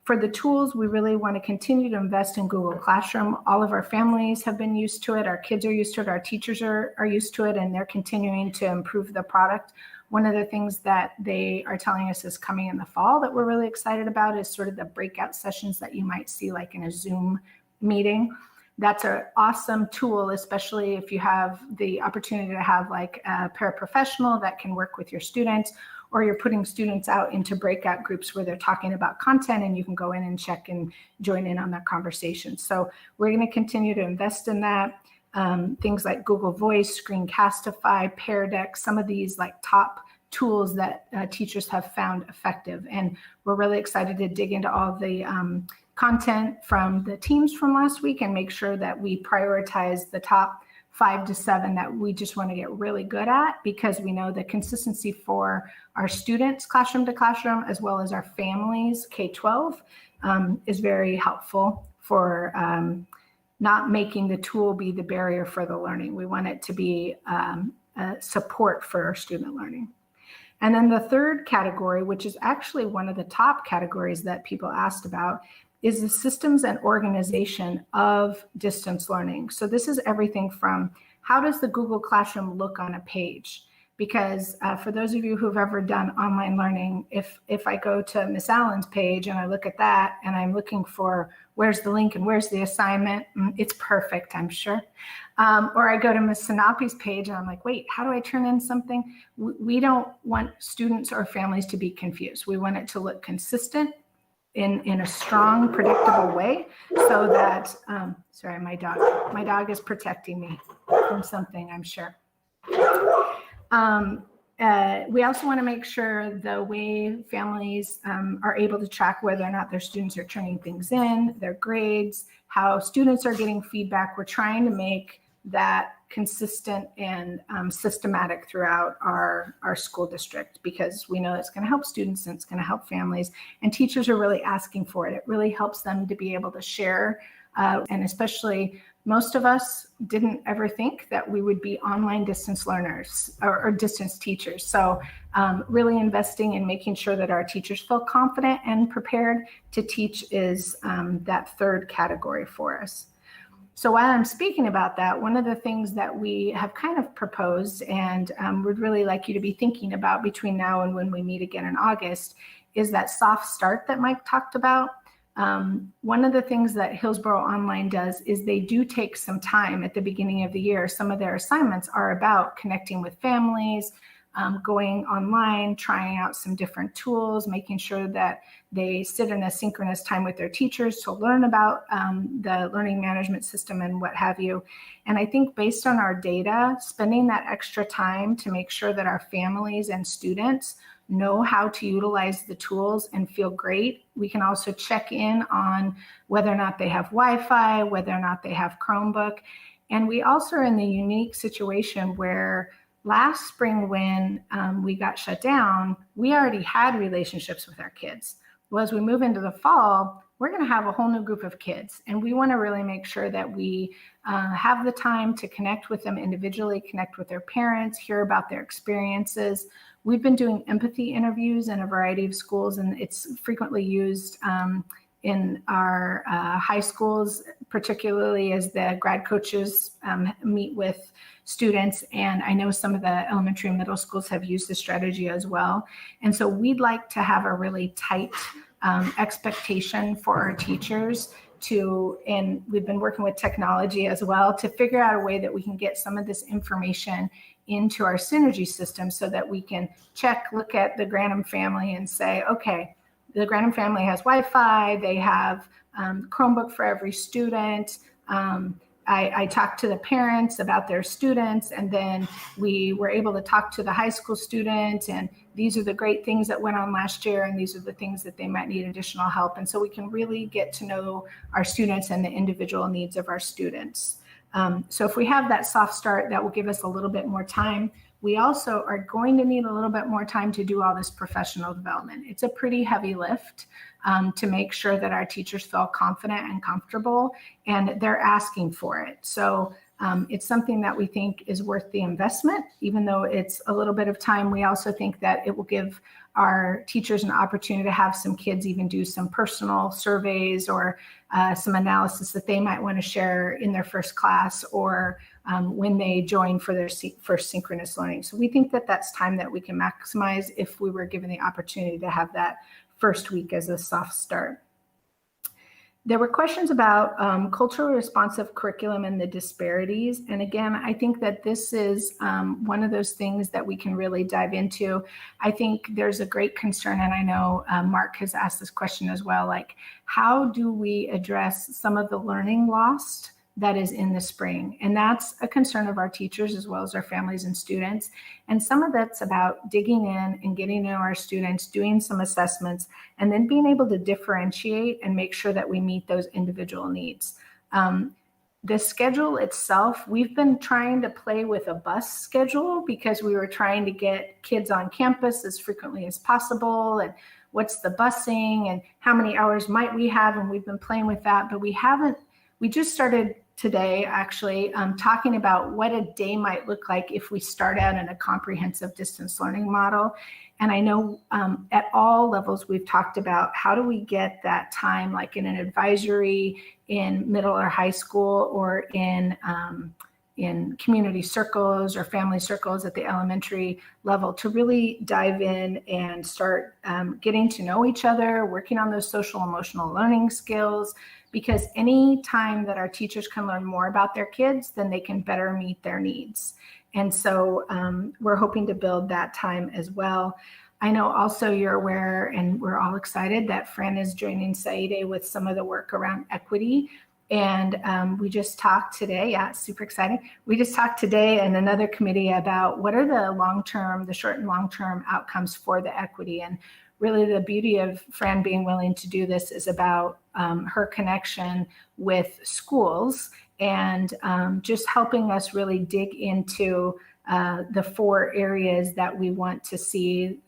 for the tools, we really want to continue to invest in Google Classroom. All of our families have been used to it. Our kids are used to it. Our teachers are used to it, and they're continuing to improve the product. One of the things that they are telling us is coming in the fall that we're really excited about is sort of the breakout sessions that you might see like in a Zoom meeting. That's an awesome tool, especially if you have the opportunity to have like a paraprofessional that can work with your students, or you're putting students out into breakout groups where they're talking about content and you can go in and check and join in on that conversation. So we're going to continue to invest in that. Things like Google Voice, Screencastify, Pear Deck, some of these like top tools that teachers have found effective. And we're really excited to dig into all the content from the teams from last week and make sure that we prioritize the top 5 to 7 that we just want to get really good at, because we know the consistency for our students classroom to classroom, as well as our families K-12 is very helpful for not making the tool be the barrier for the learning. We want it to be a support for our student learning. And then the third category, which is actually one of the top categories that people asked about, is the systems and organization of distance learning. So this is everything from how does the Google Classroom look on a page? Because for those of you who've ever done online learning, if I go to Miss Allen's page and I look at that and I'm looking for where's the link and where's the assignment, it's perfect, I'm sure. Or I go to Miss Sinapi's page and I'm like, wait, how do I turn in something? We don't want students or families to be confused. We want it to look consistent in a strong, predictable way, so that, sorry, my dog is protecting me from something, I'm sure. We also want to make sure the way families are able to track whether or not their students are turning things in, their grades, how students are getting feedback. We're trying to make that consistent and systematic throughout our school district, because we know it's going to help students and it's going to help families, and teachers are really asking for it. It really helps them to be able to share, and especially most of us didn't ever think that we would be online distance learners or distance teachers. So really investing in making sure that our teachers feel confident and prepared to teach is that third category for us. So while I'm speaking about that, one of the things that we have kind of proposed and would really like you to be thinking about between now and when we meet again in August is that soft start that Mike talked about. One of the things that Hillsboro Online does is they do take some time at the beginning of the year. Some of their assignments are about connecting with families, going online, trying out some different tools, making sure that they sit in a synchronous time with their teachers to learn about the learning management system and what have you. And I think based on our data, spending that extra time to make sure that our families and students know how to utilize the tools and feel great. We can also check in on whether or not they have Wi-Fi, whether or not they have Chromebook. And we also are in the unique situation where last spring when we got shut down, we already had relationships with our kids. Well, as we move into the fall, we're going to have a whole new group of kids. And we want to really make sure that we have the time to connect with them individually, connect with their parents, hear about their experiences. We've been doing empathy interviews in a variety of schools, and it's frequently used in our high schools, particularly as the grad coaches meet with students. And I know some of the elementary and middle schools have used this strategy as well. And so we'd like to have a really tight expectation for our teachers and we've been working with technology as well to figure out a way that we can get some of this information into our Synergy system so that we can look at the Grantham family and say, okay, the Grantham family has Wi-Fi, they have Chromebook for every student. I talked to the parents about their students, and then we were able to talk to the high school student, and these are the great things that went on last year, and these are the things that they might need additional help. And so we can really get to know our students and the individual needs of our students. So if we have that soft start, that will give us a little bit more time. We also are going to need a little bit more time to do all this professional development. It's a pretty heavy lift to make sure that our teachers feel confident and comfortable, and they're asking for it. So it's something that we think is worth the investment, even though it's a little bit of time. We also think that it will give our teachers an opportunity to have some kids even do some personal surveys or some analysis that they might want to share in their first class or when they join for their first synchronous learning. So we think that that's time that we can maximize if we were given the opportunity to have that first week as a soft start. There were questions about culturally responsive curriculum and the disparities. And again, I think that this is one of those things that we can really dive into. I think there's a great concern, and I know Mark has asked this question as well, like how do we address some of the learning lost that is in the spring? And that's a concern of our teachers as well as our families and students. And some of that's about digging in and getting to know our students, doing some assessments, and then being able to differentiate and make sure that we meet those individual needs. The schedule itself, we've been trying to play with a bus schedule because we were trying to get kids on campus as frequently as possible, and what's the busing and how many hours might we have, and we've been playing with that, but we just started today actually talking about what a day might look like if we start out in a comprehensive distance learning model. And I know at all levels we've talked about how do we get that time, like in an advisory in middle or high school, or in community circles or family circles at the elementary level, to really dive in and start getting to know each other, working on those social emotional learning skills. Because any time that our teachers can learn more about their kids, then they can better meet their needs. And so we're hoping to build that time as well. I know also you're aware, and we're all excited, that Fran is joining Saide with some of the work around equity. And we just talked today, yeah, it's super exciting. We just talked today in another committee about what are the short and long-term outcomes for the equity. And really the beauty of Fran being willing to do this is about her connection with schools and just helping us really dig into the 4 areas that we want to see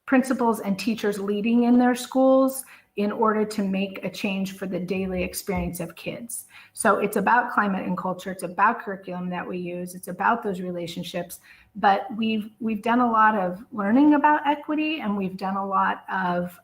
principals and teachers leading in their schools in order to make a change for the daily experience of kids. So it's about climate and culture, it's about curriculum that we use, it's about those relationships, but we've done a lot of learning about equity, and we've done a lot of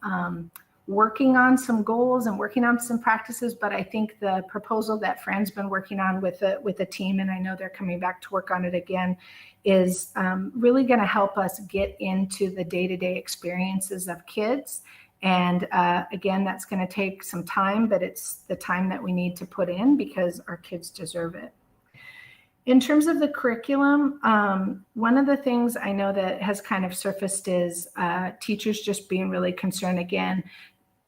working on some goals and working on some practices. But I think the proposal that Fran's been working on with a team, and I know they're coming back to work on it again, is really gonna help us get into the day-to-day experiences of kids. And again, that's going to take some time, but it's the time that we need to put in because our kids deserve it. In terms of the curriculum, one of the things I know that has kind of surfaced is teachers just being really concerned, again,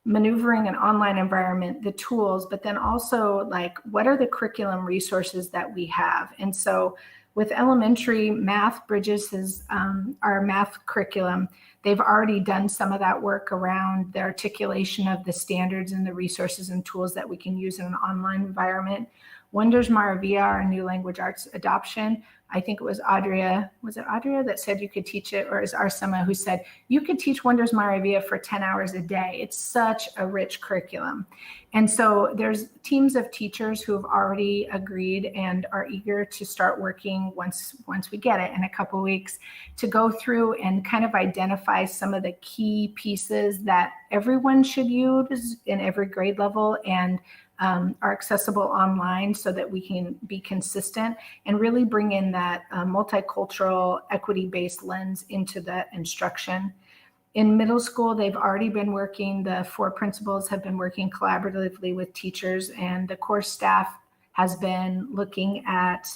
maneuvering an online environment, the tools, but then also like, what are the curriculum resources that we have? And so with elementary, Math Bridges is our math curriculum. They've already done some of that work around the articulation of the standards and the resources and tools that we can use in an online environment. Wonders Maravilla, our new language arts adoption. I think it was Audria. Was it Audria that said you could teach it, or is Arsema who said you could teach Wonders Maravilla for 10 hours a day? It's such a rich curriculum. And so there's teams of teachers who have already agreed and are eager to start working once we get it in a couple of weeks to go through and kind of identify some of the key pieces that everyone should use in every grade level and are accessible online so that we can be consistent and really bring in that multicultural equity-based lens into the instruction. In middle school, they've already been working, the 4 principals have been working collaboratively with teachers, and the core staff has been looking at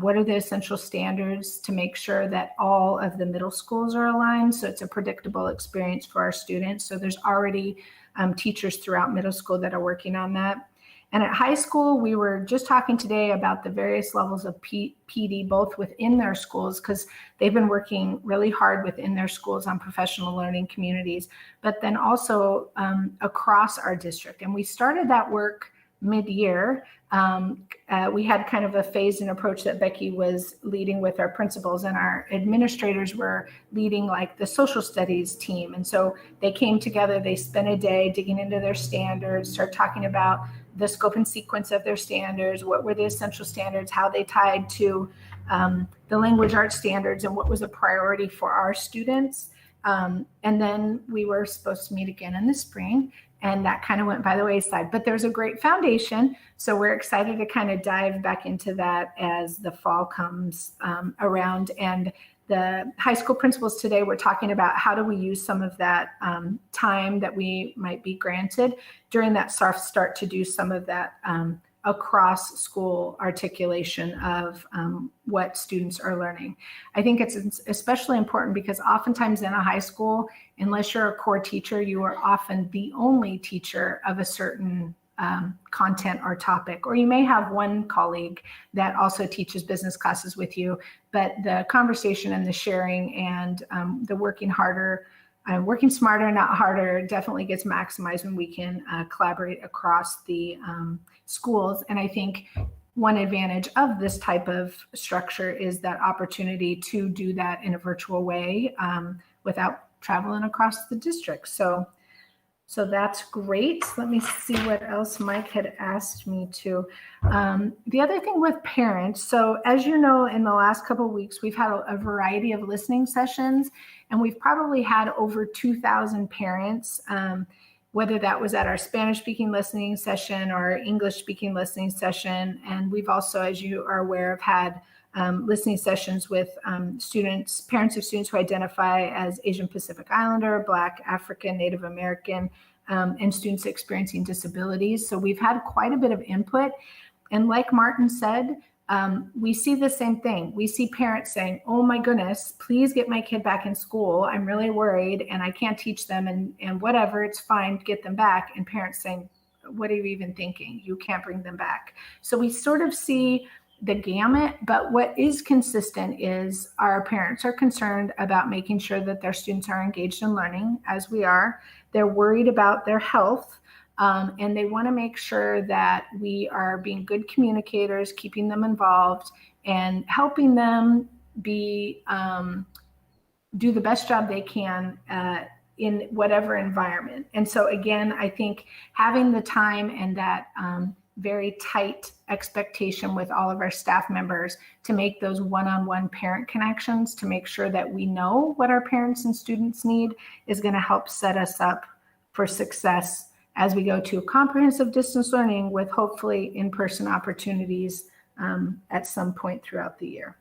What are the essential standards to make sure that all of the middle schools are aligned so it's a predictable experience for our students? So there's already teachers throughout middle school that are working on that. And at high school, we were just talking today about the various levels of PD, both within their schools, because they've been working really hard within their schools on professional learning communities, but then also across our district. And we started that work mid-year. We had kind of a phased in approach that Becky was leading with our principals, and our administrators were leading like the social studies team. And so they came together, they spent a day digging into their standards, start talking about the scope and sequence of their standards, what were the essential standards, how they tied to the language arts standards, and what was a priority for our students. And then we were supposed to meet again in the spring, and that kind of went by the wayside. But there's a great foundation, so we're excited to kind of dive back into that as the fall comes around. And the high school principals today were talking about how do we use some of that time that we might be granted during that soft start to do some of that across school articulation of what students are learning. I think it's especially important because oftentimes in a high school, unless you're a core teacher, you are often the only teacher of a certain content or topic, or you may have one colleague that also teaches business classes with you, but the conversation and the sharing and the working harder, working smarter, not harder, definitely gets maximized when we can collaborate across the schools. And I think one advantage of this type of structure is that opportunity to do that in a virtual way without traveling across the district. So that's great. Let me see what else Mike had asked me to. The other thing with parents, so as you know, in the last couple of weeks, we've had a variety of listening sessions, and we've probably had over 2,000 parents, whether that was at our Spanish-speaking listening session or English-speaking listening session. And we've also, as you are aware, have had listening sessions with students, parents of students who identify as Asian Pacific Islander, Black, African, Native American, and students experiencing disabilities. So we've had quite a bit of input. And like Martin said, we see the same thing. We see parents saying, oh my goodness, please get my kid back in school. I'm really worried and I can't teach them and whatever, it's fine, get them back. And parents saying, what are you even thinking? You can't bring them back. So we sort of see the gamut, but what is consistent is our parents are concerned about making sure that their students are engaged in learning, as we are. They're worried about their health, and they want to make sure that we are being good communicators, keeping them involved, and helping them be do the best job they can in whatever environment. And so again, I think having the time and that very tight expectation with all of our staff members to make those one-on-one parent connections to make sure that we know what our parents and students need is going to help set us up for success as we go to comprehensive distance learning with hopefully in-person opportunities at some point throughout the year.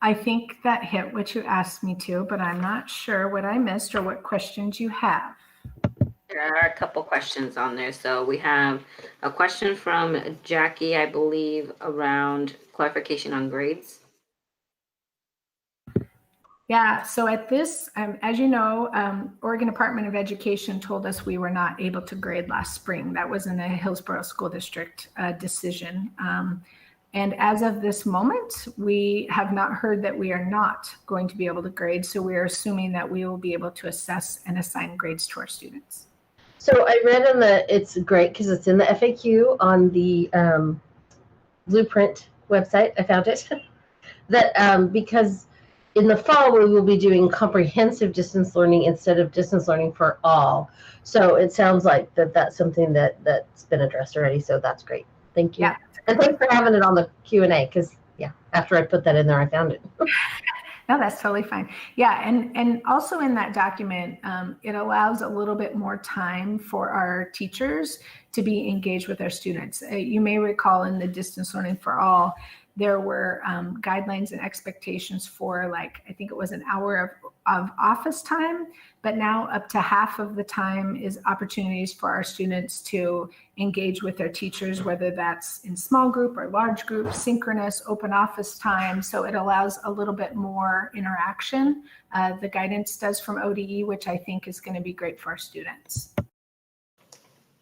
I think that hit what you asked me to, but I'm not sure what I missed or what questions you have. There are a couple questions on there. So we have a question from Jackie, I believe, around clarification on grades. Yeah, so at this, as you know, Oregon Department of Education told us we were not able to grade last spring. That was in a Hillsboro School District decision. And as of this moment, we have not heard that we are not going to be able to grade. So we are assuming that we will be able to assess and assign grades to our students. So I read in it's great because it's in the FAQ on the Blueprint website. I found it. That because in the fall, we will be doing comprehensive distance learning instead of distance learning for all. So it sounds like that's something that's been addressed already. So that's great. Thank you. Yeah. And thanks for having it on the Q&A because, yeah, after I put that in there, I found it. No, that's totally fine. Yeah, and also in that document, it allows a little bit more time for our teachers to be engaged with our students. You may recall in the distance learning for all, there were guidelines and expectations for, like, I think it was an hour of office time, but now up to half of the time is opportunities for our students to engage with their teachers, whether that's in small group or large group, synchronous, open office time. So it allows a little bit more interaction. The guidance does from ODE, which I think is going to be great for our students.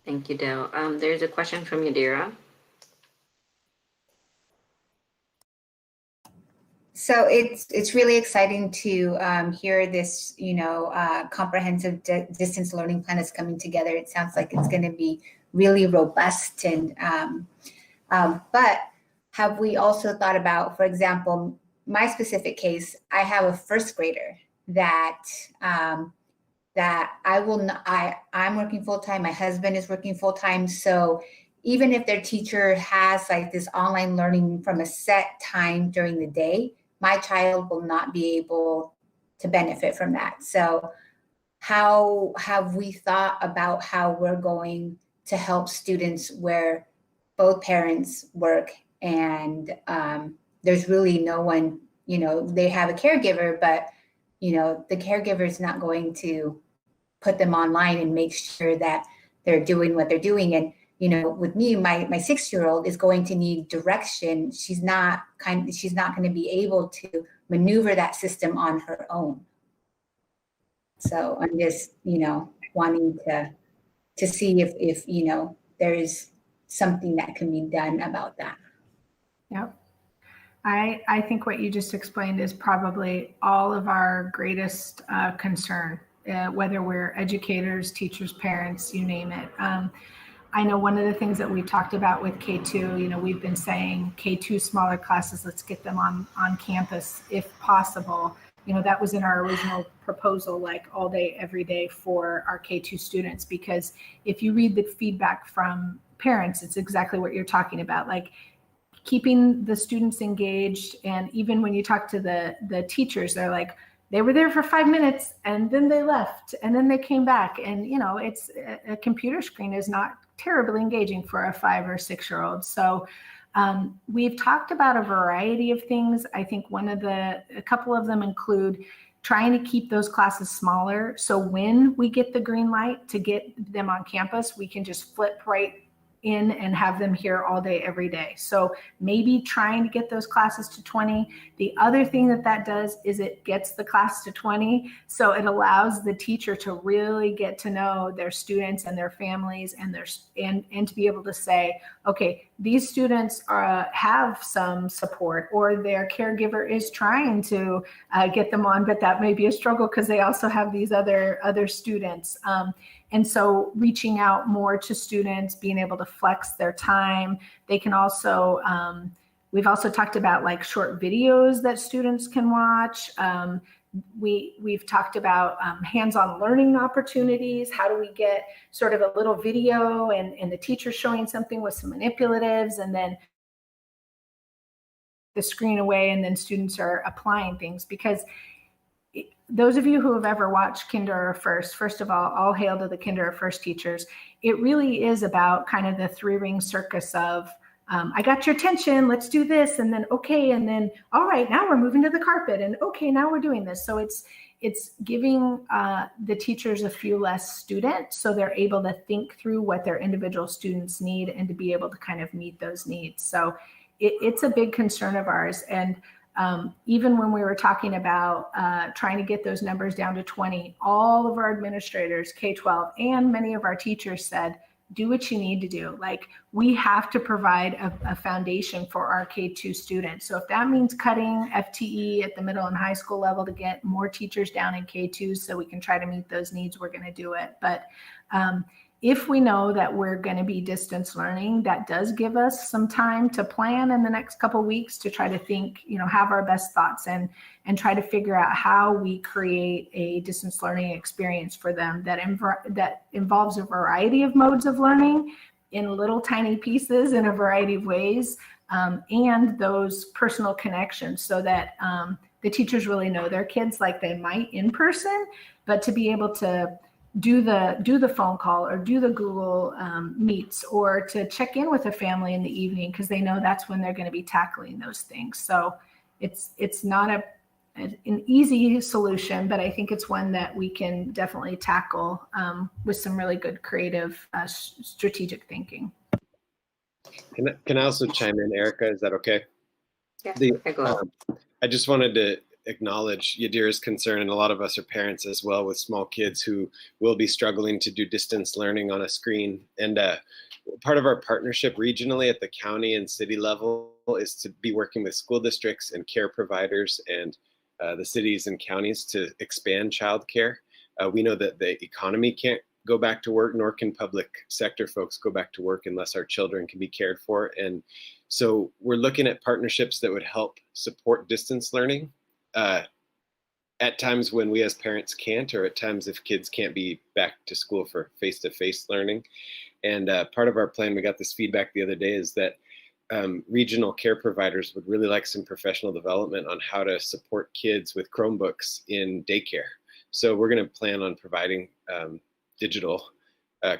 Thank you, Dale. There's a question from Yadira. So it's really exciting to hear this, comprehensive distance learning plan is coming together. It sounds like it's going to be really robust. And but have we also thought about, for example, my specific case? I have a first grader that I'm working full time. My husband is working full time. So even if their teacher has like this online learning from a set time during the day, my child will not be able to benefit from that. So how have we thought about how we're going to help students where both parents work and there's really no one, they have a caregiver, but, the caregiver is not going to put them online and make sure that they're doing what they're doing. And with me, my 6-year-old is going to need direction. She's not going to be able to maneuver that system on her own. So I'm just, wanting to see if there is something that can be done about that. Yep. I think what you just explained is probably all of our greatest concern, whether we're educators, teachers, parents, you name it. I know one of the things that we talked about with K2, we've been saying K2 smaller classes, let's get them on campus if possible. That was in our original proposal, like all day, every day for our K2 students, because if you read the feedback from parents, it's exactly what you're talking about, like keeping the students engaged. And even when you talk to the teachers, they're like, they were there for 5 minutes and then they left and then they came back. And, it's a computer screen is not terribly engaging for a 5 or 6-year-old. So we've talked about a variety of things. I think a couple of them include trying to keep those classes smaller. So when we get the green light to get them on campus, we can just flip right in and have them here all day, every day. So maybe trying to get those classes to 20. The other thing that does is it gets the class to 20. So it allows the teacher to really get to know their students and their families and to be able to say, okay, these students have some support, or their caregiver is trying to get them on, but that may be a struggle because they also have these other students. And so reaching out more to students, being able to flex their time. They can also, we've also talked about like short videos that students can watch. We've talked about hands-on learning opportunities. How do we get sort of a little video and the teacher showing something with some manipulatives and then the screen away and then students are applying things? Because those of you who have ever watched Kinder or first of all hail to the Kinder or First teachers. It really is about kind of the 3-ring circus of, I got your attention, let's do this. And then, okay. And then, all right, now we're moving to the carpet and okay, now we're doing this. So it's giving the teachers a few less students so they're able to think through what their individual students need and to be able to kind of meet those needs. So it's a big concern of ours. And even when we were talking about trying to get those numbers down to 20, all of our administrators, K-12, and many of our teachers said, do what you need to do. Like, we have to provide a foundation for our K-2 students. So if that means cutting FTE at the middle and high school level to get more teachers down in K-2 so we can try to meet those needs, we're going to do it. But if we know that we're going to be distance learning, that does give us some time to plan in the next couple of weeks to try to think, have our best thoughts and try to figure out how we create a distance learning experience for them that involves a variety of modes of learning in little tiny pieces in a variety of ways, and those personal connections so that the teachers really know their kids like they might in person, but to be able to do the phone call or do the Google Meets, or to check in with a family in the evening, because they know that's when they're going to be tackling those things. So it's not an easy solution, but I think it's one that we can definitely tackle with some really good creative strategic thinking. Can I also chime in, Erica? Is that okay? Yeah, I just wanted to acknowledge Yadira's concern, and a lot of us are parents as well with small kids who will be struggling to do distance learning on a screen. And part of our partnership regionally at the county and city level is to be working with school districts and care providers and the cities and counties to expand childcare. We know that the economy can't go back to work, nor can public sector folks go back to work unless our children can be cared for. And so we're looking at partnerships that would help support distance learning at times when we as parents can't, or at times if kids can't be back to school for face-to-face learning. And part of our plan, we got this feedback the other day, is that regional care providers would really like some professional development on how to support kids with Chromebooks in daycare. So we're going to plan on providing digital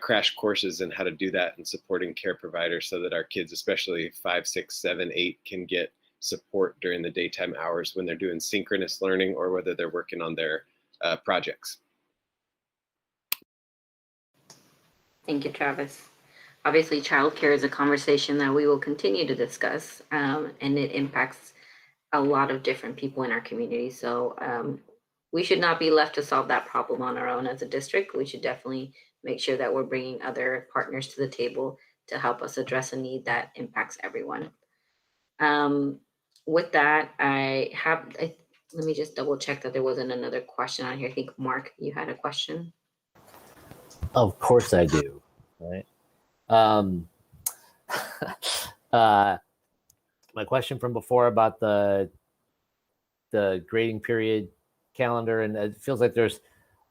crash courses in how to do that and supporting care providers so that our kids, especially 5, 6, 7, 8, can get support during the daytime hours when they're doing synchronous learning or whether they're working on their projects. Thank you, Travis. Obviously, childcare is a conversation that we will continue to discuss, and it impacts a lot of different people in our community. So we should not be left to solve that problem on our own as a district. We should definitely make sure that we're bringing other partners to the table to help us address a need that impacts everyone. With that, let me just double check that there wasn't another question on here. I think, Mark, you had a question. Of course I do, right? My question from before about the grading period calendar, and it feels like there's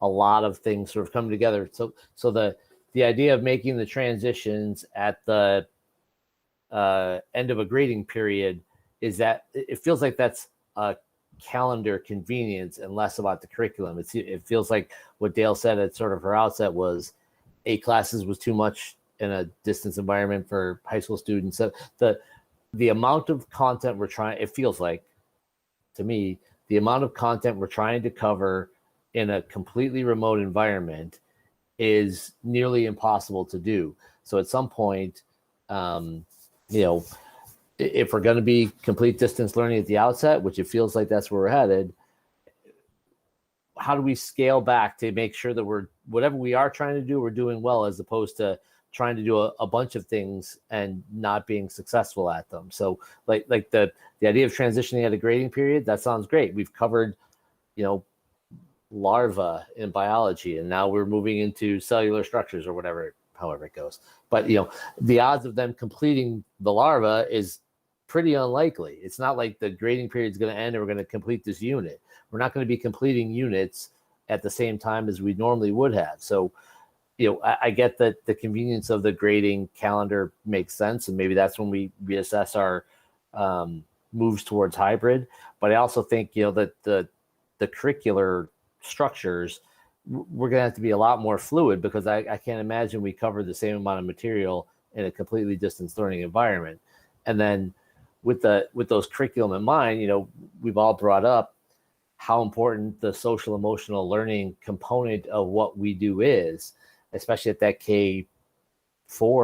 a lot of things sort of coming together. So the idea of making the transitions at the end of a grading period is that it feels like that's a calendar convenience and less about the curriculum. It feels like what Dale said at sort of her outset was 8 classes was too much in a distance environment for high school students. So the amount of content it feels like to me, the amount of content we're trying to cover in a completely remote environment is nearly impossible to do. So at some point, if we're going to be complete distance learning at the outset, which it feels like that's where we're headed, how do we scale back to make sure that whatever we are trying to do, we're doing well, as opposed to trying to do a bunch of things and not being successful at them? So like the idea of transitioning at a grading period, that sounds great. We've covered, larva in biology, and now we're moving into cellular structures or however it goes. But, the odds of them completing the larva is pretty unlikely. It's not like the grading period is going to end and we're going to complete this unit. We're not going to be completing units at the same time as we normally would have. So, I get that the convenience of the grading calendar makes sense, and maybe that's when we reassess our moves towards hybrid. But I also think, that the curricular structures, we're going to have to be a lot more fluid, because I can't imagine we cover the same amount of material in a completely distance learning environment. And then with those curriculum in mind, we've all brought up how important the social emotional learning component of what we do is, especially at that K4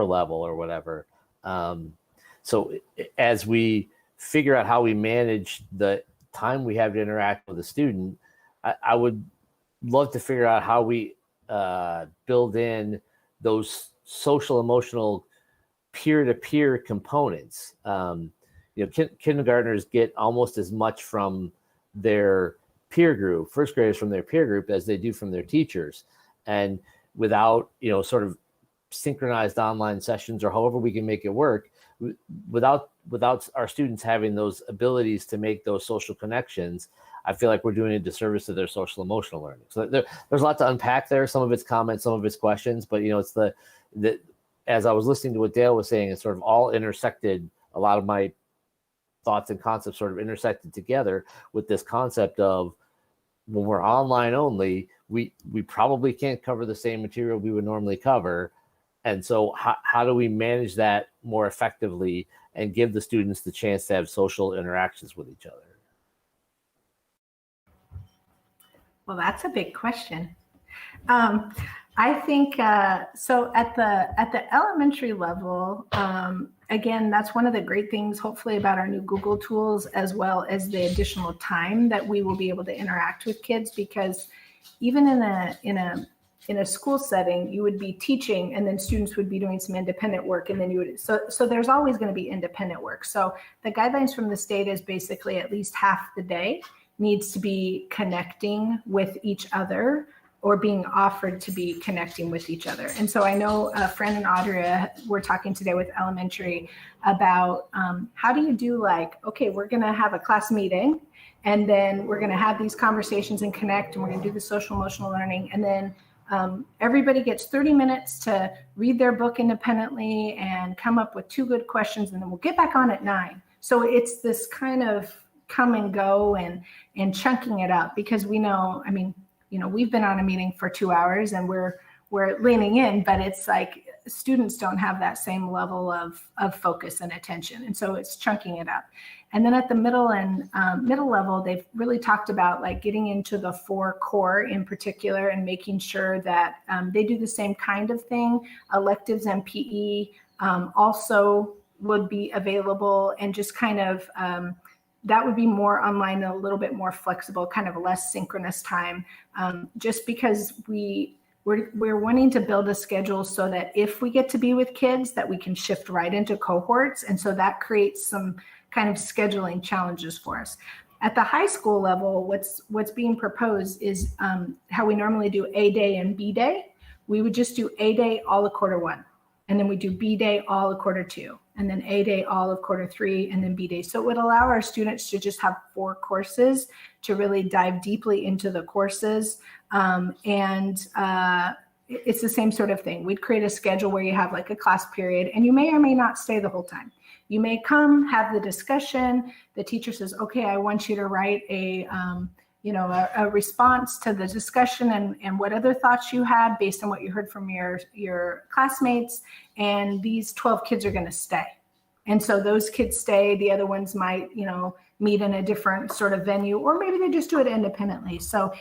level or whatever. So as we figure out how we manage the time we have to interact with a student, I would love to figure out how we build in those social emotional peer-to-peer components. Kindergartners get almost as much from their peer group, first graders from their peer group, as they do from their teachers. And without, sort of synchronized online sessions or however we can make it work, without our students having those abilities to make those social connections, I feel like we're doing a disservice to their social emotional learning. So there's a lot to unpack there. Some of it's comments, some of it's questions, but it's the as I was listening to what Dale was saying, it's sort of all intersected. A lot of my thoughts and concepts sort of intersected together with this concept of, when we're online only, we probably can't cover the same material we would normally cover. And so how do we manage that more effectively and give the students the chance to have social interactions with each other? Well, that's a big question. I think so. At the elementary level, again, that's one of the great things, hopefully, about our new Google tools, as well as the additional time that we will be able to interact with kids. Because even in a school setting, you would be teaching, and then students would be doing some independent work, and then you would. So there's always going to be independent work. So the guidelines from the state is basically at least half the day needs to be connecting with each other, or being offered to be connecting with each other. And so I know Fran and Audrey were talking today with elementary about how do you do, like, okay, we're gonna have a class meeting, and then we're gonna have these conversations and connect, and we're gonna do the social emotional learning, and then everybody gets 30 minutes to read their book independently and come up with 2 good questions, and then we'll get back on at 9. So it's this kind of come and go and chunking it up, because we know, I mean, you know, we've been on a meeting for 2 hours and we're leaning in, but it's like students don't have that same level of focus and attention. And so it's chunking it up. And then at the middle and middle level, they've really talked about like getting into the 4 core in particular and making sure that they do the same kind of thing. Electives and PE also would be available, and just kind of that would be more online, a little bit more flexible, kind of less synchronous time, just because we're wanting to build a schedule so that if we get to be with kids, that we can shift right into cohorts. And so that creates some kind of scheduling challenges for us. At the high school level, what's being proposed is how we normally do A day and B day. We would just do A day all of quarter 1. And then we do B day all of quarter 2, and then A day all of quarter 3, and then B day. So it would allow our students to just have 4 courses to really dive deeply into the courses. It's the same sort of thing. We'd create a schedule where you have like a class period, and you may or may not stay the whole time. You may come, have the discussion. The teacher says, okay, I want you to write a response to the discussion and what other thoughts you had based on what you heard from your classmates. And these 12 kids are going to stay. And so those kids stay. The other ones might, meet in a different sort of venue, or maybe they just do it independently. So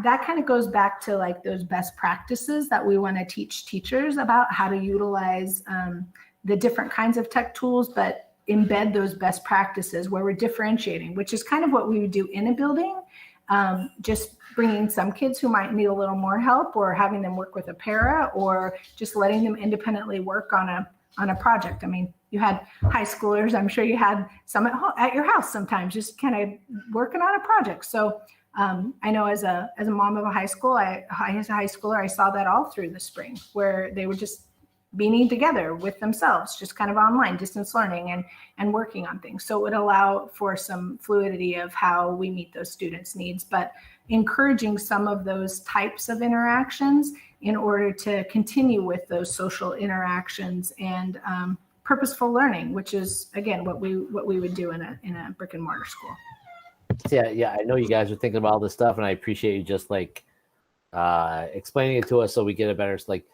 that kind of goes back to like those best practices that we want to teach teachers about how to utilize the different kinds of tech tools, but embed those best practices where we're differentiating, which is kind of what we would do in a building. Just bringing some kids who might need a little more help, or having them work with a para, or just letting them independently work on a project. I mean, you had high schoolers, I'm sure you had some at your house sometimes, just kind of working on a project. So I know as a mom of a high school, as a high schooler, I saw that all through the spring, where they would just being together with themselves, just kind of online distance learning and working on things. So it would allow for some fluidity of how we meet those students' needs, but encouraging some of those types of interactions in order to continue with those social interactions and purposeful learning, which is again what we would do in a brick and mortar school. Yeah, I know you guys are thinking about all this stuff, and I appreciate you just like explaining it to us so we get a better like.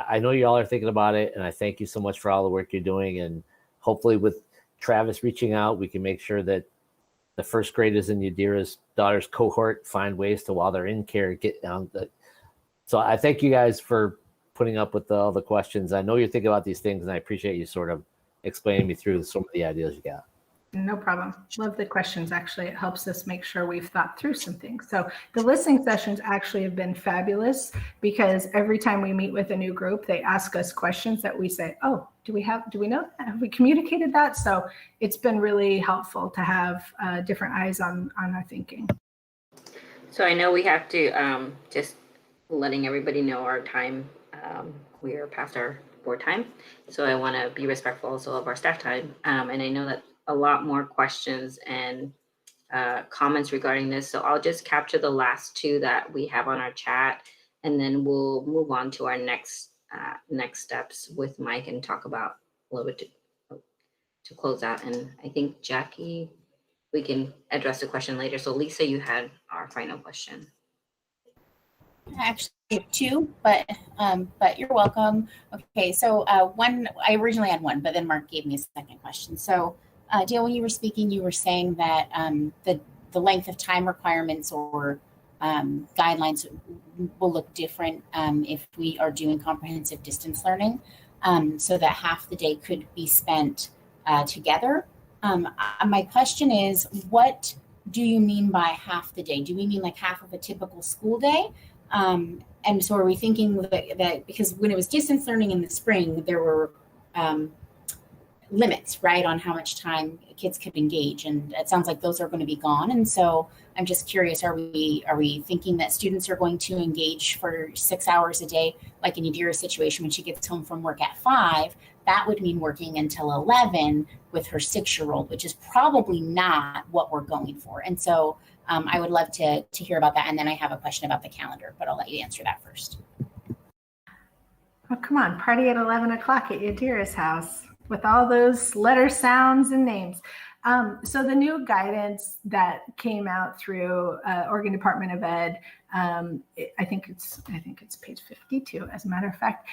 I know you all are thinking about it, and I thank you so much for all the work you're doing. And hopefully with Travis reaching out, we can make sure that the first graders in Yadira's daughter's cohort find ways to, while they're in care, get down. So I thank you guys for putting up with all the questions. I know you're thinking about these things, and I appreciate you sort of explaining me through some of the ideas you got. No problem. Love the questions. Actually, it helps us make sure we've thought through some things. So the listening sessions actually have been fabulous, because every time we meet with a new group, they ask us questions that we say, oh, do we know that? Have we communicated that? So it's been really helpful to have different eyes on our thinking. So I know we have to just letting everybody know our time. We are past our board time. So I want to be respectful also of our staff time. And I know that a lot more questions and comments regarding this. So I'll just capture the last 2 that we have on our chat, and then we'll move on to our next steps with Mike and talk about a little bit to close out. And I think Jackie, we can address the question later. So Lisa, you had our final question. actually have two, but you're welcome. Okay, so one, I originally had one, but then Mark gave me a second question. So Dale, when you were speaking, you were saying that the length of time requirements or guidelines will look different if we are doing comprehensive distance learning, so that half the day could be spent together. My question is, what do you mean by half the day? Do we mean like half of a typical school day? And so are we thinking that because when it was distance learning in the spring, there were limits, right, on how much time kids could engage, and it sounds like those are going to be gone. And so I'm just curious, are we thinking that students are going to engage for 6 hours a day, like in Yadira's situation when she gets home from work at 5? That would mean working until 11 with her 6-year-old, which is probably not what we're going for. And so I would love to hear about that. And then I have a question about the calendar, but I'll let you answer that first. Oh, come on, party at 11 o'clock at Yadira's house with all those letter sounds and names. So the new guidance that came out through Oregon Department of Ed, I think it's page 52, as a matter of fact.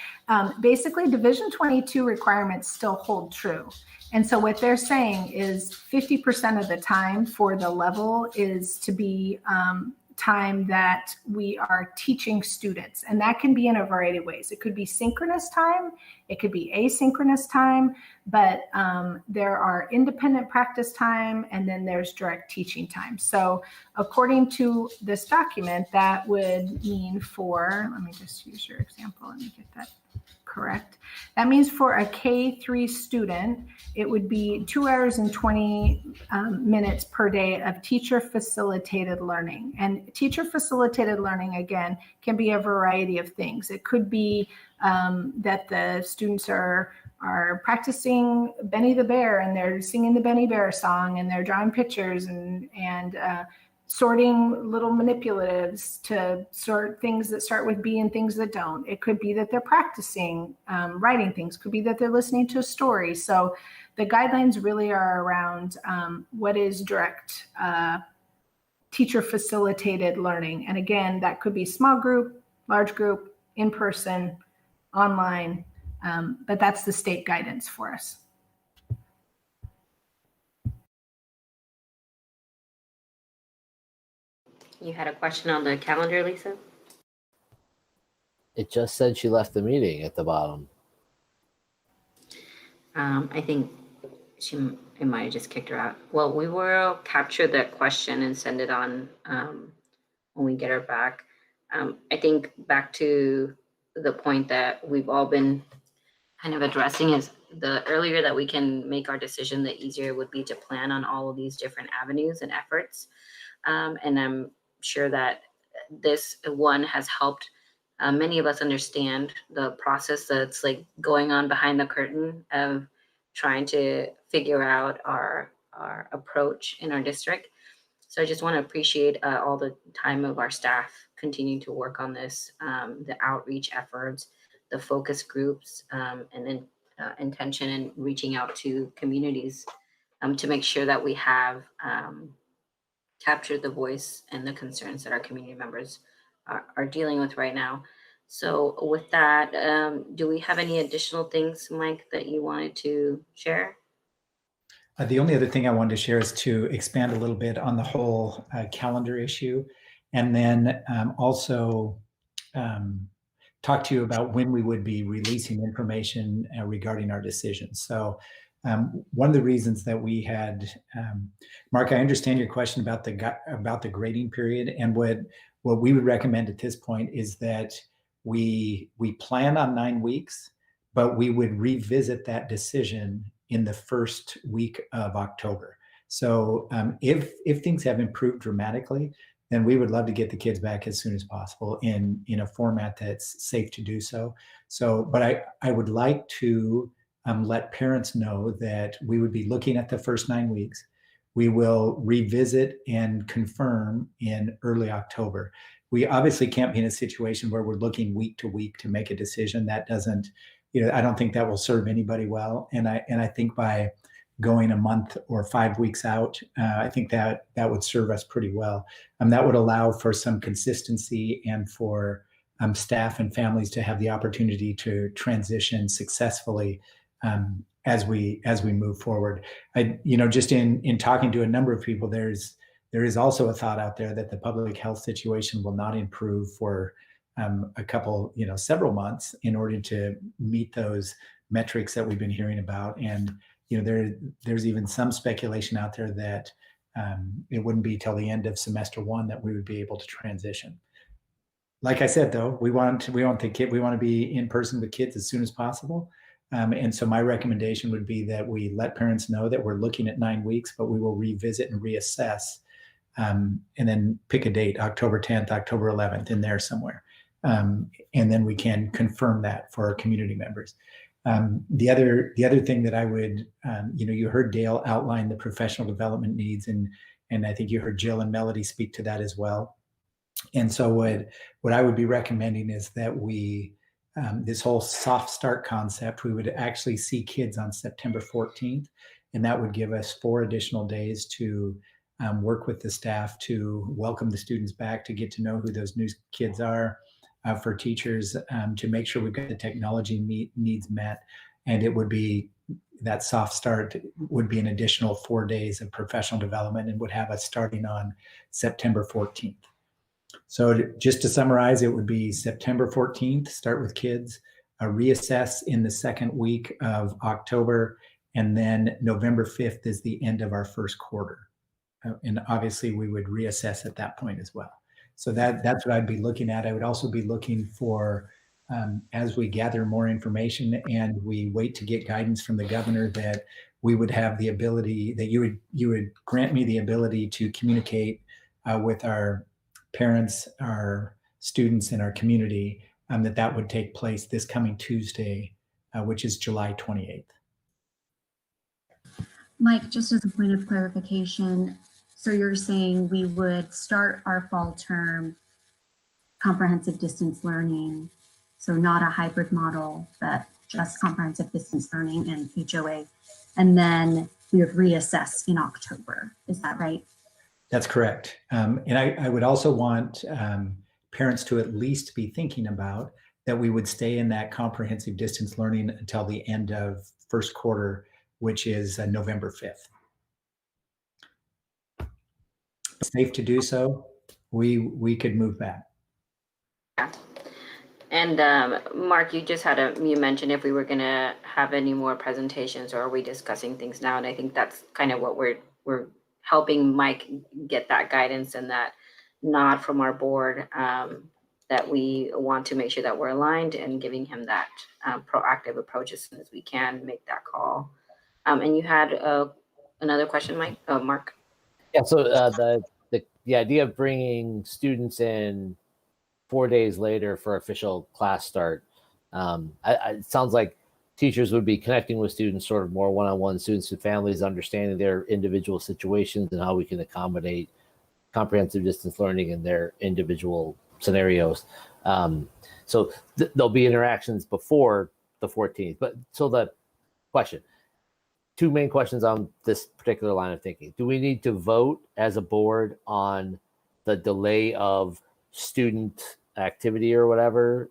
Basically, Division 22 requirements still hold true. And so what they're saying is 50% of the time for the level is to be time that we are teaching students. And that can be in a variety of ways. It could be synchronous time, it could be asynchronous time, but there are independent practice time, and then there's direct teaching time. So according to this document, that would mean for, let me just use your example, let me get that correct. That means for a K-3 student, it would be 2 hours and 20 minutes per day of teacher facilitated learning. And teacher facilitated learning, again, can be a variety of things. It could be that the students are practicing Benny the Bear, and they're singing the Benny Bear song, and they're drawing pictures and sorting little manipulatives to sort things that start with B and things that don't. It could be that they're practicing writing things. It could be that they're listening to a story. So the guidelines really are around what is direct teacher facilitated learning. And again, that could be small group, large group, in person, online, but that's the state guidance for us. You had a question on the calendar, Lisa? It just said she left the meeting at the bottom. I think it might have just kicked her out. Well, we will capture that question and send it on when we get her back. I think back to the point that we've all been kind of addressing is the earlier that we can make our decision, the easier it would be to plan on all of these different avenues and efforts. And I'm sure that this one has helped many of us understand the process that's like going on behind the curtain of trying to figure out our approach in our district. So I just want to appreciate all the time of our staff continuing to work on this, the outreach efforts, the focus groups, and then intention and reaching out to communities to make sure that we have captured the voice and the concerns that our community members are dealing with right now. So with that, do we have any additional things, Mike, that you wanted to share? The only other thing I wanted to share is to expand a little bit on the whole calendar issue, and then also talk to you about when we would be releasing information regarding our decisions. So one of the reasons that we had, Mark, I understand your question about the grading period, and what we would recommend at this point is that we plan on 9 weeks, but we would revisit that decision in the first week of October. So if things have improved dramatically, then we would love to get the kids back as soon as possible in a format that's safe to do so. But I would like to let parents know that we would be looking at the first 9 weeks. We will revisit and confirm in early October. We obviously can't be in a situation where we're looking week to week to make a decision. That doesn't, I don't think that will serve anybody well. And I think by going a month or 5 weeks out, I think that would serve us pretty well. That would allow for some consistency and for staff and families to have the opportunity to transition successfully as we move forward. Just in talking to a number of people, there is also a thought out there that the public health situation will not improve for several months in order to meet those metrics that we've been hearing about. And there's even some speculation out there that it wouldn't be till the end of semester 1 that we would be able to transition. Like I said, though, we want to be in person with kids as soon as possible. And so my recommendation would be that we let parents know that we're looking at 9 weeks, but we will revisit and reassess, and then pick a date, October 10th, October 11th, in there somewhere. And then we can confirm that for our community members. The other thing that I would, you heard Dale outline the professional development needs, and I think you heard Jill and Melody speak to that as well. And so what I would be recommending is that we, this whole soft start concept, we would actually see kids on September 14th, and that would give us 4 additional days to work with the staff to welcome the students back, to get to know who those new kids are, for teachers, to make sure we've got the technology needs met. And it would be, that soft start would be an additional 4 days of professional development, and would have us starting on September 14th. So just to summarize, it would be September 14th, start with kids, reassess in the second week of October, and then November 5th is the end of our first quarter. And obviously we would reassess at that point as well. So that's what I'd be looking at. I would also be looking for, as we gather more information and we wait to get guidance from the governor, that we would have the ability, that you would grant me the ability to communicate with our parents, our students, and our community, that would take place this coming Tuesday, which is July 28th. Mike, just as a point of clarification, so you're saying we would start our fall term comprehensive distance learning, so not a hybrid model, but just comprehensive distance learning and HOA, and then we would reassess in October. Is that right? That's correct. And I would also want parents to at least be thinking about that we would stay in that comprehensive distance learning until the end of first quarter, which is November 5th. Safe to do so, we could move back. And Mark, you mentioned if we were going to have any more presentations, or are we discussing things now? And I think that's kind of what we're helping Mike get that guidance and that nod from our board, that we want to make sure that we're aligned, and giving him that proactive approach as soon as we can make that call. And you had another question, Mark? Yeah, so the idea of bringing students in 4 days later for official class start, it sounds like teachers would be connecting with students sort of more one-on-one, students and families, understanding their individual situations and how we can accommodate comprehensive distance learning in their individual scenarios. So there'll be interactions before the 14th. But so the question, 2 main questions on this particular line of thinking. Do we need to vote as a board on the delay of student activity or whatever?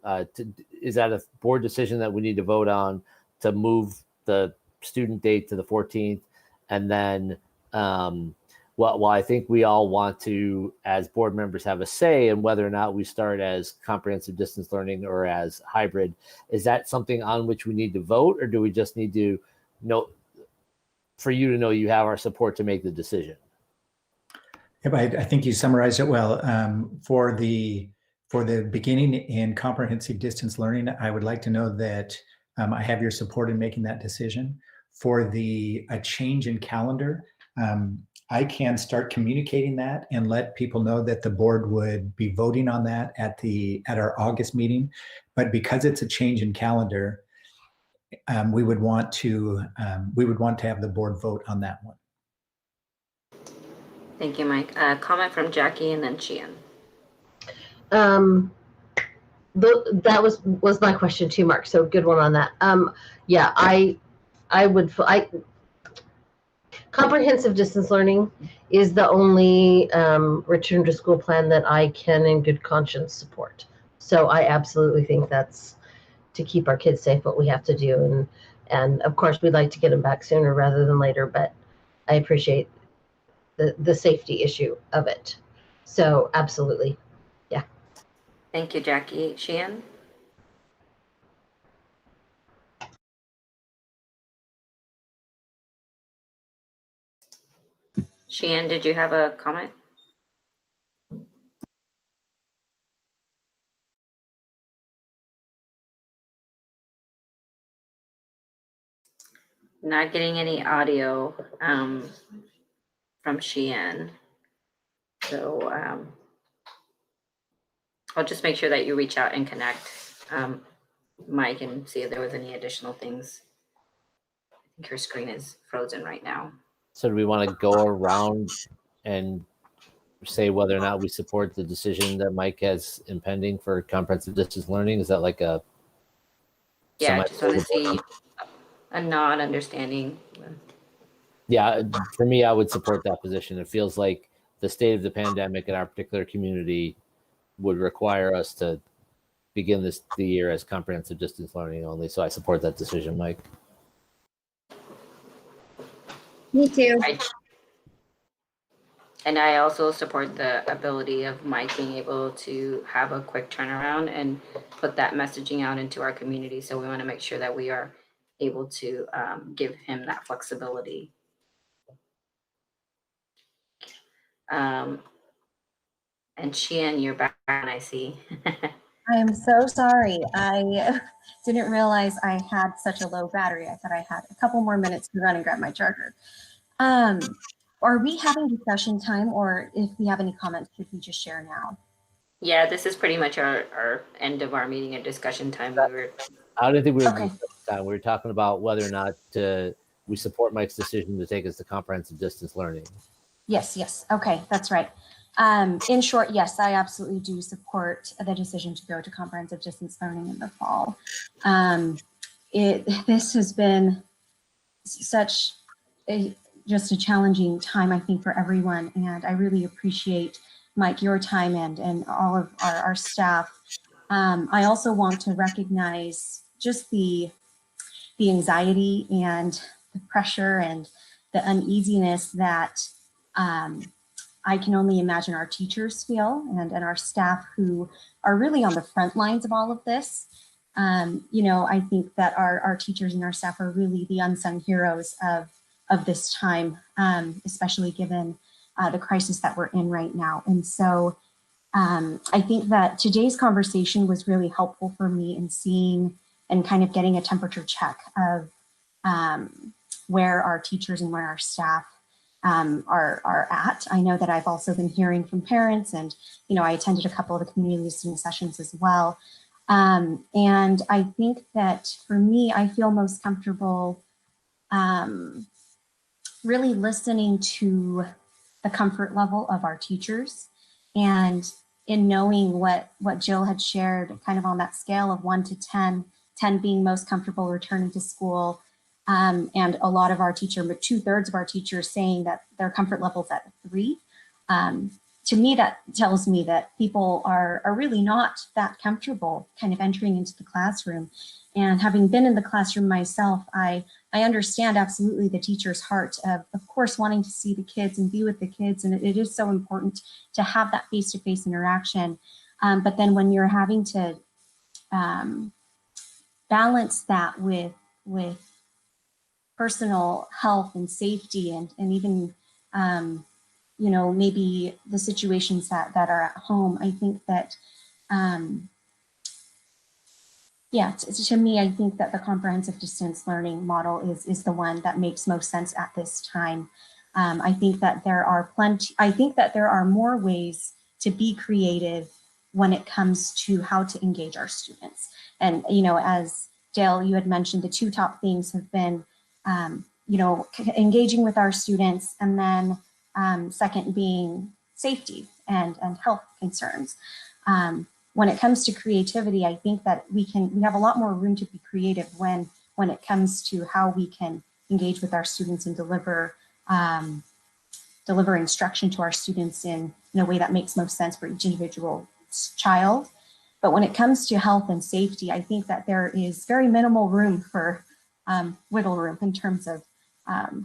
Is that a board decision that we need to vote on to move the student date to the 14th? And then while I think we all want to, as board members, have a say in whether or not we start as comprehensive distance learning or as hybrid, is that something on which we need to vote, or do we just need to know, for you to know you have our support to make the decision? Yep, I think you summarized it well. For the beginning in comprehensive distance learning, I would like to know that I have your support in making that decision. For a change in calendar, I can start communicating that and let people know that the board would be voting on that at our August meeting. But because it's a change in calendar, we would want to have the board vote on that one. Thank you, Mike. Comment from Jackie and then Sheehan. That was my question too, Mark. So good one on that. Yeah, I comprehensive distance learning is the only return to school plan that I can in good conscience support. So I absolutely think that's to keep our kids safe, what we have to do. And of course, we'd like to get them back sooner rather than later, but I appreciate the safety issue of it. So absolutely. Yeah. Thank you, Jackie. Sheehan? Sheehan, did you have a comment? Not getting any audio from Sheehan. So I'll just make sure that you reach out and connect Mike and see if there was any additional things. I think her screen is frozen right now. So do we want to go around and say whether or not we support the decision that Mike has impending for comprehensive distance learning? Is that like a Yeah, I just want to see a nod, understanding. Yeah, for me, I would support that position. It feels like the state of the pandemic in our particular community would require us to begin the year as comprehensive distance learning only. So I support that decision, Mike. Me too. And I also support the ability of Mike being able to have a quick turnaround and put that messaging out into our community. So we want to make sure that we are able to give him that flexibility. And Sheehan, you're back, I see. I am so sorry. I didn't realize I had such a low battery. I thought I had a couple more minutes to run and grab my charger. Are we having discussion time, or if we have any comments, should we just share now? Yeah, this is pretty much our end of our meeting and discussion time. I don't think we were we were talking about whether or not we support Mike's decision to take us to comprehensive distance learning. Yes. Okay, that's right. In short, yes, I absolutely do support the decision to go to comprehensive distance learning in the fall. This has been such just a challenging time, I think, for everyone. And I really appreciate, Mike, your time and all of our staff. I also want to recognize just the anxiety and the pressure and the uneasiness that I can only imagine our teachers feel and our staff who are really on the front lines of all of this. I think that our teachers and our staff are really the unsung heroes of this time, especially given the crisis that we're in right now. And so I think that today's conversation was really helpful for me in seeing and kind of getting a temperature check of where our teachers and where our staff are at. I know that I've also been hearing from parents, and I attended a couple of the community listening sessions as well. And I think that for me, I feel most comfortable really listening to the comfort level of our teachers, and in knowing what Jill had shared kind of on that scale of 1 to 10, 10 being most comfortable returning to school. And a lot of our teachers, but 2/3 of our teachers saying that their comfort level's at 3. To me, that tells me that people are really not that comfortable kind of entering into the classroom. And having been in the classroom myself, I understand absolutely the teacher's heart of course, wanting to see the kids and be with the kids. And it is so important to have that face-to-face interaction. But then when you're having to balance that with personal health and safety and even, maybe the situations that are at home, I think that, to me, I think that the comprehensive distance learning model is the one that makes most sense at this time. I think that there are more ways to be creative when it comes to how to engage our students. And, as Dale, you had mentioned, the 2 top things have been, engaging with our students, and then second being safety and health concerns. When it comes to creativity, I think that we have a lot more room to be creative when it comes to how we can engage with our students and deliver instruction to our students in a way that makes most sense for each individual child. But when it comes to health and safety, I think that there is very minimal room for wiggle room in terms of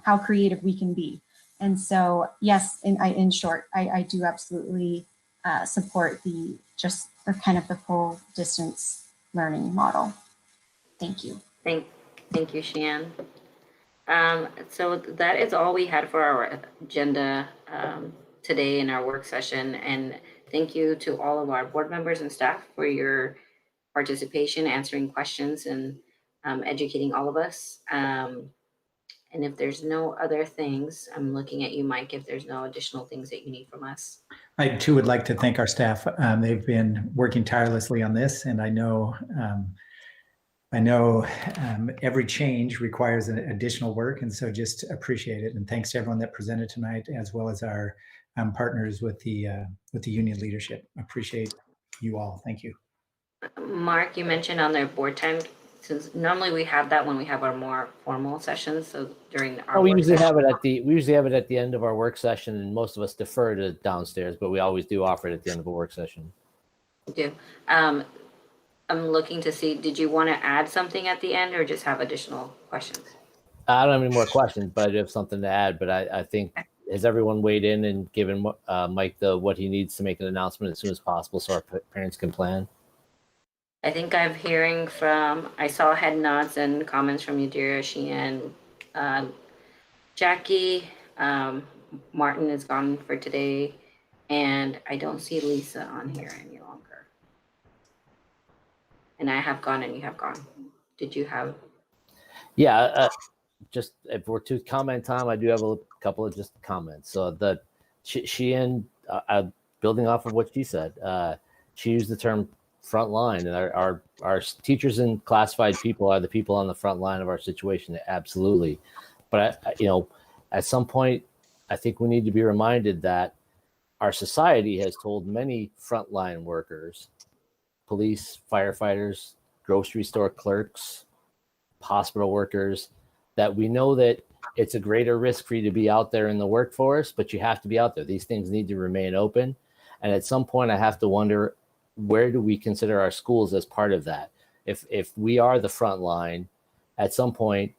how creative we can be. And so, yes, in short, I do absolutely support the kind of the full distance learning model. Thank you. Thank you, Sheehan. So that is all we had for our agenda today in our work session. And thank you to all of our board members and staff for your participation, answering questions, and educating all of us. And if there's no other things, I'm looking at you, Mike, if there's no additional things that you need from us. I too would like to thank our staff. They've been working tirelessly on this, and I know every change requires an additional work, and so just appreciate it. And thanks to everyone that presented tonight, as well as our partners with the union leadership. Appreciate you all. Thank you. Mark, you mentioned on their board time, since normally we have that when we have our more formal sessions. So during our we usually have it at the end of our work session, and most of us defer to downstairs, but we always do offer it at the end of a work session. We do. I'm looking to see, did you want to add something at the end or just have additional questions? I don't have any more questions, but I do have something to add. But I think, has everyone weighed in and given Mike what he needs to make an announcement as soon as possible so our parents can plan? I think I'm hearing from, I saw head nods and comments from Yadira, Sheehan, Jackie, Martin is gone for today, and I don't see Lisa on here any longer. And I have gone and you have gone. Did you have? Yeah, just if we're to comment time, I do have a couple of just comments. So Sheehan, building off of what she said, she used the term frontline, and our teachers and classified people are the people on the front line of our situation. Absolutely. But at some point, I think we need to be reminded that our society has told many frontline workers, police, firefighters, grocery store clerks, hospital workers, that we know that it's a greater risk for you to be out there in the workforce, but you have to be out there. These things need to remain open. And at some point, I have to wonder, where do we consider our schools as part of that? If we are the front line, at some point,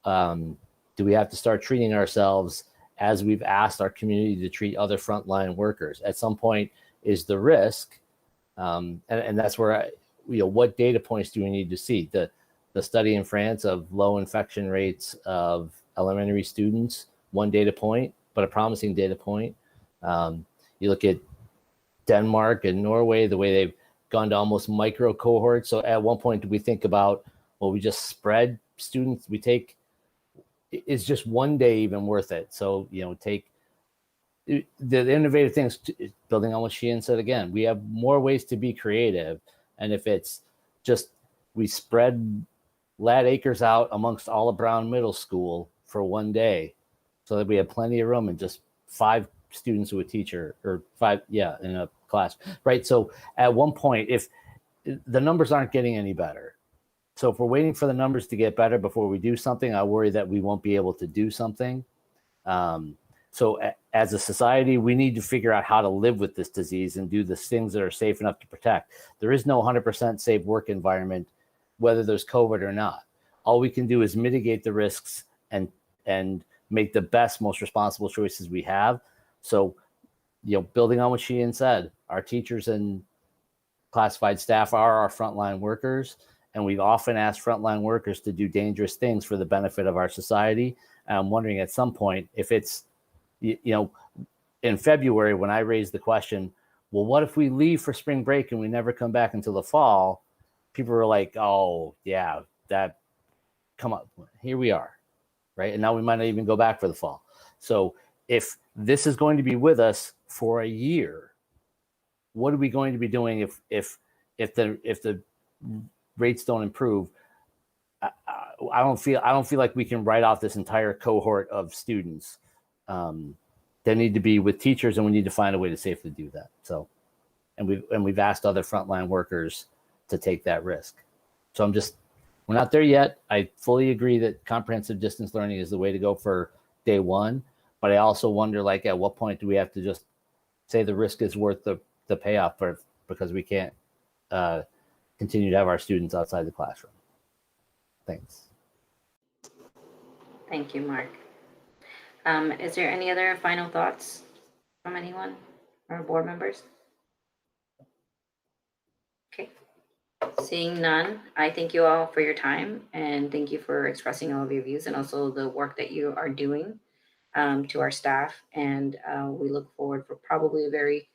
do we have to start treating ourselves as we've asked our community to treat other frontline workers? At some point, is the risk, and that's where what data points do we need to see? The study in France of low infection rates of elementary students, one data point, but a promising data point. You look at Denmark and Norway, the way they've gone to almost micro cohorts. So at one point, do we think about, well, we just spread students, is just one day even worth it? So, take the innovative things, building on what Sheehan said again, we have more ways to be creative. And if it's just, we spread Lad Acres out amongst all of Brown Middle School for one day, so that we have plenty of room and just 5 students to a teacher, or 5, in a class, right? So at one point, if the numbers aren't getting any better, so if we're waiting for the numbers to get better before we do something, I worry that we won't be able to do something. So as a society, we need to figure out how to live with this disease and do the things that are safe enough to protect. There is no 100% safe work environment, whether there's COVID or not. All we can do is mitigate the risks and make the best, most responsible choices we have. So, building on what Sheehan said, our teachers and classified staff are our frontline workers, and we've often asked frontline workers to do dangerous things for the benefit of our society. And I'm wondering at some point, if it's, in February, when I raised the question, well, what if we leave for spring break and we never come back until the fall? People were like, oh, yeah, come on, here we are, right? And now we might not even go back for the fall. So if this is going to be with us for a year, what are we going to be doing if the rates don't improve? I don't feel like we can write off this entire cohort of students. They need to be with teachers, and we need to find a way to safely do that. So, and we've asked other frontline workers to take that risk. So we're not there yet. I fully agree that comprehensive distance learning is the way to go for day one, but I also wonder, at what point do we have to just say the risk is worth the payoff because we can't continue to have our students outside the classroom. Thanks. Thank you, Mark. Is there any other final thoughts from anyone or board members? Okay. Seeing none, I thank you all for your time and thank you for expressing all of your views and also the work that you are doing to our staff. And we look forward for probably a very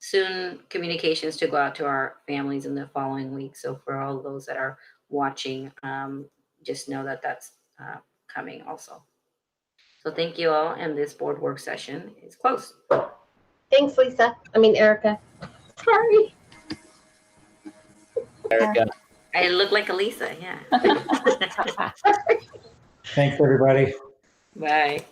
soon communications to go out to our families in the following week. So for all those that are watching, just know that that's coming also. So thank you all, and this board work session is closed. Thanks, Lisa. I mean, Erica. Sorry. Erica. I look like a Lisa, yeah. Thanks, everybody. Bye.